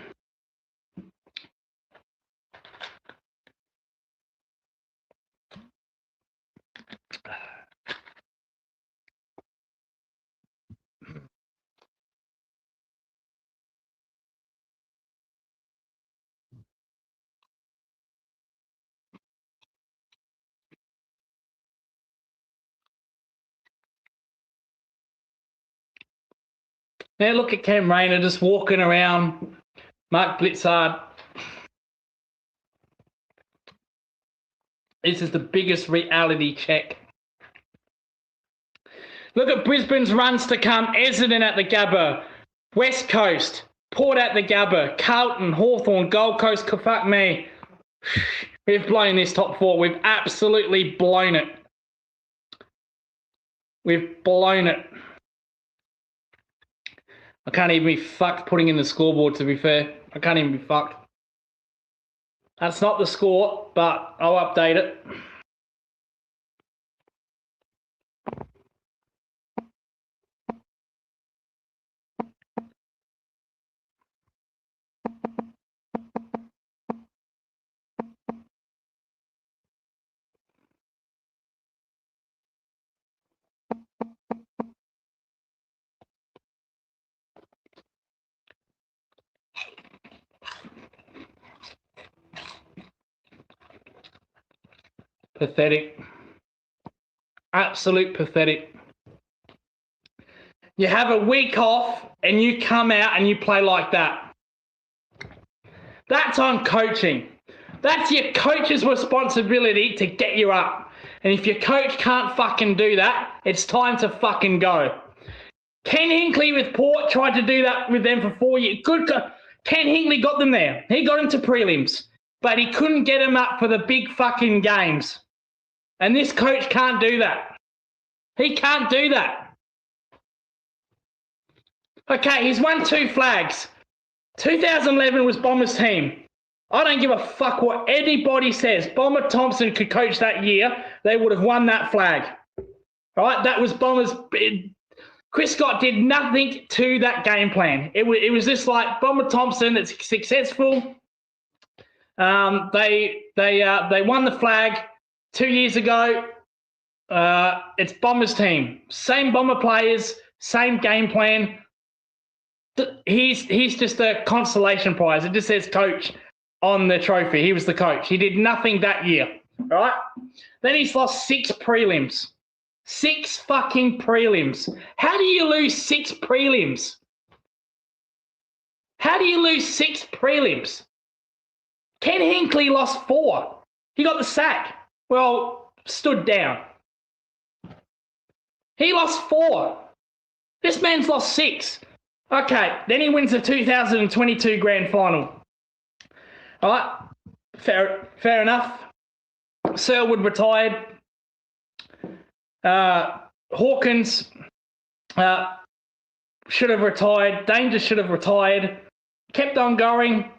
Now look at Cam Rayner just walking around. Mark Blitzard. This is the biggest reality check. Look at Brisbane's runs to come. Essendon at the Gabba. West Coast. Port at the Gabba. Carlton, Hawthorn, Gold Coast. Fuck me. We've blown this top 4. We've absolutely blown it. We've blown it. I can't even be fucked putting in the scoreboard, to be fair. I can't even be fucked. That's not the score, but I'll update it. Pathetic. Absolute pathetic. You have a week off and you come out and you play like that. That's on coaching. That's your coach's responsibility to get you up. And if your coach can't fucking do that, it's time to fucking go. Ken Hinkley with Port tried to do that with them for 4 years. Ken Hinkley got them there. He got them to prelims. But he couldn't get them up for the big fucking games. And this coach can't do that. He can't do that. Okay, he's won 2 flags. 2011 was Bombers' team. I don't give a fuck what anybody says. Bomber Thompson could coach that year. They would have won that flag. All right, that was Bombers. Chris Scott did nothing to that game plan. It was just like Bomber Thompson. It's successful. They won the flag 2 years ago. It's Bombers' team. Same Bomber players, same game plan. He's just a consolation prize. It just says coach on the trophy. He was the coach. He did nothing that year. All right? Then he's lost 6 prelims. 6 fucking prelims. How do you lose 6 prelims? How do you lose 6 prelims? Ken Hinckley lost 4. He got the sack. Well, stood down. He lost 4. This man's lost 6. Okay, then he wins the 2022 grand final. All right, fair enough. Selwood retired. Hawkins should have retired. Danger should have retired. Kept on going.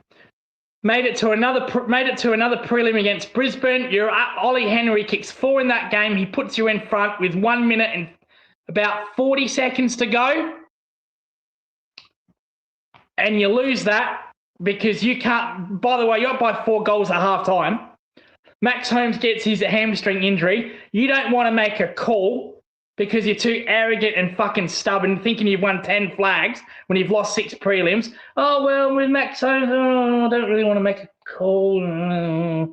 Made it to another prelim against Brisbane. Ollie Henry kicks 4 in that game. He puts you in front with 1 minute and about 40 seconds to go. And you lose that because you can't. By the way, you're up by 4 goals at half time. Max Holmes gets his hamstring injury. You don't want to make a call because you're too arrogant and fucking stubborn, thinking you've won 10 flags when you've lost 6 prelims. Oh, well, with Max Holmes, I don't really want to make a call. Are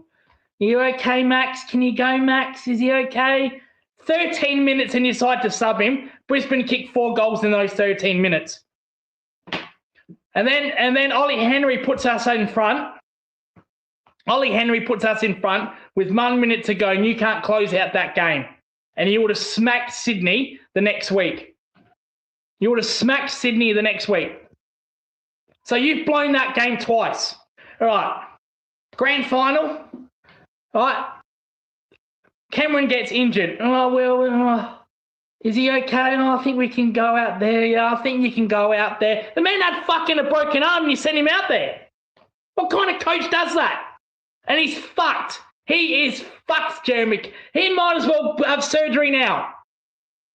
you okay, Max? Can you go, Max? Is he okay? 13 minutes and you decide to sub him. Brisbane kicked 4 goals in those 13 minutes. And then Ollie Henry puts us in front. Ollie Henry puts us in front with 1 minute to go, and you can't close out that game. And he would have smacked Sydney the next week. You would have smacked Sydney the next week. So you've blown that game twice. All right. Grand final. All right. Cameron gets injured. Oh, well, is he okay? Oh, I think we can go out there. Yeah, I think you can go out there. The man had fucking a broken arm and you sent him out there. What kind of coach does that? And he's fucked. He is fucked, Jeremy. He might as well have surgery now.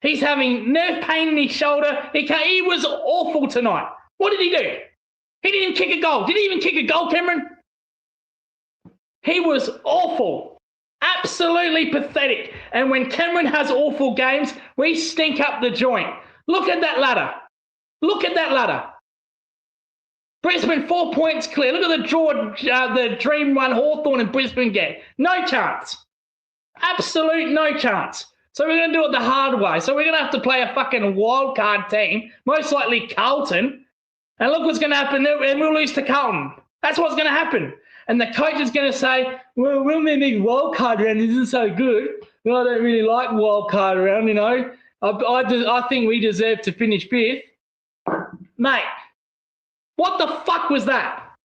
He's having nerve pain in his shoulder. He was awful tonight. What did he do? He didn't even kick a goal. Did he even kick a goal, Cameron? He was awful. Absolutely pathetic. And when Cameron has awful games, we stink up the joint. Look at that ladder. Look at that ladder. Brisbane 4 points clear. Look at the draw the Dream 1 Hawthorn and Brisbane get. No chance. Absolute no chance. So we're going to do it the hard way. So we're going to have to play a fucking wild card team, most likely Carlton. And look what's going to happen. And we'll lose to Carlton. That's what's going to happen. And the coach is going to say, well, maybe wild card round isn't so good. Well, I don't really like wild card round, you know. I think we deserve to finish 5th. Mate, what the fuck was that?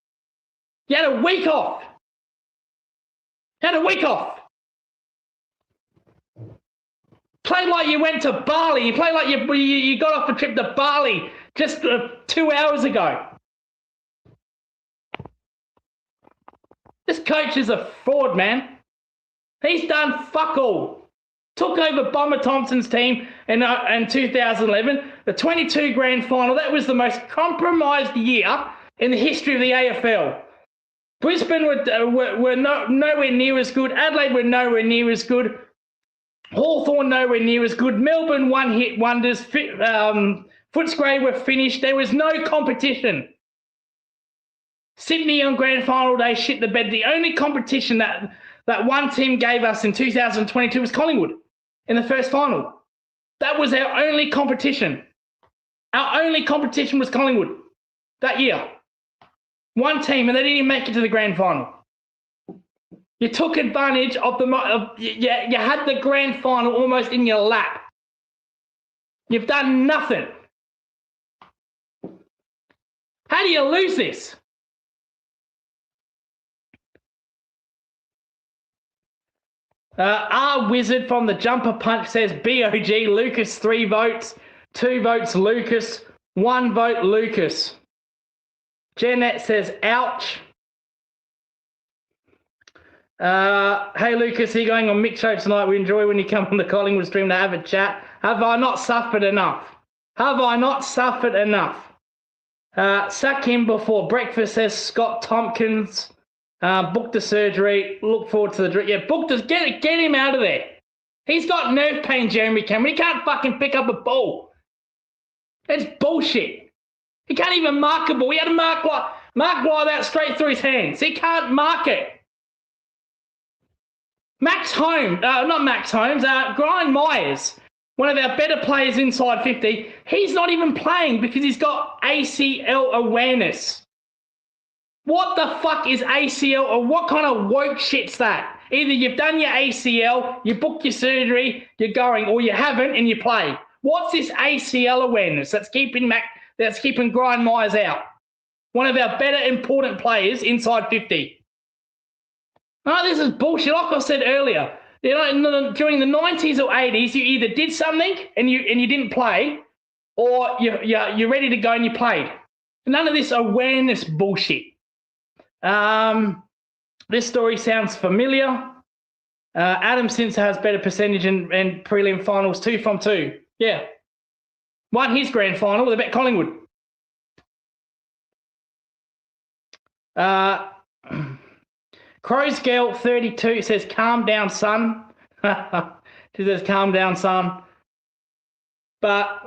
You had a week off. Played like you went to Bali. You played like you got off a trip to Bali just 2 hours ago. This coach is a fraud, man. He's done fuck all. Took over Bomber Thompson's team in 2011, the 22 grand final. That was the most compromised year in the history of the AFL. Brisbane were nowhere near as good. Adelaide were nowhere near as good. Hawthorn nowhere near as good. Melbourne one-hit wonders. Footscray were finished. There was no competition. Sydney on grand final day shit the bed. The only competition that one team gave us in 2022 was Collingwood in the first final. That was our only competition. Our only competition was Collingwood that year. One team, and they didn't even make it to the grand final. You took advantage of you had the grand final almost in your lap. You've done nothing. How do you lose this? R Wizard from the Jumper Punch says BOG, Lucas 3 votes, 2 votes Lucas, 1 vote Lucas. Janet says, ouch. Hey, Lucas, are you going on Mick Show tonight? We enjoy when you come on the Collingwood stream to have a chat. Have I not suffered enough? Have I not suffered enough? Sack him before breakfast, says Scott Tompkins. Booked the surgery. Look forward to the drink. Yeah, booked us. Get him out of there. He's got nerve pain, Jeremy Cameron. He can't fucking pick up a ball. That's bullshit. He can't even mark a ball. He had to mark that straight through his hands. He can't mark it. Brian Myers, one of our better players inside 50, he's not even playing because he's got ACL awareness. What the fuck is ACL, or what kind of woke shit's that? Either you've done your ACL, you booked your surgery, you're going, or you haven't and you play. What's this ACL awareness that's keeping Brian Myers out? One of our better important players inside 50. No, this is bullshit. Like I said earlier, during the 90s or 80s, you either did something and you didn't play, or you're ready to go and you played. None of this awareness bullshit. This story sounds familiar. Adam Simpson has better percentage in prelim finals, 2 from 2. Yeah. Won his grand final with a bet Collingwood. Crow's Girl 32 says, calm down, son. She says, calm down, son. But,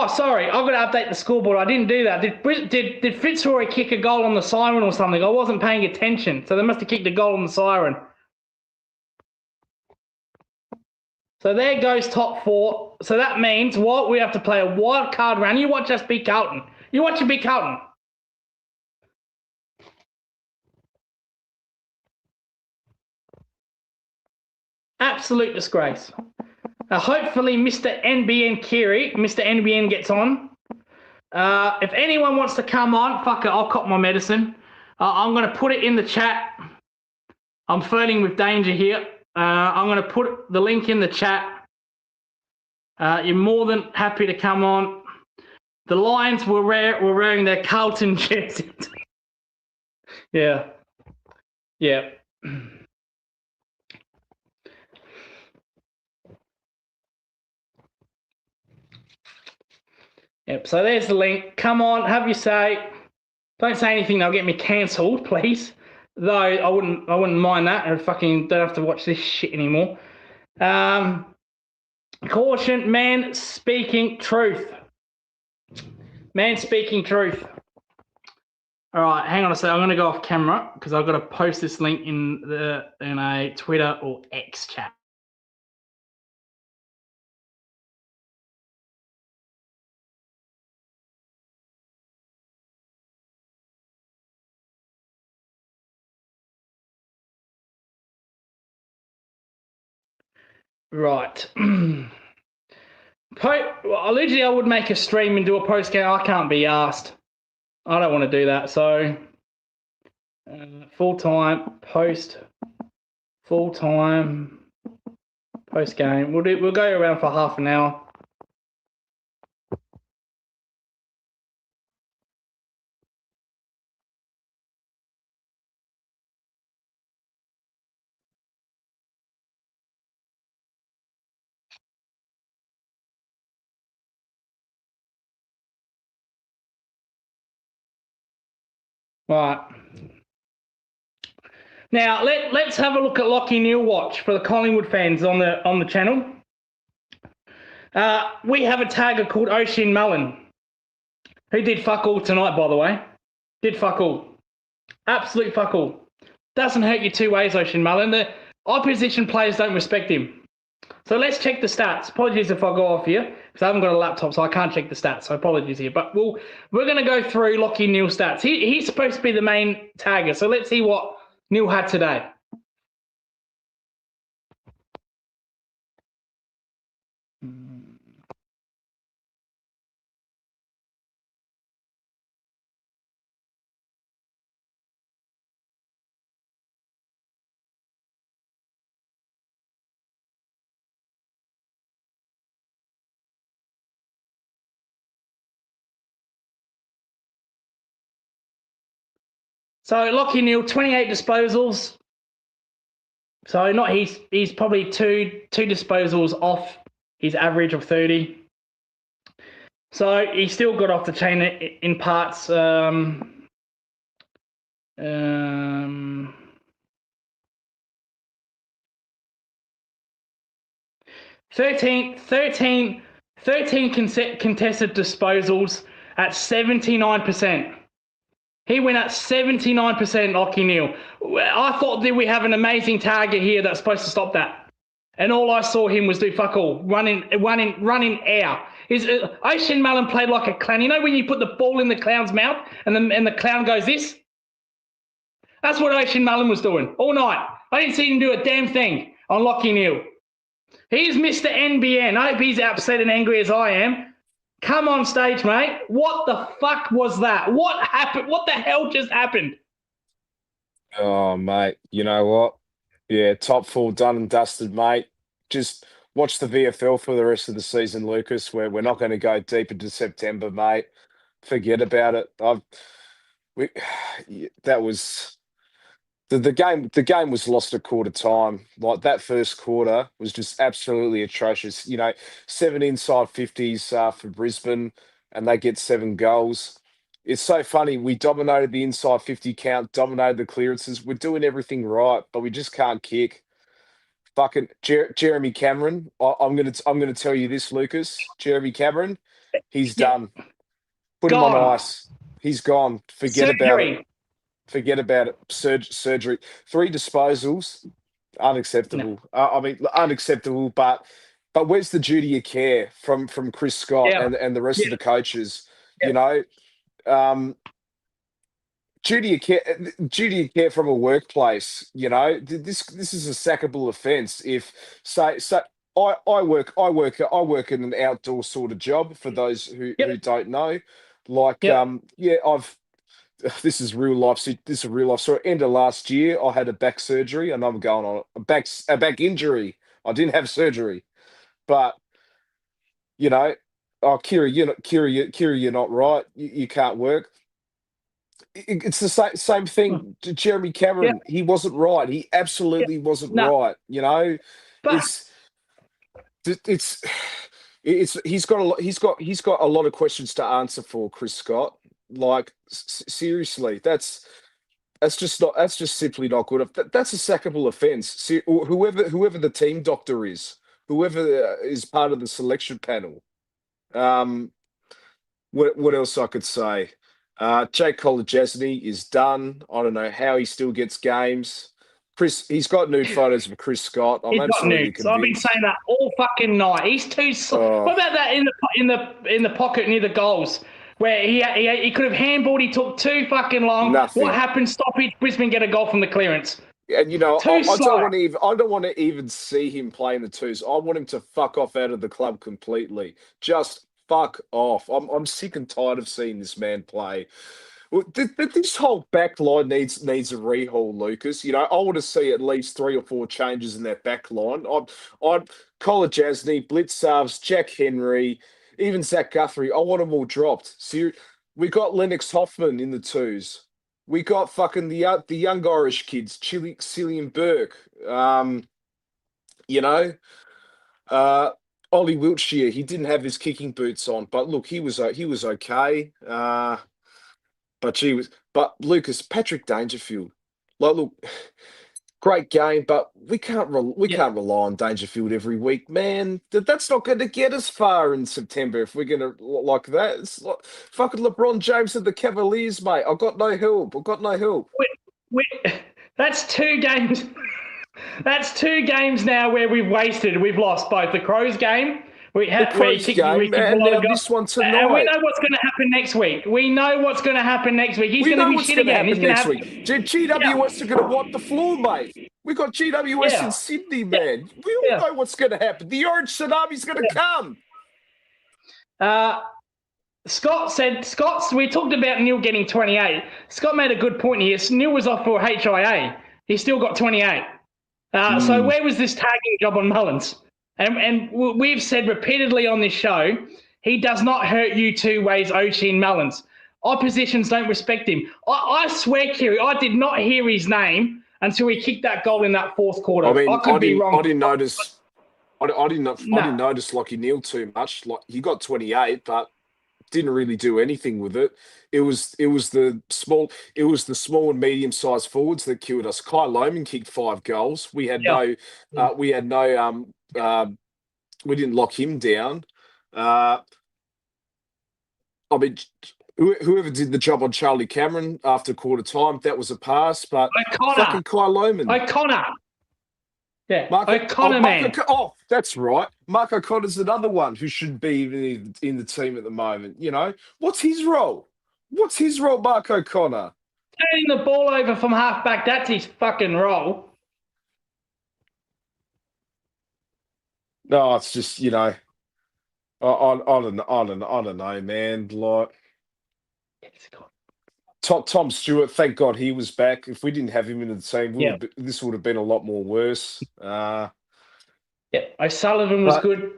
sorry, I've got to update the scoreboard. I didn't do that. Did Fitzroy kick a goal on the siren or something? I wasn't paying attention, so they must have kicked a goal on the siren. So there goes top 4. So that means what? We have to play a wild card round. You watch us beat Carlton. You watch it beat Carlton. Absolute disgrace. Hopefully, Mr. NBN gets on. If anyone wants to come on, fuck it, I'll cop my medicine. I'm going to put it in the chat. I'm flirting with danger here. I'm going to put the link in the chat. You're more than happy to come on. The Lions were wearing their Carlton jerseys. Yeah. Yeah. Yep, so there's the link. Come on, have your say. Don't say anything that'll get me cancelled, please. Though I wouldn't mind that. I fucking don't have to watch this shit anymore. Caution, man speaking truth. Man speaking truth. All right, hang on a second. I'm going to go off camera because I've got to post this link in a Twitter or X chat. Right. Literally, I would make a stream and do a post game. I can't be asked. I don't want to do that. So, full-time post game. We'll go around for half an hour. Right. Now let's have a look at Lockie Neal watch for the Collingwood fans on the channel. We have a tagger called Oisin Mullen, who did fuck all tonight, by the way. Did fuck all. Absolute fuck all. Doesn't hurt you two ways, Oisin Mullen. The opposition players don't respect him. So let's check the stats. Apologies if I go off here, because I haven't got a laptop, so I can't check the stats. So apologies here. But we're going to go through Lockie Neal's stats. He's supposed to be the main tagger. So let's see what Neal had today. So Lockie Neal, 28 disposals. So not he's probably two disposals off his average of 30. So he still got off the chain in parts. 13 contested disposals at 79%. He went at 79%, Lockie Neal. I thought that we have an amazing target here that's supposed to stop that. And all I saw him was do fuck all, running air. Ocean Mullen played like a clown. You know when you put the ball in the clown's mouth and the clown goes this? That's what Ocean Mullen was doing all night. I didn't see him do a damn thing on Lockie Neal. He's Mr. NBN. I hope he's upset and angry as I am. Come on stage, mate. What the fuck was that? What happened? What the hell just happened? Oh, mate, you know what? Yeah, top four done and dusted, mate. Just watch the VFL for the rest of the season, Lucas. We're not going to go deep into September, mate. Forget about it. That was the game. The game was lost at quarter time. Like that first quarter was just absolutely atrocious. 7 inside 50s for Brisbane, and they get 7 goals. It's so funny. We dominated the inside 50 count, dominated the clearances. We're doing everything right, but we just can't kick. Fucking Jeremy Cameron. I'm gonna tell you this, Lucas. Jeremy Cameron, he's done. Put him on ice. He's gone. Forget about it. Forget about it. Surgery. 3 disposals. Unacceptable. No. Unacceptable. But where's the duty of care from Chris Scott and the rest of the coaches? Yeah. Duty of care from a workplace. This is a sackable offence. If I work in an outdoor sort of job. For those who don't know, this is real life. This is real life. So end of last year, I had a back surgery, and I'm going on a back injury. I didn't have surgery, but Kira, you're not right. You can't work. It's the same thing to Jeremy Cameron. He wasn't right. He absolutely wasn't right. But he's got a lot of questions to answer for, Chris Scott. Like seriously, that's just simply not good. That's a sackable offence. Whoever the team doctor is, whoever is part of the selection panel. What else I could say? Jake Kolodjasny is done. I don't know how he still gets games. He's got nude photos of Chris Scott. I'm absolutely convinced. I've been saying that all fucking night. He's too. What about that in the pocket near the goals where he could have handballed? He took too fucking long. Nothing. What happened? Stoppage. Brisbane get a goal from the clearance. And I don't want to even see him playing the twos. I want him to fuck off out of the club completely. Just fuck off. I'm sick and tired of seeing this man play. Well, this whole back line needs a rehaul, Lucas. I want to see at least 3 or 4 changes in that back line. I'd Kolodjasny, Blitzarves, Jack Henry, even Zach Guthrie. I want them all dropped. We got Lennox Hoffman in the twos. We got fucking the young Irish kids, Cillian Burke. Ollie Wiltshire, he didn't have his kicking boots on, but look, he was okay. But Lucas, Patrick Dangerfield, look, great game, but we can't rely on Dangerfield every week, man. That's not going to get us far in September if we're going to like that. It's like fucking LeBron James and the Cavaliers, mate. I've got no help. That's 2 games. That's 2 games now where we've wasted. We've lost both the Crows game. And now this one tonight. And we know what's going to happen next week. He's going to be shit again. He's next week. GWS are going to wipe the floor, mate. We got GWS in Sydney, man. We all know what's going to happen. The Orange Tsunami's going to come. We talked about Neil getting 28. Scott made a good point here. Neil was off for HIA. He still got 28. So where was this tagging job on Mullins? And we've said repeatedly on this show, he does not hurt you 2 ways, Ocean Mullins. Oppositions don't respect him. I swear, Kiri, I did not hear his name until he kicked that goal in that fourth quarter. I mean, I could be wrong. I didn't notice. I didn't No. notice Lachie Neale too much. Like he got 28, but didn't really do anything with it. It was the small and medium sized forwards that killed us. Kai Lohman kicked 5 goals. We had Yeah. we didn't lock him down. I mean, whoever did the job on Charlie Cameron after quarter time, that was a pass. But fucking Kai Lohman, O'Connor. Yeah, O'Connor, man. That's right. Mark O'Connor's another one who shouldn't be in the team at the moment. You know, what's his role? Mark O'Connor? Turning the ball over from halfback, that's his fucking role. No, it's just, you know, I don't know, man. Like Tom Stewart, thank God he was back. If we didn't have him in the team, this would have been a lot more worse. O'Sullivan was good.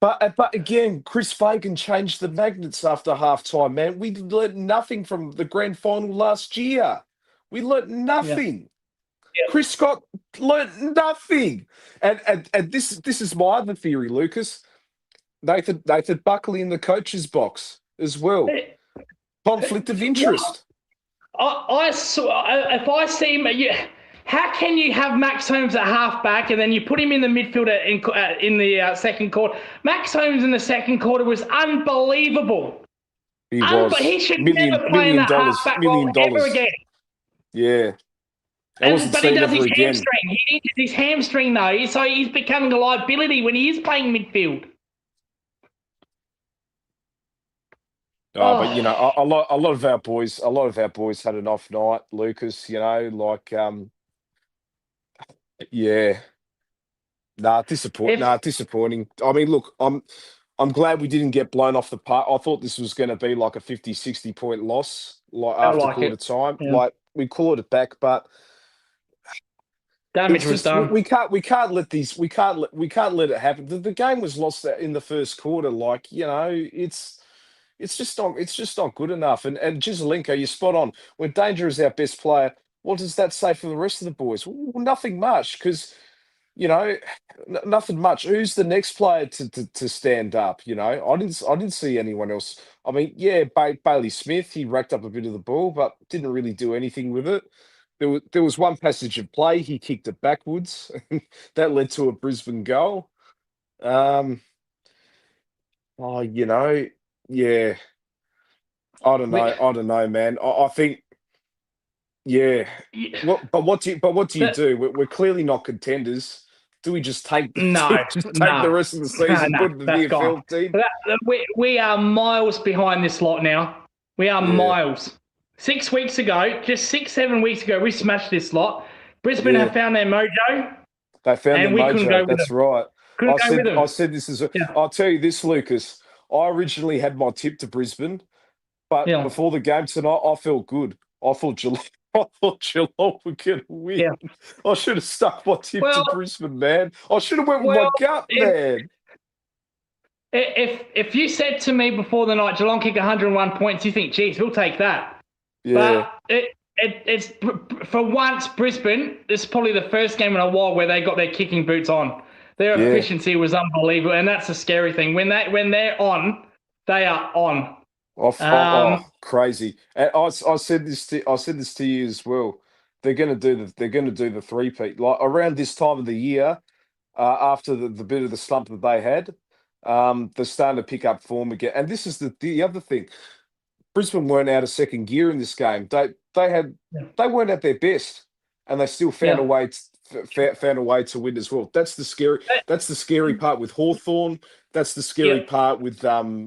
But again, Chris Fagan changed the magnets after halftime, man. We learned nothing from the grand final last year. We learned nothing. Yeah. Chris Scott learned nothing. And this is my other theory, Lucas. Nathan Buckley in the coach's box as well. Conflict of interest. If I see him, how can you have Max Holmes at halfback and then you put him in the midfield in the second quarter? Max Holmes in the second quarter was unbelievable. He was. But he should never play in that halfback role ever again. Yeah. But he does his hamstring. He injures his hamstring though, so he's becoming a liability when he is playing midfield. But you know, a lot of our boys had an off night, Lucas. You know, like disappointing. I mean, look, I'm glad we didn't get blown off the park. I thought this was going to be like a 50, 60 point loss, like after quarter time. Yeah. Like we clawed it back, but damage was done. We can't let it happen. The game was lost in the first quarter. Like, you know, it's just not good enough. And Gizelenko, you're spot on. When Danger is our best player, what does that say for the rest of the boys? Well, nothing much, because, you know, nothing much. Who's the next player to stand up? You know, I didn't see anyone else. I mean, yeah, Bailey Smith, he racked up a bit of the ball, but didn't really do anything with it. There was one passage of play, he kicked it backwards. That led to a Brisbane goal. You know, yeah. I don't know, man. I think, yeah. But what do you do? We're clearly not contenders. Do we just take the rest of the season, put the VFL team? We are miles behind this lot now. We are miles. 6 weeks ago, just 6-7 weeks ago, we smashed this lot. Brisbane have found their mojo. They found their mojo. That's right. I said this as I'll tell you this, Lucas. I originally had my tip to Brisbane, but before the game tonight, I felt good. I thought Geelong were going to win. Yeah. I should have stuck my tip to Brisbane, man. I should have went with my gut, man. If you said to me before the night, Geelong kick 101 points, you think, geez, we'll take that. Yeah. But it's for once, Brisbane, this is probably the first game in a while where they got their kicking boots on. Their efficiency was unbelievable, and that's a scary thing. When they're on, they are on. Crazy! And I said this to you as well. They're going to do the three-peat. Like around this time of the year, after the bit of the slump that they had, they're starting to pick up form again. And this is the other thing. Brisbane weren't out of second gear in this game. They weren't at their best, and they still found a way to win as well. That's the scary part with Hawthorn. That's the scary part with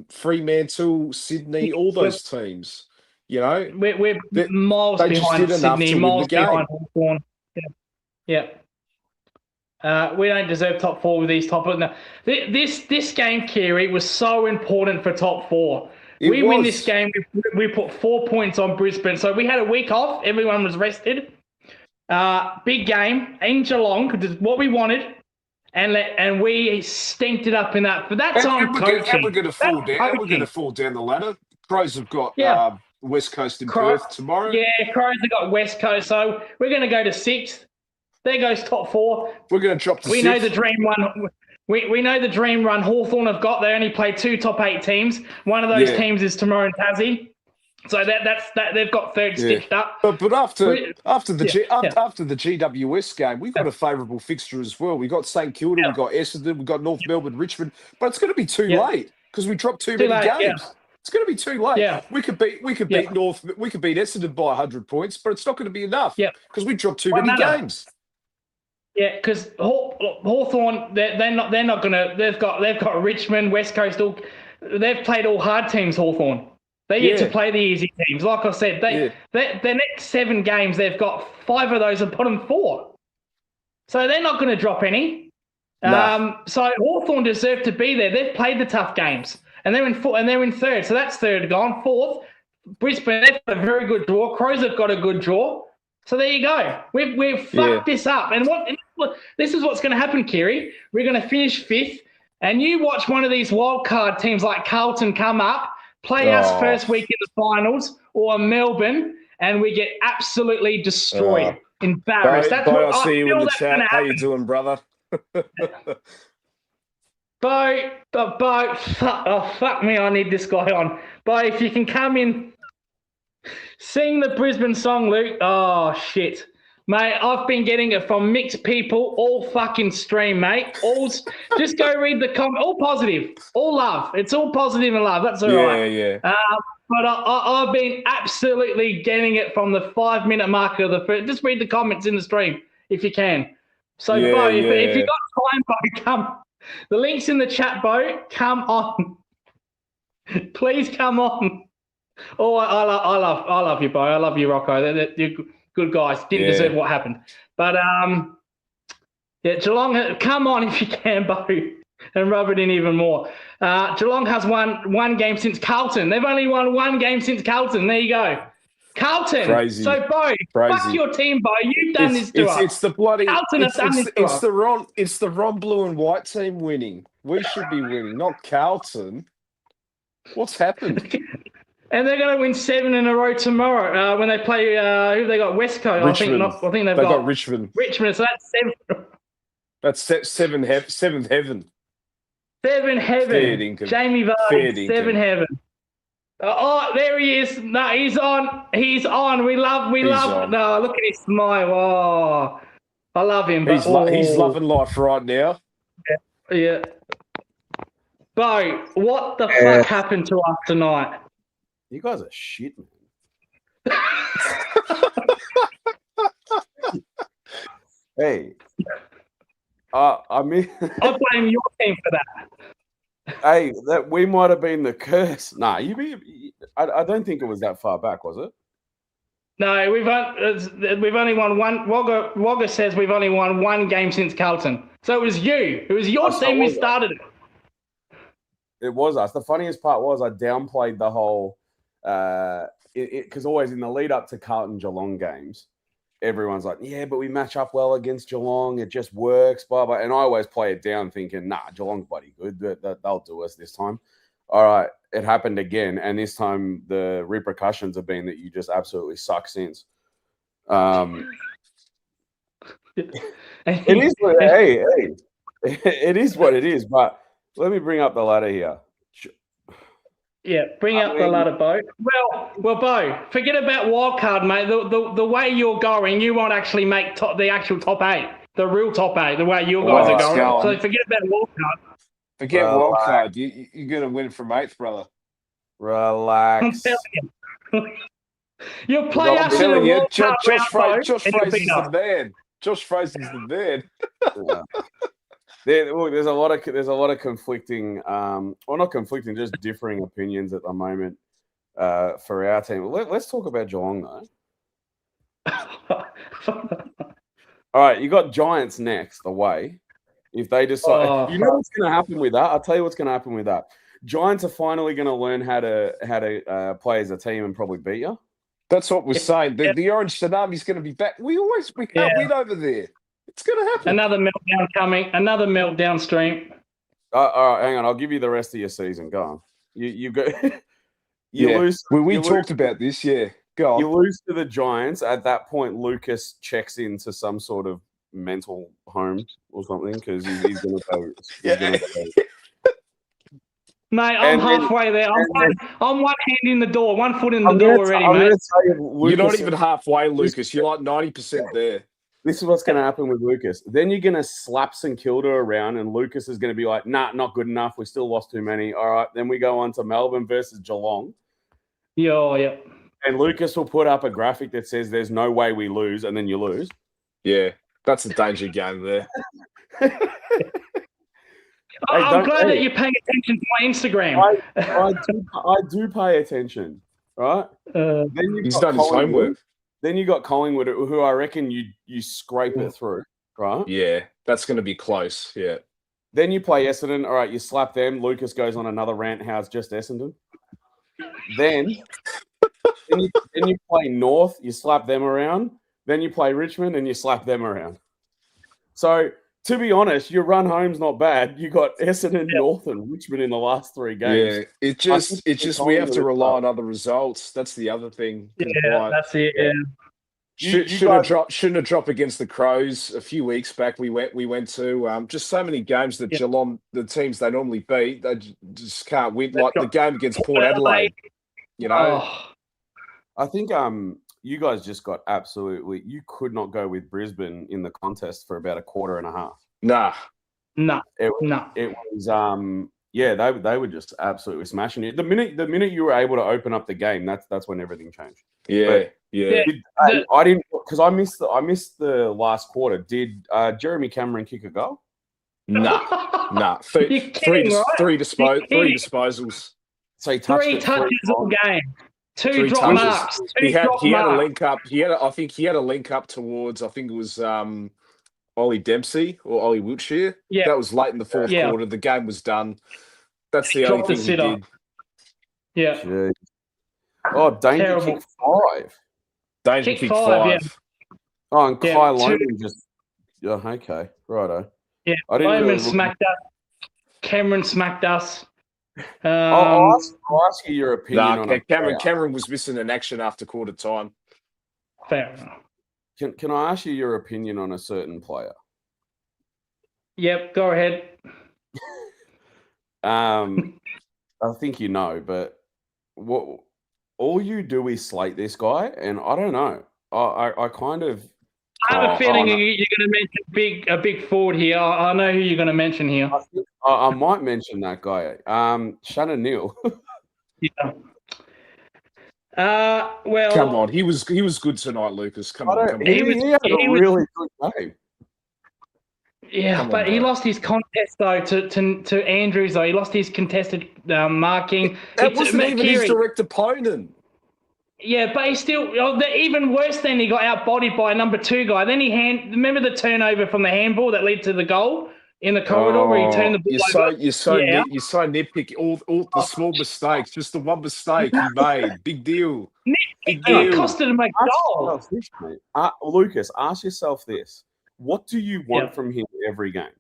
Fremantle, Sydney, all those teams. You know, we're miles behind Sydney, miles behind Hawthorn. Yeah. We don't deserve top 4 with these top. No, this game, Kiri, was so important for top 4. We win this game, we put 4 points on Brisbane. So we had a week off. Everyone was rested. Big game in Geelong, because it's what we wanted. And we stinked it up in that. But that's on coaching. We're going to fall down the ladder. Crows have got West Coast in Perth tomorrow. Yeah, Crows have got West Coast, so we're going to go to 6th. There goes top 4. We're going to drop to 6th. We know the dream run. We know the dream run Hawthorn have got. They only play 2 top 8 teams. One of those teams is tomorrow in Tassie. So that's they've got 3rd stitched up. But after the GWS game, we've got a favourable fixture as well. We've got St Kilda, we've got Essendon, we've got North Melbourne, Richmond. But it's going to be too late because we dropped too many games. Yeah. It's going to be too late. Yeah. We could beat Essendon by 100 points, but it's not going to be enough because we dropped too many games. Yeah, because Hawthorn, they're not going to. They've got Richmond, West Coast. They've played all hard teams. Hawthorn. They get to play the easy teams. Like I said, their next 7 games, they've got 5 of those at bottom 4. So they're not going to drop any. No. So Hawthorn deserve to be there. They've played the tough games, and they're in 3rd. So that's 3rd gone. 4th, Brisbane. They've got a very good draw. Crows have got a good draw. So there you go. We've fucked this up. And this is what's going to happen, Kiri. We're going to finish 5th, and you watch one of these wild card teams like Carlton come up. Play us first week in the finals, or Melbourne, and we get absolutely destroyed, embarrassed. I see you in the chat. How you doing, brother? Bo, fuck me, I need this guy on. Bo, if you can come in, sing the Brisbane song, Luke. Oh, shit. Mate, I've been getting it from mixed people all fucking stream, mate. Just go read the comment. All positive, all love. It's all positive and love. That's all right. Yeah. But I've been absolutely getting it from the 5-minute mark of the first. Just read the comments in the stream if you can. So, Bo, if you got time, Bo, come. The link's in the chat, Bo. Come on. Please come on. Oh, I love you, Bo. I love you, Rocco. You're good guys. Didn't deserve what happened. But, Geelong, come on if you can, Bo, and rub it in even more. Geelong has won 1 game since Carlton. They've only won 1 game since Carlton. There you go. Carlton. Crazy. So, Bo, fuck your team, Bo. You've done this to us. It's the bloody... Carlton have done this to us. It's the Ron Blue and White team winning. We should be winning, not Carlton. What's happened? And they're going to win 7 in a row tomorrow when they play. Who have they got? West Coast. Richmond. I think they've got Richmond. Richmond. So that's 7. That's seventh heaven. 7 heaven. Jamie Vardy. 7 heaven. Oh, there he is. No, he's on. He's on. We love. On. No, look at his smile. Oh, I love him. He's loving life right now. Yeah. Bo, what the fuck happened to us tonight? You guys are shit, man. Hey, I mean, I blame your team for that. Hey, that we might have been the curse. Nah, I don't think it was that far back, was it? No, we've only won 1. Wagga says we've only won 1 game since Carlton. So it was you. It was your team who started it. It was us. The funniest part was I downplayed the whole. Because always in the lead up to Carlton Geelong games, everyone's like, yeah, but we match up well against Geelong. It just works, blah, blah. And I always play it down thinking, nah, Geelong's bloody good. They'll do us this time. All right, it happened again. And this time the repercussions have been that you just absolutely suck since. It is it is what it is. But let me bring up the ladder here. Yeah, bring up the ladder, Bo. Well, Bo, forget about wildcard, mate. The way you're going, you won't actually make the actual top 8, the real top 8, the way you guys are going. So forget about wildcard. Forget wildcard. You're going to win from 8th, brother. Relax. You'll play us in the wildcard round, Josh Fraser's the man. Josh Fraser's the man. There's a lot of conflicting, not conflicting, just differing opinions at the moment for our team. Let's talk about Geelong though. All right, you got Giants next away. If they decide, you know what's going to happen with that. I'll tell you what's going to happen with that. Giants are finally going to learn how to play as a team and probably beat you. That's what we're saying. The Orange Tsunami's going to be back. We can't win over there. It's going to happen. Another meltdown coming. Another meltdown stream. All right, hang on. I'll give you the rest of your season. Go on. You go. You lose. We you talked lose, about this. Yeah, go on. You lose to the Giants. At that point, Lucas checks into some sort of mental home or something because he's going to go. He's going to go. Mate, I'm halfway there. I'm one hand in the door, 1 foot in the door already, I'm mate. gonna say Lucas, You're not even halfway, Lucas. You're like 90% there. This is what's going to happen with Lucas. Then you're going to slap St Kilda around, and Lucas is going to be like, "Nah, not good enough. We still lost too many." All right, then we go on to Melbourne versus Geelong. Yeah. And Lucas will put up a graphic that says, "There's no way we lose," and then you lose. Yeah, that's a danger game there. I'm glad that you're paying attention to my Instagram. I do pay attention, right? He's done his homework. Then you got Collingwood, who I reckon you scrape it through, right? Yeah, that's going to be close. Yeah. Then you play Essendon. All right, you slap them. Lucas goes on another rant. How it's just Essendon. Then you play North. You slap them around. Then you play Richmond, and you slap them around. So, to be honest, your run home's not bad. You got Essendon, North, and Richmond in the last 3 games. Yeah, it's just we have to rely on other results. That's the other thing. Yeah, that's it. Yeah. Shouldn't have dropped against the Crows a few weeks back. We went to just so many games that Geelong, the teams they normally beat, they just can't win. Like the game against Port Adelaide, you know. Oh. I think you guys just got absolutely. You could not go with Brisbane in the contest for about a quarter and a half. Nah. It was they were just absolutely smashing it. The minute you were able to open up the game, that's when everything changed. Yeah. I didn't because I missed the last quarter. Did Jeremy Cameron kick a goal? Nah. Three disposals. So he touched 3 it touches all game. 2 drop touches. marks. He had a link up. I think he had a link up towards. I think it was Ollie Dempsey or Ollie Wiltshire. Yeah, that was late in the fourth quarter. The game was done. That's the only thing he did. Yeah. Jeez. Oh, Danger kicked 5. Danger kicked 5. Yeah. Oh, and Kai Loman just. Yeah, okay, righto. Yeah, Loman smacked us. Cameron smacked us. I'll ask you your opinion on it. Cameron was missing an action after quarter time. Fair enough. Can I ask you your opinion on a certain player? Yep, go ahead. I think you know, but what all you do is slate this guy, and I don't know. I kind of. I have a feeling you're going to mention a big forward here. I know who you're going to mention here. I might mention that guy, Shannon Neal. Yeah. Well, come on, he was good tonight, Lucas. Come on. He had a really good game. Yeah, but he lost his contest though to Andrews though. He lost his contested marking. That wasn't even his direct opponent. Yeah, but he still even worse than he got outbodied by a number 2 guy. Then remember the turnover from the handball that led to the goal in the corridor where he turned the ball over. You're so nitpicky. All the small mistakes, just the one mistake he made. Big deal. Big deal. It costed him a goal. Lucas, ask yourself this. What do you want from him every game?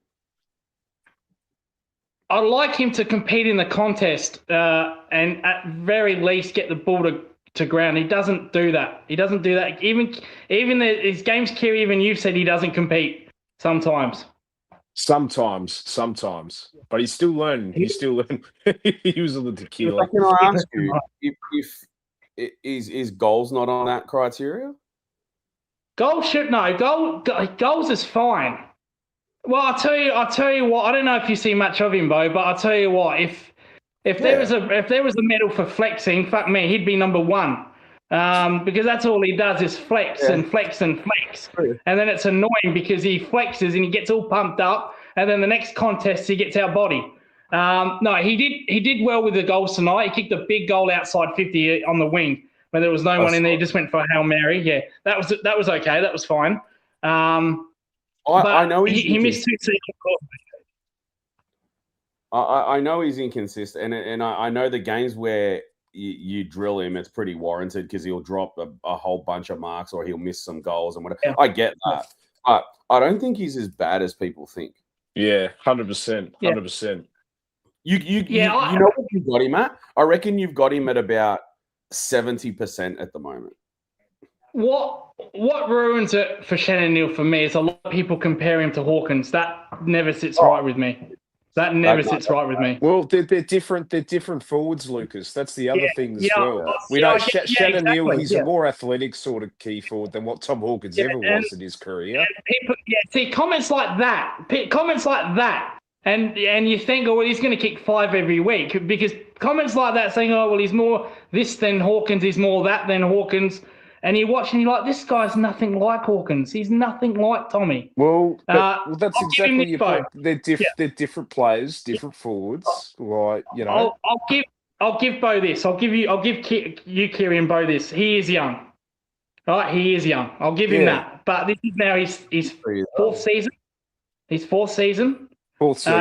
I'd like him to compete in the contest and at very least get the ball to ground. He doesn't do that. Even his games, Kerry, even you've said he doesn't compete sometimes. Sometimes. But he's still learning. He was a little tequila. Can I ask you if is goals not on that criteria? Goals is fine. Well, I'll tell you what. I don't know if you see much of him, Bo, but I'll tell you what. If there was a medal for flexing, fuck me, he'd be number 1. Because that's all he does is flex and flex and flex. And then it's annoying because he flexes and he gets all pumped up, and then the next contest he gets outbodied. No, he did well with the goals tonight. He kicked a big goal outside 50 on the wing when there was no one in there. He just went for a Hail Mary. Yeah, that was okay. That was fine. I know he missed 2 seconds. I know he's inconsistent, and I know the games where you drill him, it's pretty warranted because he'll drop a whole bunch of marks or he'll miss some goals and whatever. Yeah. I get that, but I don't think he's as bad as people think. Yeah, 100%, 100%. You know what you've got him at? I reckon you've got him at about 70% at the moment. What ruins it for Shannon Neal for me is a lot of people compare him to Hawkins. That never sits right with me. That never sits right with me. Well, they're different. They're different forwards, Lucas. That's the other thing as well. We know Shannon Neal. He's a more athletic sort of key forward than what Tom Hawkins ever was in his career. People, see comments like that. And you think, oh, well, he's going to kick 5 every week, because comments like that saying, oh, well, he's more this than Hawkins, he's more that than Hawkins. And you watch and you're like, this guy's nothing like Hawkins. He's nothing like Tommy. Well, that's exactly your point. They're different players, different forwards. Like, you know, I'll give Bo this. I'll give you, Kiri, and Bo this. He is young, right? He is young. I'll give him that. But this is now his fourth season. His fourth season.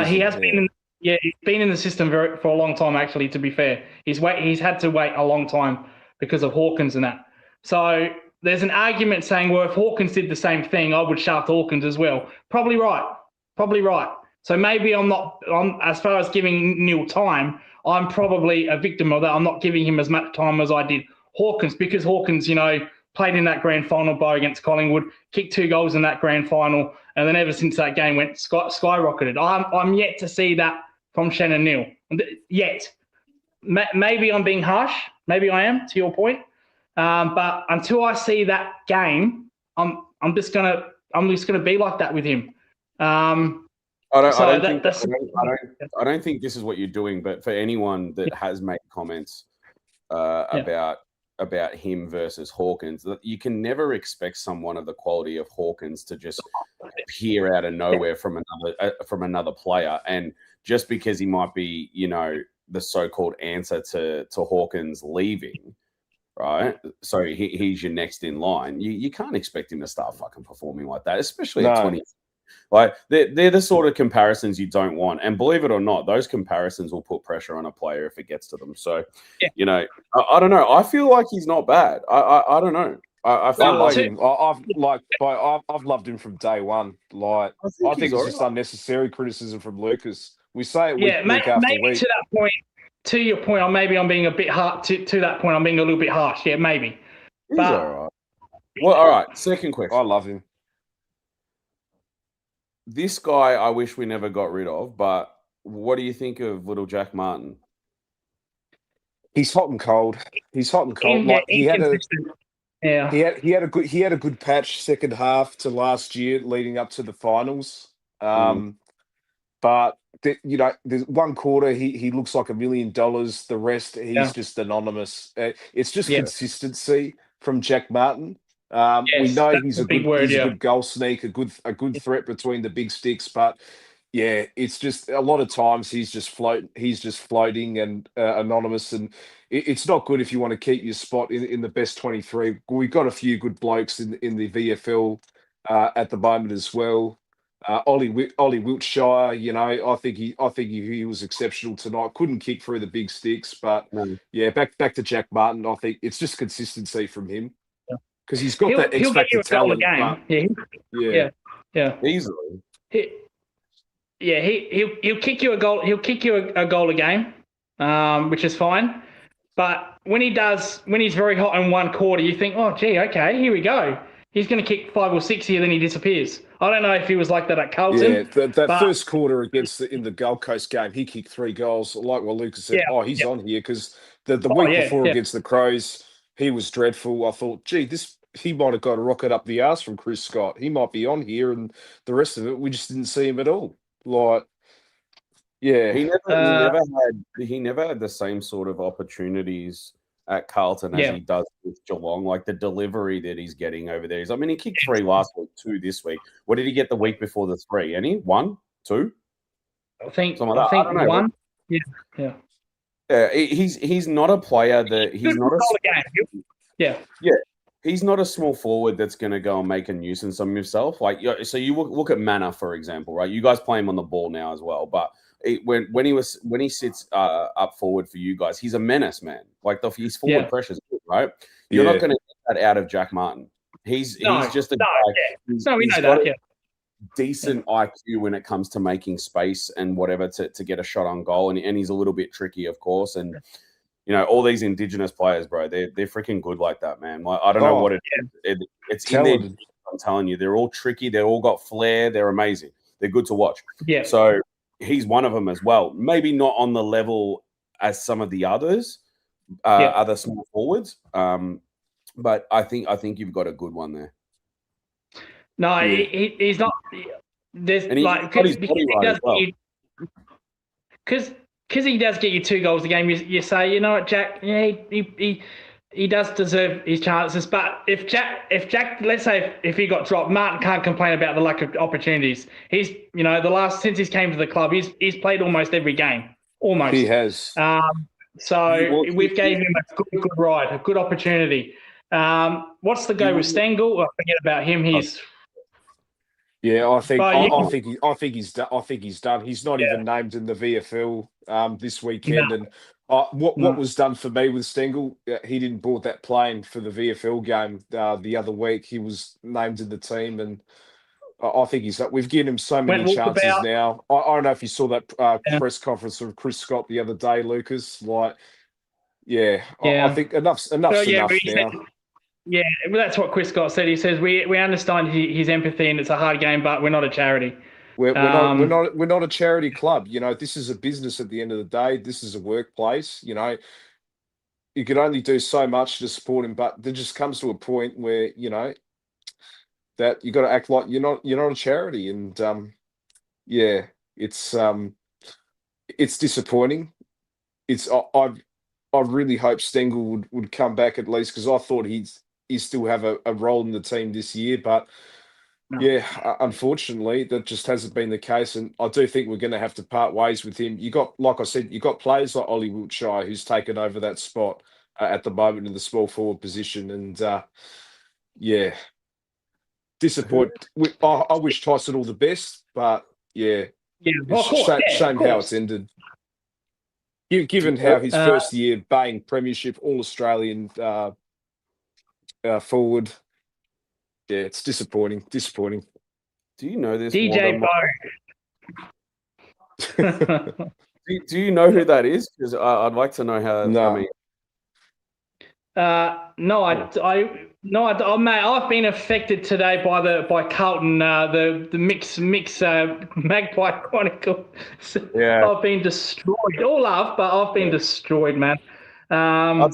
He has been he's been in the system for a long time. Actually, to be fair, he's had to wait a long time because of Hawkins and that. So there's an argument saying, well, if Hawkins did the same thing, I would shaft Hawkins as well. Probably right. So maybe as far as giving Neal time, I'm probably a victim of that. I'm not giving him as much time as I did Hawkins, because Hawkins, played in that grand final bow against Collingwood, kicked 2 goals in that grand final, and then ever since that game went skyrocketed. I'm yet to see that from Shannon Neal. Yet. Maybe I'm being harsh. Maybe I am, to your point. But until I see that game, I'm just gonna be like that with him. I don't think this is what you're doing. But for anyone that has made comments about him versus Hawkins, that you can never expect someone of the quality of Hawkins to just appear out of nowhere from another player, and just because he might be, the so-called answer to Hawkins leaving. Right, so he's your next in line. You can't expect him to start fucking performing like that, especially at 20. Like they're the sort of comparisons you don't want, and believe it or not, those comparisons will put pressure on a player if it gets to them. So, I don't know. I feel like he's not bad. I don't know. I feel like him. I've loved him from day one. Like I think it's just unnecessary criticism from Lucas. We say it week after week. To that point. To your point, I'm being a bit hard. To that point, I'm being a little bit harsh. Yeah, maybe. He's all right. Well, all right. Second question. I love him. This guy, I wish we never got rid of. But what do you think of little Jack Martin? He's hot and cold. Like he had a good patch second half to last year, leading up to the finals. But there's one quarter he looks like $1 million. The rest he's just anonymous. It's just consistency from Jack Martin. We know he's a good goal sneak, a good threat between the big sticks. But yeah, it's just a lot of times he's just floating and anonymous, and it's not good if you want to keep your spot in the best 23. We've got a few good blokes in the VFL at the moment as well. Ollie Wiltshire, I think he was exceptional tonight. Couldn't kick through the big sticks, but back to Jack Martin. I think it's just consistency from him because he's got that X factor talent. Easily. He'll kick you a goal. He'll kick you a goal a game, which is fine. But when he's very hot in one quarter, you think, oh gee, okay, here we go. He's going to kick 5 or 6 here, then he disappears. I don't know if he was like that at Carlton. Yeah, that first quarter in the Gold Coast game, he kicked 3 goals. Like what Lucas said, he's on here because the week before against the Crows, he was dreadful. I thought, gee, he might have got a rocket up the arse from Chris Scott. He might be on here, and the rest of it, we just didn't see him at all. Like, yeah, he never had the same sort of opportunities at Carlton as he does with Geelong. Like the delivery that he's getting over there he kicked 3 last week, 2 this week. What did he get the week before the 3? Any 1, 2? I think 1. Yeah, he's not a player that he's not he's not a small forward that's going to go and make a nuisance of himself. Like, so you look at Manor, for example, right? You guys play him on the ball now as well, but when he sits up forward for you guys, he's a menace, man. Like his forward pressure's good, right? You're not going to get that out of Jack Martin. He's just a guy. We know that. decent IQ when it comes to making space and whatever to get a shot on goal. And he's a little bit tricky, of course. And, all these Indigenous players, bro, they're freaking good like that, man. Like, I don't know what it is. It's in their genes, I'm telling you. They're all tricky. They're all got flair. They're amazing. They're good to watch. Yeah. So he's one of them as well. Maybe not on the level as some of the others, other small forwards. But I think you've got a good one there. No, he's not. There's because he does get you 2 goals a game. You say, you know what, Jack? Yeah, he does deserve his chances. But if Jack, let's say if he got dropped, Martin can't complain about the lack of opportunities. He's, since he's came to the club, he's played almost every game. Almost. He has. So we've gave him a good ride, a good opportunity. What's the go with Stengel? I forget about him. He's. Yeah, I think he's done. I think he's done. He's not even named in the VFL this weekend. No. And what was done for me with Stengel, he didn't board that plane for the VFL game the other week. He was named in the team, and I think we've given him so many chances now. I don't know if you saw that press conference from Chris Scott the other day, Lucas. I think enough's enough now. Yeah, well, that's what Chris Scott said. He says we understand his empathy and it's a hard game, but we're not a charity. We're not a charity club. This is a business at the end of the day. This is a workplace. You can only do so much to support him, but there just comes to a point where that you got to act like you're not a charity, and it's disappointing. I really hope Stengel would come back at least, because I thought he still have a role in the team this year, but unfortunately that just hasn't been the case, and I do think we're going to have to part ways with him. Like I said, you got players like Ollie Wiltshire who's taken over that spot at the moment in the small forward position, and disappointed. I wish Tyson all the best, but shame how it's ended. Given how his first year bang premiership All-Australian forward, it's disappointing. Do you know this? DJ Bo. Do you know who that is? Because I'd like to know how. No. Mate. I've been affected today by Carlton, the mix Magpie Chronicle. Yeah, I've been destroyed. All love, but I've been destroyed, man. I'll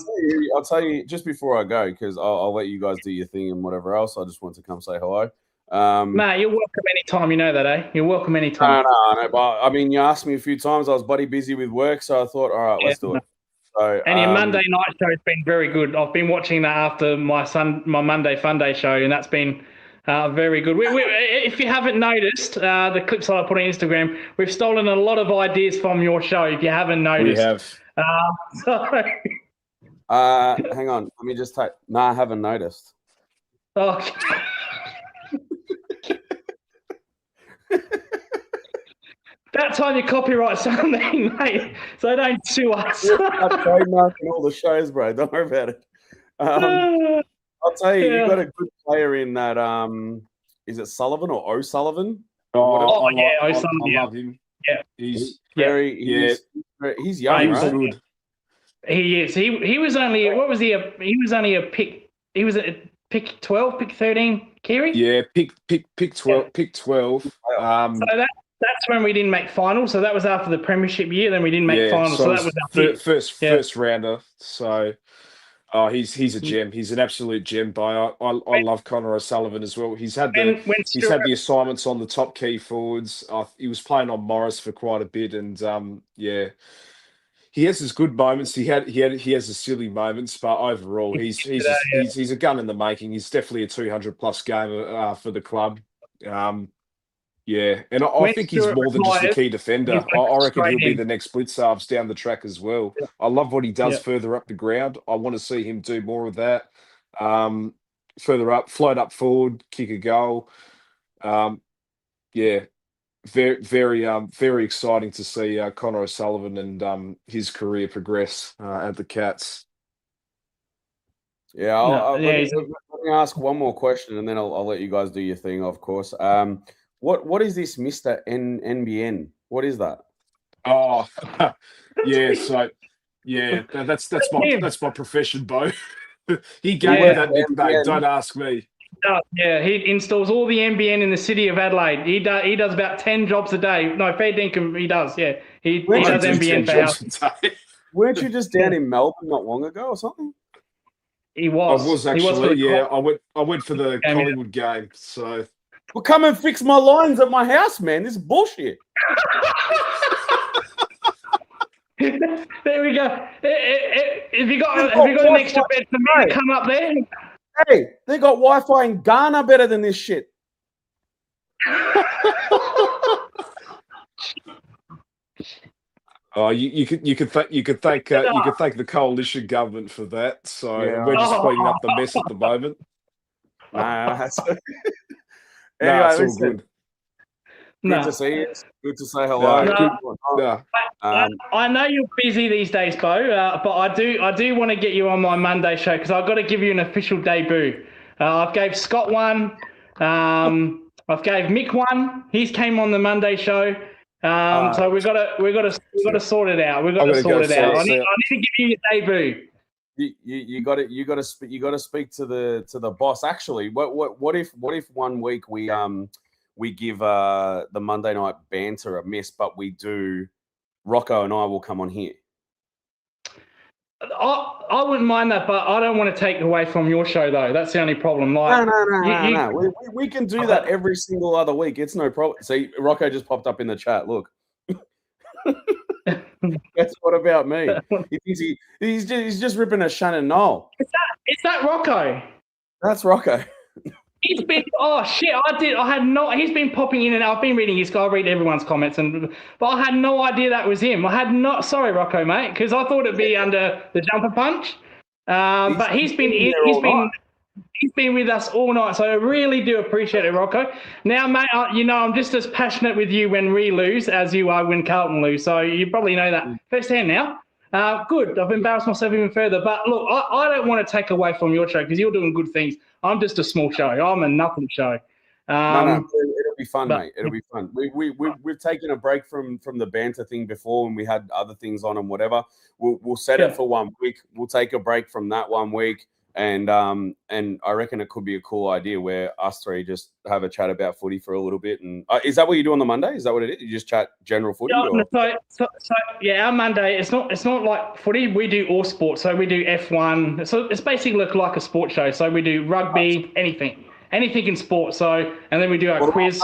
tell you just before I go, because I'll let you guys do your thing and whatever else. I just want to come say hello. Mate, you're welcome anytime. You know that, eh? You're welcome anytime. No. But I mean, you asked me a few times. I was bloody busy with work, so I thought, all right, let's do it. So, and your Monday night show has been very good. I've been watching that after my Monday Fun Day show, and that's been very good. If you haven't noticed, the clips that I put on Instagram, we've stolen a lot of ideas from your show. If you haven't noticed, we have. Hang on, let me just type. No, I haven't noticed. Okay. That time you copyright something, mate, so don't sue us. I'm trademarking all the shows, bro. Don't worry about it. I'll tell you, you've got a good player in that. Is it Sullivan or O'Sullivan? O'Sullivan. I love him. Yeah, he's young, He was right? good. He is. He was only what was he? He was only a pick. He was a pick 12, pick 13. Kiri? Yeah, pick 12. Yeah. Pick 12. So that's when we didn't make finals. So that was after the premiership year. Then we didn't make finals. So that was our first rounder. So he's a gem. He's an absolute gem. I love Connor O'Sullivan as well. He's had the assignments on the top key forwards. He was playing on Morris for quite a bit, and he has his good moments. He has his silly moments, but overall, he's a gun in the making. He's definitely a 200+ gamer for the club. And I think he's more than just a key defender. I reckon he'll be the next Blitzarves down the track as well. Yeah. I love what he does further up the ground. I want to see him do more of that. Further up, float up forward, kick a goal. Very, very exciting to see Connor O'Sullivan and his career progress at the Cats. Yeah, let me ask one more question, and then I'll let you guys do your thing, of course. What is this, Mister NBN? What is that? Oh, yeah. So, yeah, that's my profession, Bo. He gave me Yeah. that nickname. NBN. Don't ask me. Yeah, he installs all the NBN in the city of Adelaide. He does about 10 jobs a day. No, fair dinkum, he does. Yeah, he Where'd I you does do NBN 10 for jobs house. a day. Weren't you just down in Melbourne not long ago or something? He I was. was He was for actually, the yeah. I went for the game, yeah. Collingwood game. So Well, come and fix my lines at my house, man. This is bullshit. There we go. If you got an extra bed for me to come up there, Hey, they got Wi-Fi in Ghana better than this shit. oh, you could thank the coalition government for that. So Yeah. we're just cleaning up the mess at the moment. Nah, that's No, anyway, it's all listen, good. good no. to see you. Good to say hello. No. No. I know you're busy these days, Bo, but I do want to get you on my Monday show because I've got to give you an official debut. I've gave Scott one. I've gave Mick one. He's came on the Monday show. So we've got to sort it out. We've got to sort it out. I need to give you your debut. You got to speak to the boss. Actually, what if 1 week we give the Monday night banter a miss, but we do Rocco and I will come on here. I wouldn't mind that, but I don't want to take away from your show though. That's the only problem. Like, No. We can do that every single other week. It's no problem. See, Rocco just popped up in the chat. Look. That's what about me? He's just ripping a Shannon Knoll. Is that Rocco? That's Rocco. He's been he's been popping in and out. I've been reading I read everyone's comments but I had no idea that was him. Sorry Rocco, mate, because I thought it'd be under the jumper punch. But he's been with us all night, so I really do appreciate it, Rocco. Now, mate, I'm just as passionate with you when we lose as you are when Carlton lose, so you probably know that firsthand now. Good. I've embarrassed myself even further. But look, I don't want to take away from your show because you're doing good things. I'm just a small show. I'm a nothing show. No, it'll be fun, mate. It'll be fun. We've taken a break from the banter thing before when we had other things on and whatever. We'll set it for 1 week. We'll take a break from that 1 week. And I reckon it could be a cool idea where us three just have a chat about footy for a little bit. And is that what you do on the Monday? Is that what it is? You just chat general footy? So yeah, our Monday it's not like footy. We do all sports. So we do F1. So it's basically like a sports show. So we do rugby, anything in sport. So and then we do our quiz.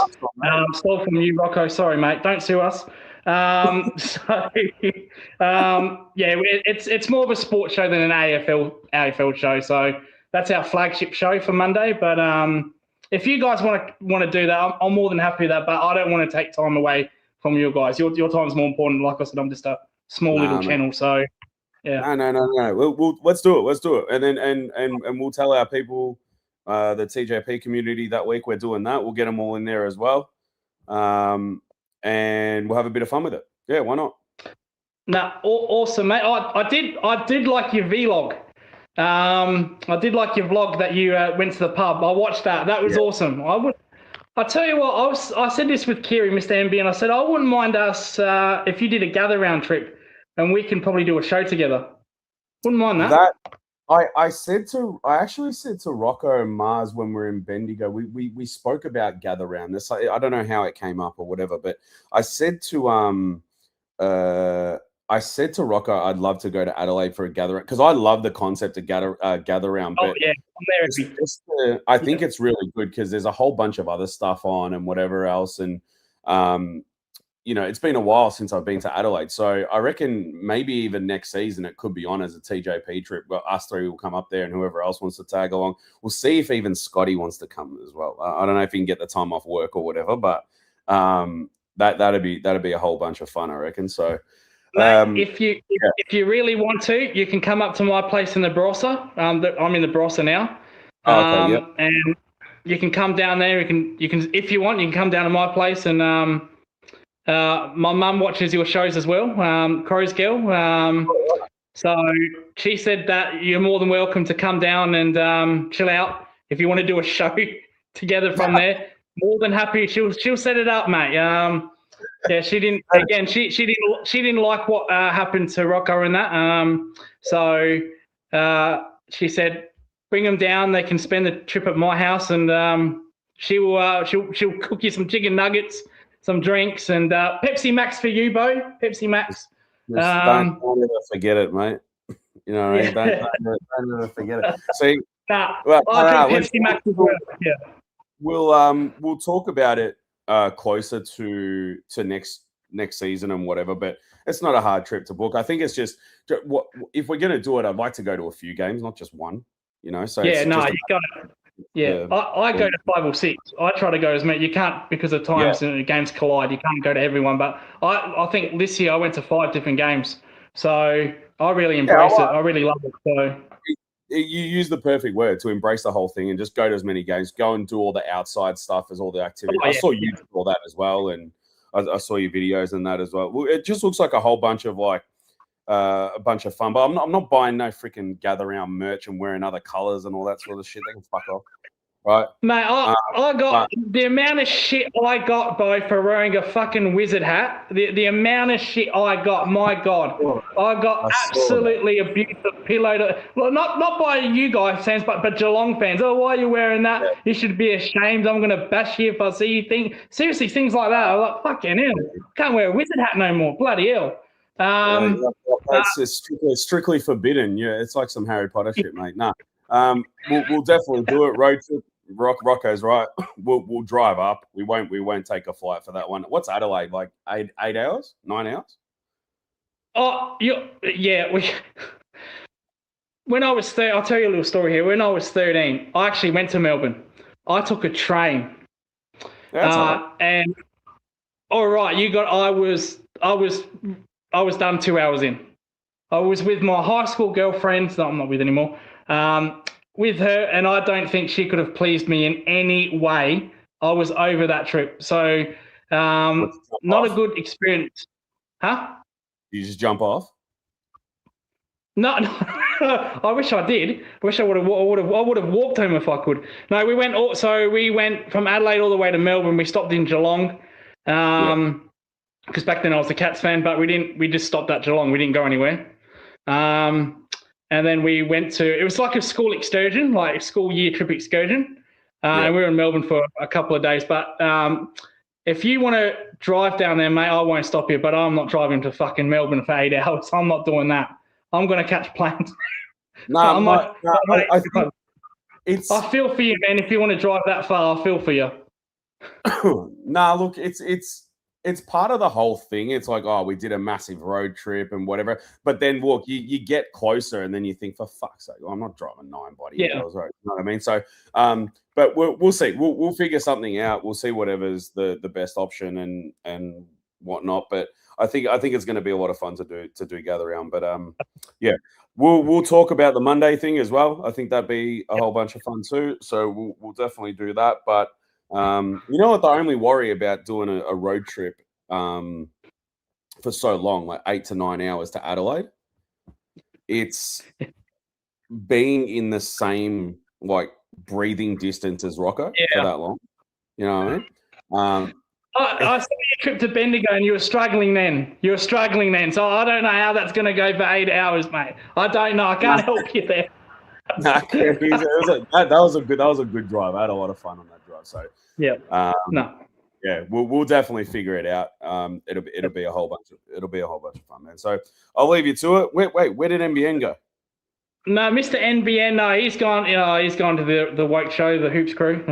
Stole from you, Rocco. Sorry, mate. Don't sue us. It's more of a sports show than an AFL show. So that's our flagship show for Monday. But if you guys want to do that, I'm more than happy with that. But I don't want to take time away from you guys. Your time's more important. Like I said, I'm just a small little channel. So yeah. No. We'll let's do it. Let's do it. And then and we'll tell our people, the TJP community that week we're doing that. We'll get them all in there as well. And we'll have a bit of fun with it. Yeah, why not? No, awesome, mate. I did like your vlog. I did like your vlog that you went to the pub. I watched that. That was awesome. I tell you what, I said this with Kiri, Mr. MB, and I said I wouldn't mind us if you did a gather round trip, and we can probably do a show together. Wouldn't mind that. I actually said to Rocco and Mars when we were in Bendigo, we spoke about gather round. This I don't know how it came up or whatever, but I said to Rocco I'd love to go to Adelaide for a gather round because I love the concept of gather round. But I'm there. I think it's really good because there's a whole bunch of other stuff on and whatever else, and it's been a while since I've been to Adelaide. So I reckon maybe even next season it could be on as a TJP trip. But us three will come up there and whoever else wants to tag along. We'll see if even Scotty wants to come as well. I don't know if he can get the time off work or whatever, but that'd be a whole bunch of fun, I reckon. So mate, if you really want to, you can come up to my place in the Barossa. I'm in the Barossa now. And you can come down there. You can if you want, you can come down to my place and my mum watches your shows as well, Crow's Girl. So she said that you're more than welcome to come down and chill out if you want to do a show together from there. more than happy. She'll set it up, mate. Yeah, she didn't. Again, she didn't like what happened to Rocco and that. So she said, bring them down. They can spend the trip at my house, and she'll cook you some chicken nuggets, some drinks, and Pepsi Max for you, Bo. Pepsi Max. Don't ever forget it, mate. You know what I mean? Don't ever forget it. See, I drink Pepsi Max as well. Yeah. We'll talk about it closer to next season and whatever, but it's not a hard trip to book. I think it's just what if we're going to do it, I'd like to go to a few games, not just one. You know, so yeah, no, you got it. Yeah, I go to 5 or 6. I try to go as many. You can't because of times and the games collide. You can't go to everyone, but I think this year I went to 5 different games, so I really embrace it. I really love it. So. You use the perfect word to embrace the whole thing and just go to as many games, go and do all the outside stuff as all the activity. I saw you do all that as well, and I saw your videos and that as well. It just looks like a whole bunch of a bunch of fun. But I'm not buying no freaking gather round merch and wearing other colours and all that sort of shit. They can fuck off. Right, mate. I got the amount of shit I got, Bo, for wearing a fucking wizard hat. The amount of shit I got, my God, I got absolutely abusive pillow. Well, not by you guys fans, but Geelong fans. Oh, why are you wearing that? Yeah. You should be ashamed. I'm gonna bash you if I see you. Seriously, things like that. I'm like, fucking hell, can't wear a wizard hat no more. Bloody hell. That's strictly forbidden. Yeah, it's like some Harry Potter shit, mate. Nah. We'll definitely do it. Road trip. Rocco's right. We'll drive up. We won't take a flight for that one. What's Adelaide like? 8 hours? 9 hours? Oh, yeah. When I was 13, I'll tell you a little story here. When I was 13, I actually went to Melbourne. I took a train. And all right, I was done 2 hours in. I was with my high school girlfriend that I'm not with anymore. With her, and I don't think she could have pleased me in any way. I was over that trip. So not a good experience. Huh? You just jump off? No. I wish I did. I wish I would have walked home if I could. No, we went from Adelaide all the way to Melbourne. We stopped in Geelong. Because back then I was a Cats fan, but we just stopped at Geelong. We didn't go anywhere. And then we went to, it was like a school excursion, like a school year trip excursion. And we were in Melbourne for a couple of days. But if you want to drive down there, mate, I won't stop you. But I'm not driving to fucking Melbourne for 8 hours. I'm not doing that. I'm going to catch planes. I feel for you, man. If you want to drive that far, I feel for you. Look, it's part of the whole thing. It's like, oh, we did a massive road trip and whatever. But then, look, you get closer and then you think, for fuck's sake, I'm not driving 9 bloody hours. Right? You know what I mean? So, but we'll see. We'll figure something out. We'll see whatever's the best option and whatnot. But I think it's going to be a lot of fun to do gather round. But we'll talk about the Monday thing as well. I think that'd be a whole bunch of fun too. So we'll definitely do that. But you know what? The only worry about doing a road trip for so long, like 8 to 9 hours to Adelaide, it's being in the same like breathing distance as Rocco for that long. You know what I mean? I saw your trip to Bendigo and you were struggling then. So I don't know how that's going to go for 8 hours, mate. I don't know. I can't help you there. That was a good drive. I had a lot of fun on that drive. So we'll definitely figure it out. It'll be a whole bunch of fun, man. So I'll leave you to it. Wait, where did NBN go? No, Mr. NBN. No, he's gone. He's gone to the woke show, the Hoops crew.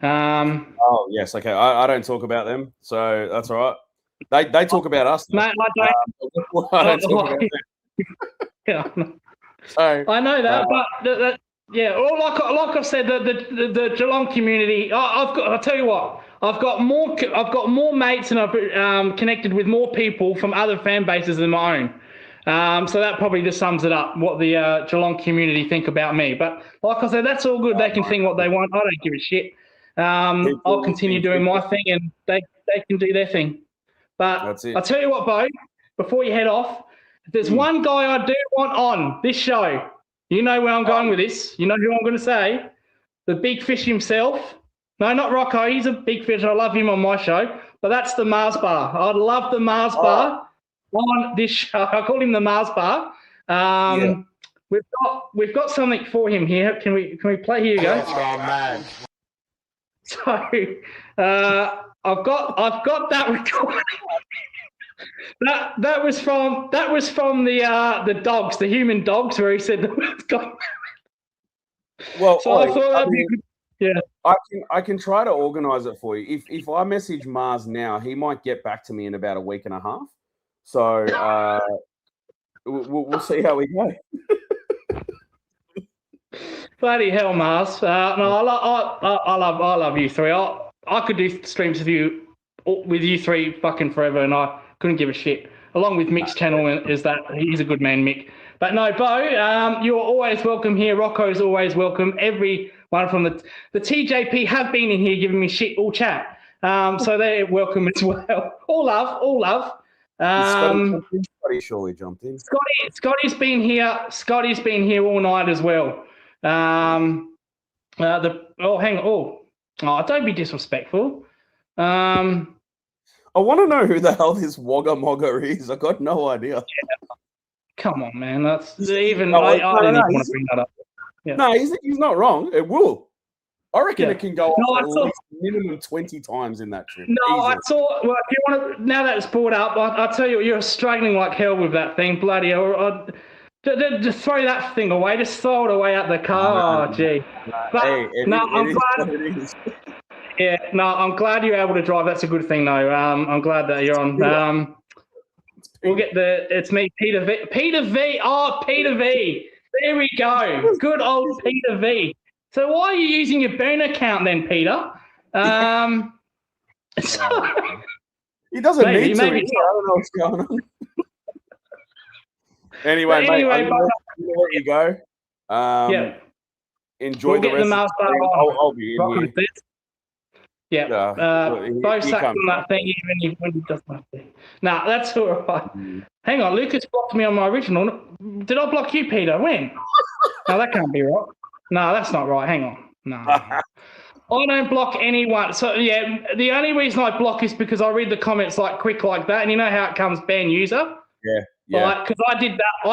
Oh yes, okay. I don't talk about them, so that's all right. They talk about us. Mate, I don't. I don't talk about them. So, I know that, but like I've said, the Geelong community. I'll tell you what. I've got more mates, and I've connected with more people from other fan bases than my own. So that probably just sums it up, what the Geelong community think about me. But like I said, that's all good. They can think what they want. I don't give a shit. I'll continue doing my thing, and they can do their thing. But I'll tell you what, Bo, before you head off, if there's one guy I do want on this show, you know where I'm going with this. You know who I'm going to say? The big fish himself, No, not Rocco. He's a big fish. I love him on my show. But that's the Mars bar. I'd love the Mars bar on this show. I call him the Mars bar. We've got something for him here. Can we play? Here you go. Oh man. So I've got that recording. that was from the dogs, the human dogs, where he said the word's gone. Well, so I thought that'd be good. Yeah. I can try to organise it for you. If I message Mars now, he might get back to me in about a week and a half. So we'll see how we go. Bloody hell, Mars! No, I love you three. I could do streams with you three fucking forever, and I couldn't give a shit. Along with Mick's channel, is that he's a good man, Mick. But no, Bo, you're always welcome here. Rocco's always welcome. Everyone from the TJP have been in here giving me shit all chat. So they're welcome as well. All love. Scotty surely jumped in. Scotty's been here. Scotty's been here all night as well. Hang on. Oh, don't be disrespectful. I want to know who the hell this Wagga Mogga is. I got no idea. Yeah. Come on, man. That's even. I didn't even want to bring that up. Yeah. No, he's not wrong. It will. I reckon it can go up at least minimum 20 times in that trip. No, easily. I saw. Well, if you want to, now that it's brought up, I'll tell you, you're struggling like hell with that thing. Bloody hell. Just throw that thing away. Just throw it away out the car. Oh, gee. But, I'm glad. Yeah, no, I'm glad you're able to drive. That's a good thing, though. I'm glad that you're on. We'll get it's me, Peter V. Peter V. Oh, Peter V. There we go. Good old Peter V. So why are you using your burner account then, Peter? He doesn't need to. I don't know what's going on. Anyway, mate, I'm going to let you go. Enjoy the rest of the day. I'll be in here. Yeah. Both sucked on that thing even when he does nothing. Nah, that's all right. Hang on, Lucas blocked me on my original. Did I block you, Peter? When? No, that can't be right. No, that's not right. Hang on. No. I don't block anyone. So, yeah, the only reason I block is because I read the comments like quick like that, and you know how it comes ban user? Yeah. Because I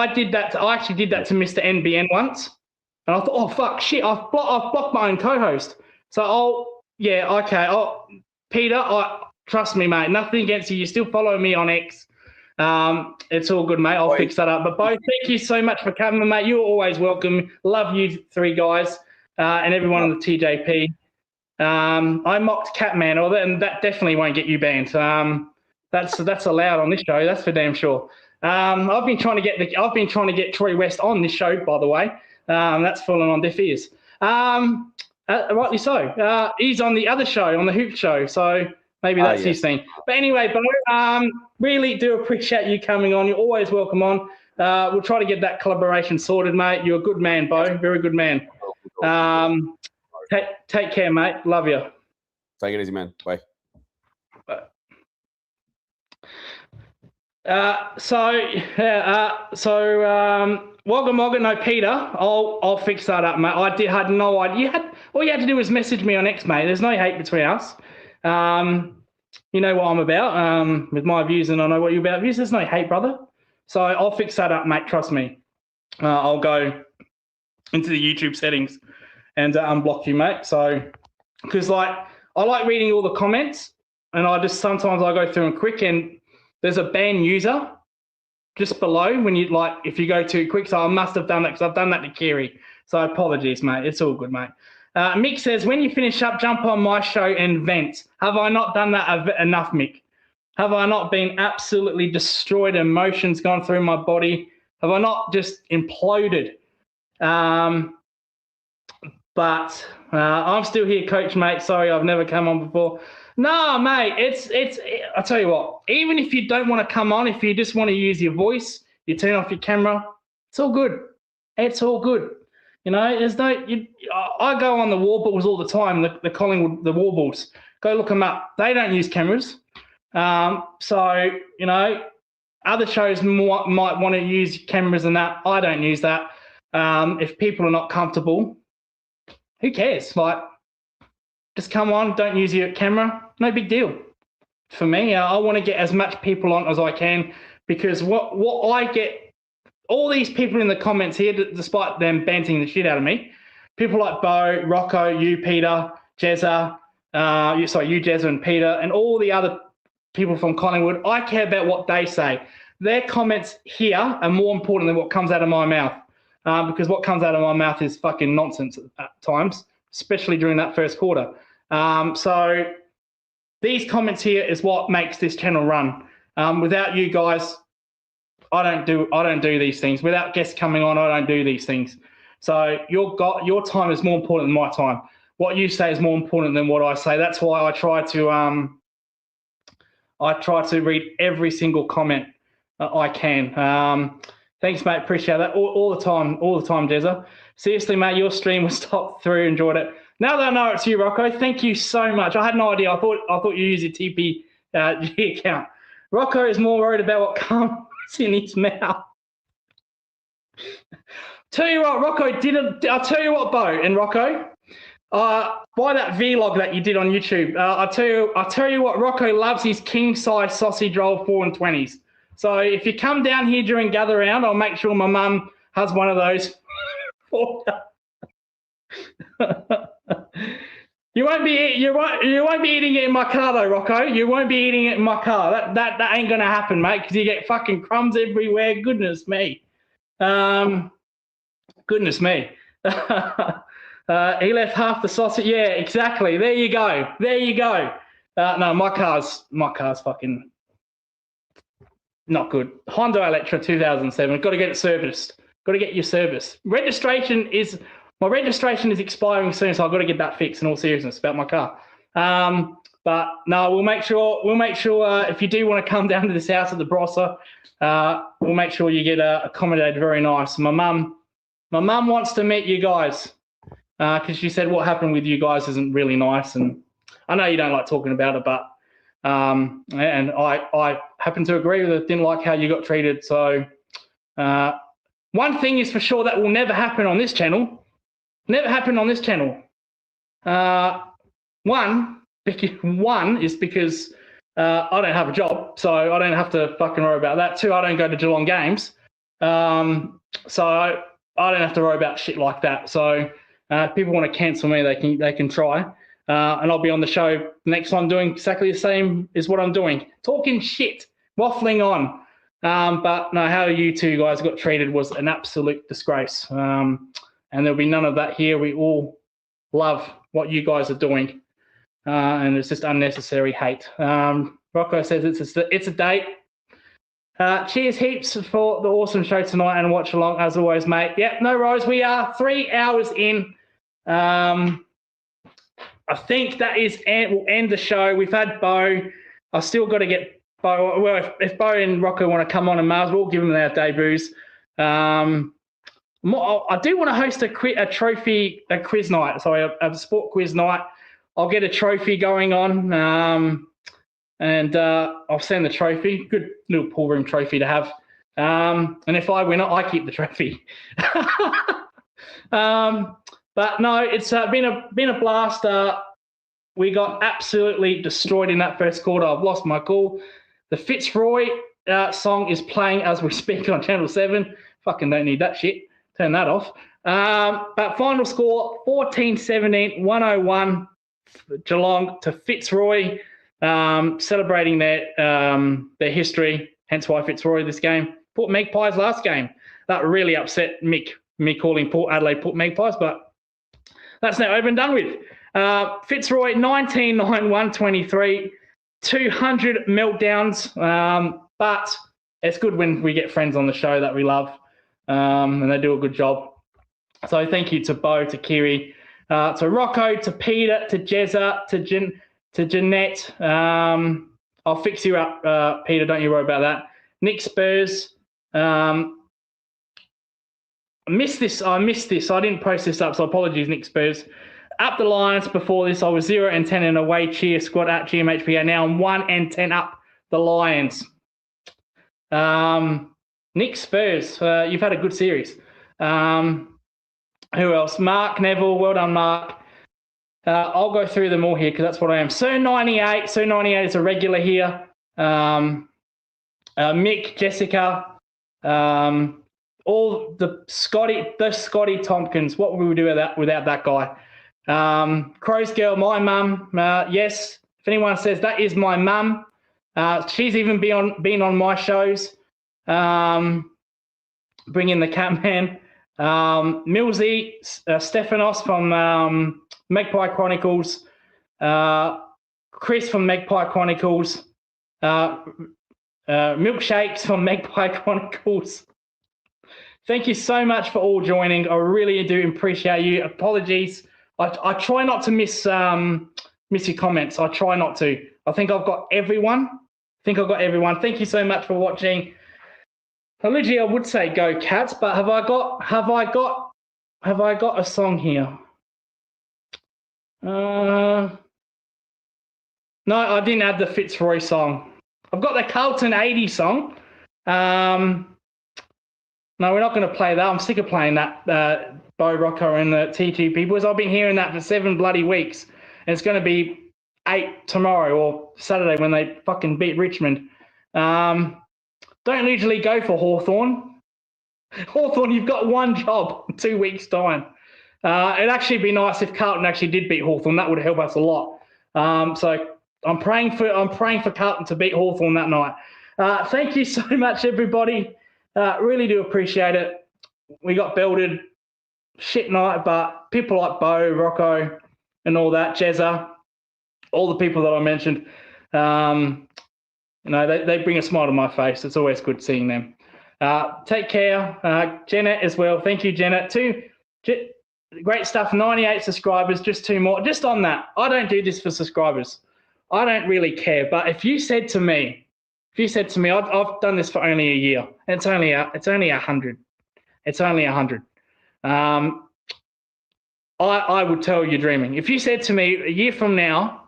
actually did that to Mr. NBN once. And I thought, oh, fuck, shit, I've blocked my own co-host. So Peter, trust me, mate, nothing against you. You still follow me on X. It's all good, mate. I'll fix that up. But, Bo, thank you so much for coming, mate. You're always welcome. Love you three guys and everyone on the TJP. I mocked Catman, and that definitely won't get you banned. That's allowed on this show. That's for damn sure. I've been trying to get Troy West on this show, by the way. That's fallen on deaf ears. Rightly so. He's on the other show, on the Hoop Show, so maybe that's his thing. But anyway, Bo, really do appreciate you coming on. You're always welcome on. We'll try to get that collaboration sorted, mate. You're a good man, Bo. Very good man. Take care, mate. Love you. Take it easy, man. Bye. Wagga Mogga, no, Peter. I'll fix that up, mate. Had no idea. All you had to do was message me on X, mate. There's no hate between us. You know what I'm about with my views, and I know what you're about views. There's no hate, brother. So I'll fix that up, mate. Trust me. I'll go into the YouTube settings and unblock you, mate. So, because I like reading all the comments, and sometimes I go through them quick, and there's a ban user just below when you if you go too quick. So I must have done that because I've done that to Kiri. So apologies, mate. It's all good, mate. Mick says, when you finish up, jump on my show and vent. Have I not done that enough, Mick? Have I not been absolutely destroyed, emotions gone through my body? Have I not just imploded? But I'm still here, coach, mate. Sorry, I've never come on before. No, mate, I tell you what, even if you don't want to come on, if you just want to use your voice, you turn off your camera, it's all good. It's all good. You know, I go on the Warbles all the time, the Collingwood, the Warbles. Go look them up. They don't use cameras. So, you know, other shows might want to use cameras and that. I don't use that. If people are not comfortable, who cares? just come on, don't use your camera. No big deal. For me, I want to get as much people on as I can, because what I get, all these people in the comments here, despite them banting the shit out of me, people like Bo, Rocco, you, Peter, Jezza, you, Jezza and Peter, and all the other people from Collingwood, I care about what they say. Their comments here are more important than what comes out of my mouth, because what comes out of my mouth is fucking nonsense at times, especially during that first quarter. So these comments here is what makes this channel run. Without you guys, I don't do these things. Without guests coming on, I don't do these things. So your time is more important than my time. What you say is more important than what I say. That's why I try to read every single comment I can. Thanks, mate. Appreciate that all the time, Jezza. Seriously, mate, your stream was top 3. Enjoyed it. Now that I know it's you, Rocco, thank you so much. I had no idea. I thought you used your TP account. Rocco is more worried about what comes in his mouth. Tell you what, Rocco didn't. I'll tell you what, Bo and Rocco. By that vlog that you did on YouTube, I'll tell you what, Rocco loves his king size sausage roll 4 and 20s. So if you come down here during gather round, I'll make sure my mum has one of those. You won't be eating it in my car though, Rocco. You won't be eating it in my car. That ain't gonna happen, mate, because you get fucking crumbs everywhere. Goodness me. Goodness me. He left half the sausage. Yeah, exactly. There you go. No, my car's fucking not good. Honda Electra 2007. Got to get it serviced. Got to get your service. My registration is expiring soon, so I've got to get that fixed. In all seriousness, about my car. But no, we'll make sure if you do want to come down to this house at the Brossa, we'll make sure you get accommodated very nice. My mum wants to meet you guys. Because she said what happened with you guys isn't really nice, and I know you don't like talking about it, but and I happen to agree with it. Didn't like how you got treated. So one thing is for sure, that will never happen on this channel. Never happen on this channel. One is because I don't have a job, so I don't have to fucking worry about that. 2, I don't go to Geelong games, so I don't have to worry about shit like that. So. If people want to cancel me, they can try, and I'll be on the show next time doing exactly the same as what I'm doing, talking shit, waffling on. But no, how you two guys got treated was an absolute disgrace, and there'll be none of that here. We all love what you guys are doing, and it's just unnecessary hate. Rocco says it's a date. Cheers heaps for the awesome show tonight, and watch along as always, mate. Yep, no worries. We are 3 hours in. I think that we'll end the show. We've had Bo. I've still got to get Bo. Well, if Bo and Rocco want to come on in Mars, we'll give them their debuts. I do want to host a quiz night. Sorry, a sport quiz night. I'll get a trophy going on. And I'll send the trophy. Good little pool room trophy to have. And if I win it, I keep the trophy. But no, it's been a blast. We got absolutely destroyed in that first quarter. I've lost my cool. The Fitzroy song is playing as we speak on Channel 7. Fucking don't need that shit. Turn that off. But final score, 14-17, 101 Geelong to Fitzroy. Celebrating their history, hence why Fitzroy this game. Port Magpies last game. That really upset Mick, me calling Port Adelaide Port Magpies, but that's now over and done with. Fitzroy 19-9, 123, 200 meltdowns, but it's good when we get friends on the show that we love, and they do a good job. So thank you to Bo, to Kiri, to Rocco, to Peter, to Jezza, to Jeanette. I'll fix you up, Peter. Don't you worry about that. Nick Spurs. I missed this. I didn't post this up, so apologies, Nick Spurs. Up the Lions before this. I was 0-10 in away cheer squad at GMHPA. Now I'm 1-10 up the Lions. Nick Spurs. You've had a good series. Who else? Mark Neville. Well done, Mark. I'll go through them all here because that's what I am. Sir98. Sir98 is a regular here. Mick, Jessica, all the Scotty Tompkins. What would we do without that guy? Crow's Girl, my mum. Yes, if anyone says that is my mum, she's even been on my shows. Bring in the Catman. Millsy, Stephanos from Magpie Chronicles. Chris from Magpie Chronicles. Milkshakes from Magpie Chronicles. Thank you so much for all joining. I really do appreciate you. Apologies. I try not to miss your comments. I try not to. I think I've got everyone. Thank you so much for watching. Originally, I would say go Cats, but have I got a song here? No, I didn't add the Fitzroy song. I've got the Carlton 80 song. No, we're not going to play that. I'm sick of playing that, Bo Rocco and the TGP, because I've been hearing that for 7 bloody weeks. And it's going to be 8 tomorrow or Saturday when they fucking beat Richmond. Don't usually go for Hawthorn. Hawthorn, you've got one job in 2 weeks' time. It'd actually be nice if Carlton actually did beat Hawthorn. That would help us a lot. So I'm praying for Carlton to beat Hawthorn that night. Thank you so much, everybody. Really do appreciate it. We got belted, shit night, but people like Bo, Rocco, and all that, Jezza, all the people that I mentioned, they bring a smile to my face. It's always good seeing them. Take care. Janet as well. Thank you, Janet. Great stuff. 98 subscribers, just 2 more. Just on that, I don't do this for subscribers. I don't really care. But if you said to me, I've done this for only a year, and it's only 100. It's only 100. I would tell you're dreaming. If you said to me a year from now,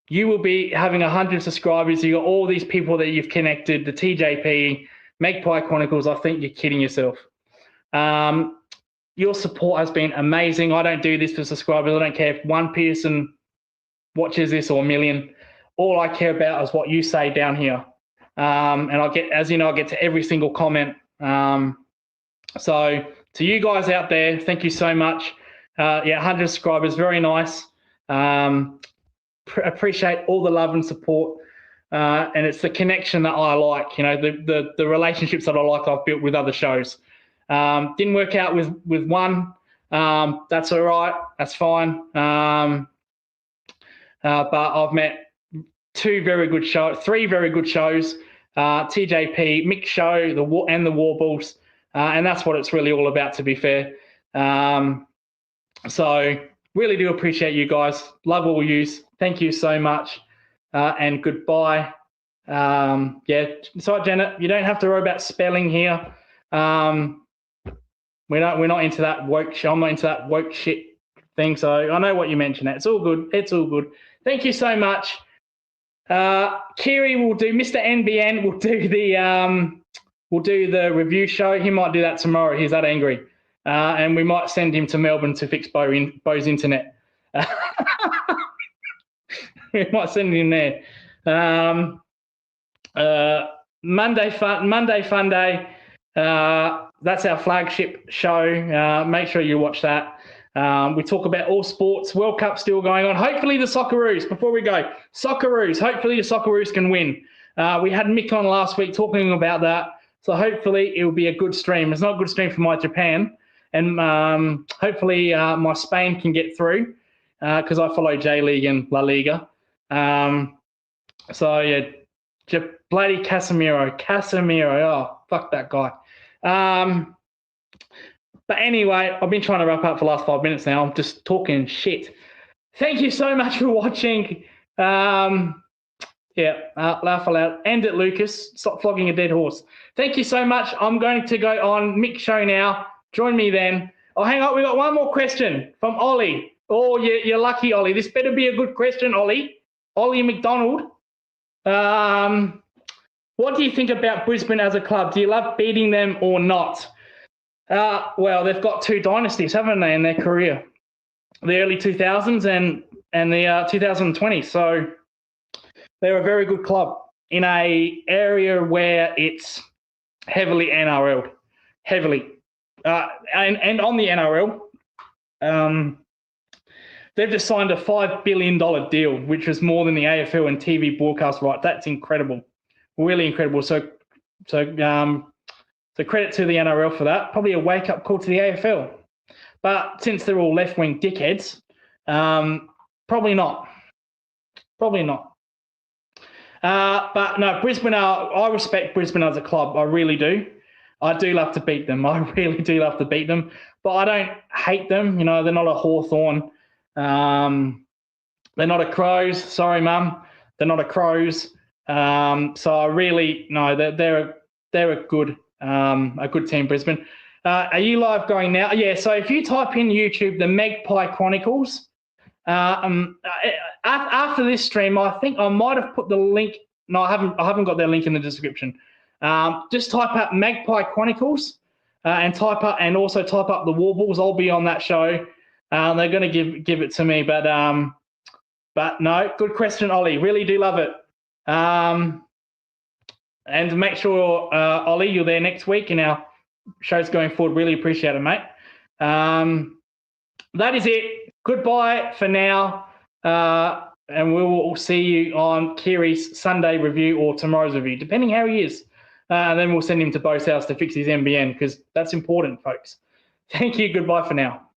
you will be having 100 subscribers, you got all these people that you've connected, the TJP, Magpie Chronicles, I think you're kidding yourself. Your support has been amazing. I don't do this for subscribers. I don't care if one person watches this or a million. All I care about is what you say down here. And I get to every single comment. So to you guys out there, thank you so much. 100 subscribers, very nice. Appreciate all the love and support. And it's the connection that I like, the relationships that I like I've built with other shows. Didn't work out with one. That's all right. That's fine. But I've met 3 very good shows, TJP, Mick Show, and the Warballs. And that's what it's really all about, to be fair. So really do appreciate you guys. Love all yous. Thank you so much. And goodbye. Sorry, Janet, you don't have to worry about spelling here. We're not into that woke. I'm not into that woke shit thing. So I know what you mentioned. It's all good. It's all good. Thank you so much. Kiri will do. Mr. NBN will do the review show. He might do that tomorrow. He's that angry, and we might send him to Melbourne to fix Bo's internet. We might send him there. Monday Fun Day. That's our flagship show. Make sure you watch that. We talk about all sports. World Cup still going on. Hopefully the Socceroos, before we go, hopefully the Socceroos can win. We had Mick on last week talking about that. So hopefully it will be a good stream. It's not a good stream for my Japan. And hopefully my Spain can get through because I follow J-League and La Liga. Bloody Casemiro. Oh, fuck that guy. But anyway, I've been trying to wrap up for the last 5 minutes now. I'm just talking shit. Thank you so much for watching. Laugh aloud. End it, Lucas. Stop flogging a dead horse. Thank you so much. I'm going to go on Mick's show now. Join me then. Oh, hang on. We got one more question from Ollie. Oh, you're lucky, Ollie. This better be a good question, Ollie. Ollie McDonald. What do you think about Brisbane as a club? Do you love beating them or not? Well, they've got 2 dynasties, haven't they, in their career? the early 2000s and the 2020s. So they're a very good club in a area where it's heavily NRL, heavily. And on the NRL, they've just signed a $5 billion deal, which is more than the AFL and TV broadcast right. That's incredible, really incredible. So credit to the NRL for that. Probably a wake-up call to the AFL. But since they're all left-wing dickheads, probably not. Probably not. But no, Brisbane I respect Brisbane as a club. I really do. I do love to beat them. I really do love to beat them. But I don't hate them. You know, they're not a Hawthorn. They're not a Crows. Sorry, Mum. They're not a Crows. So I really, no, they're a good team, Brisbane. Are you live going now? Yeah, so if you type in YouTube, the Magpie Chronicles, after this stream, I think I might have put the link. No, I haven't got their link in the description. Just type out Magpie Chronicles and also type up the Warbles. I'll be on that show. They're going to give it to me, but no, good question, Ollie. Really do love it. And make sure, Ollie, you're there next week in our shows going forward. Really appreciate it, mate. That is it. Goodbye for now. And we will see you on Kiri's Sunday review or tomorrow's review, depending how he is. And then we'll send him to Bo's house to fix his NBN because that's important, folks. Thank you. Goodbye for now.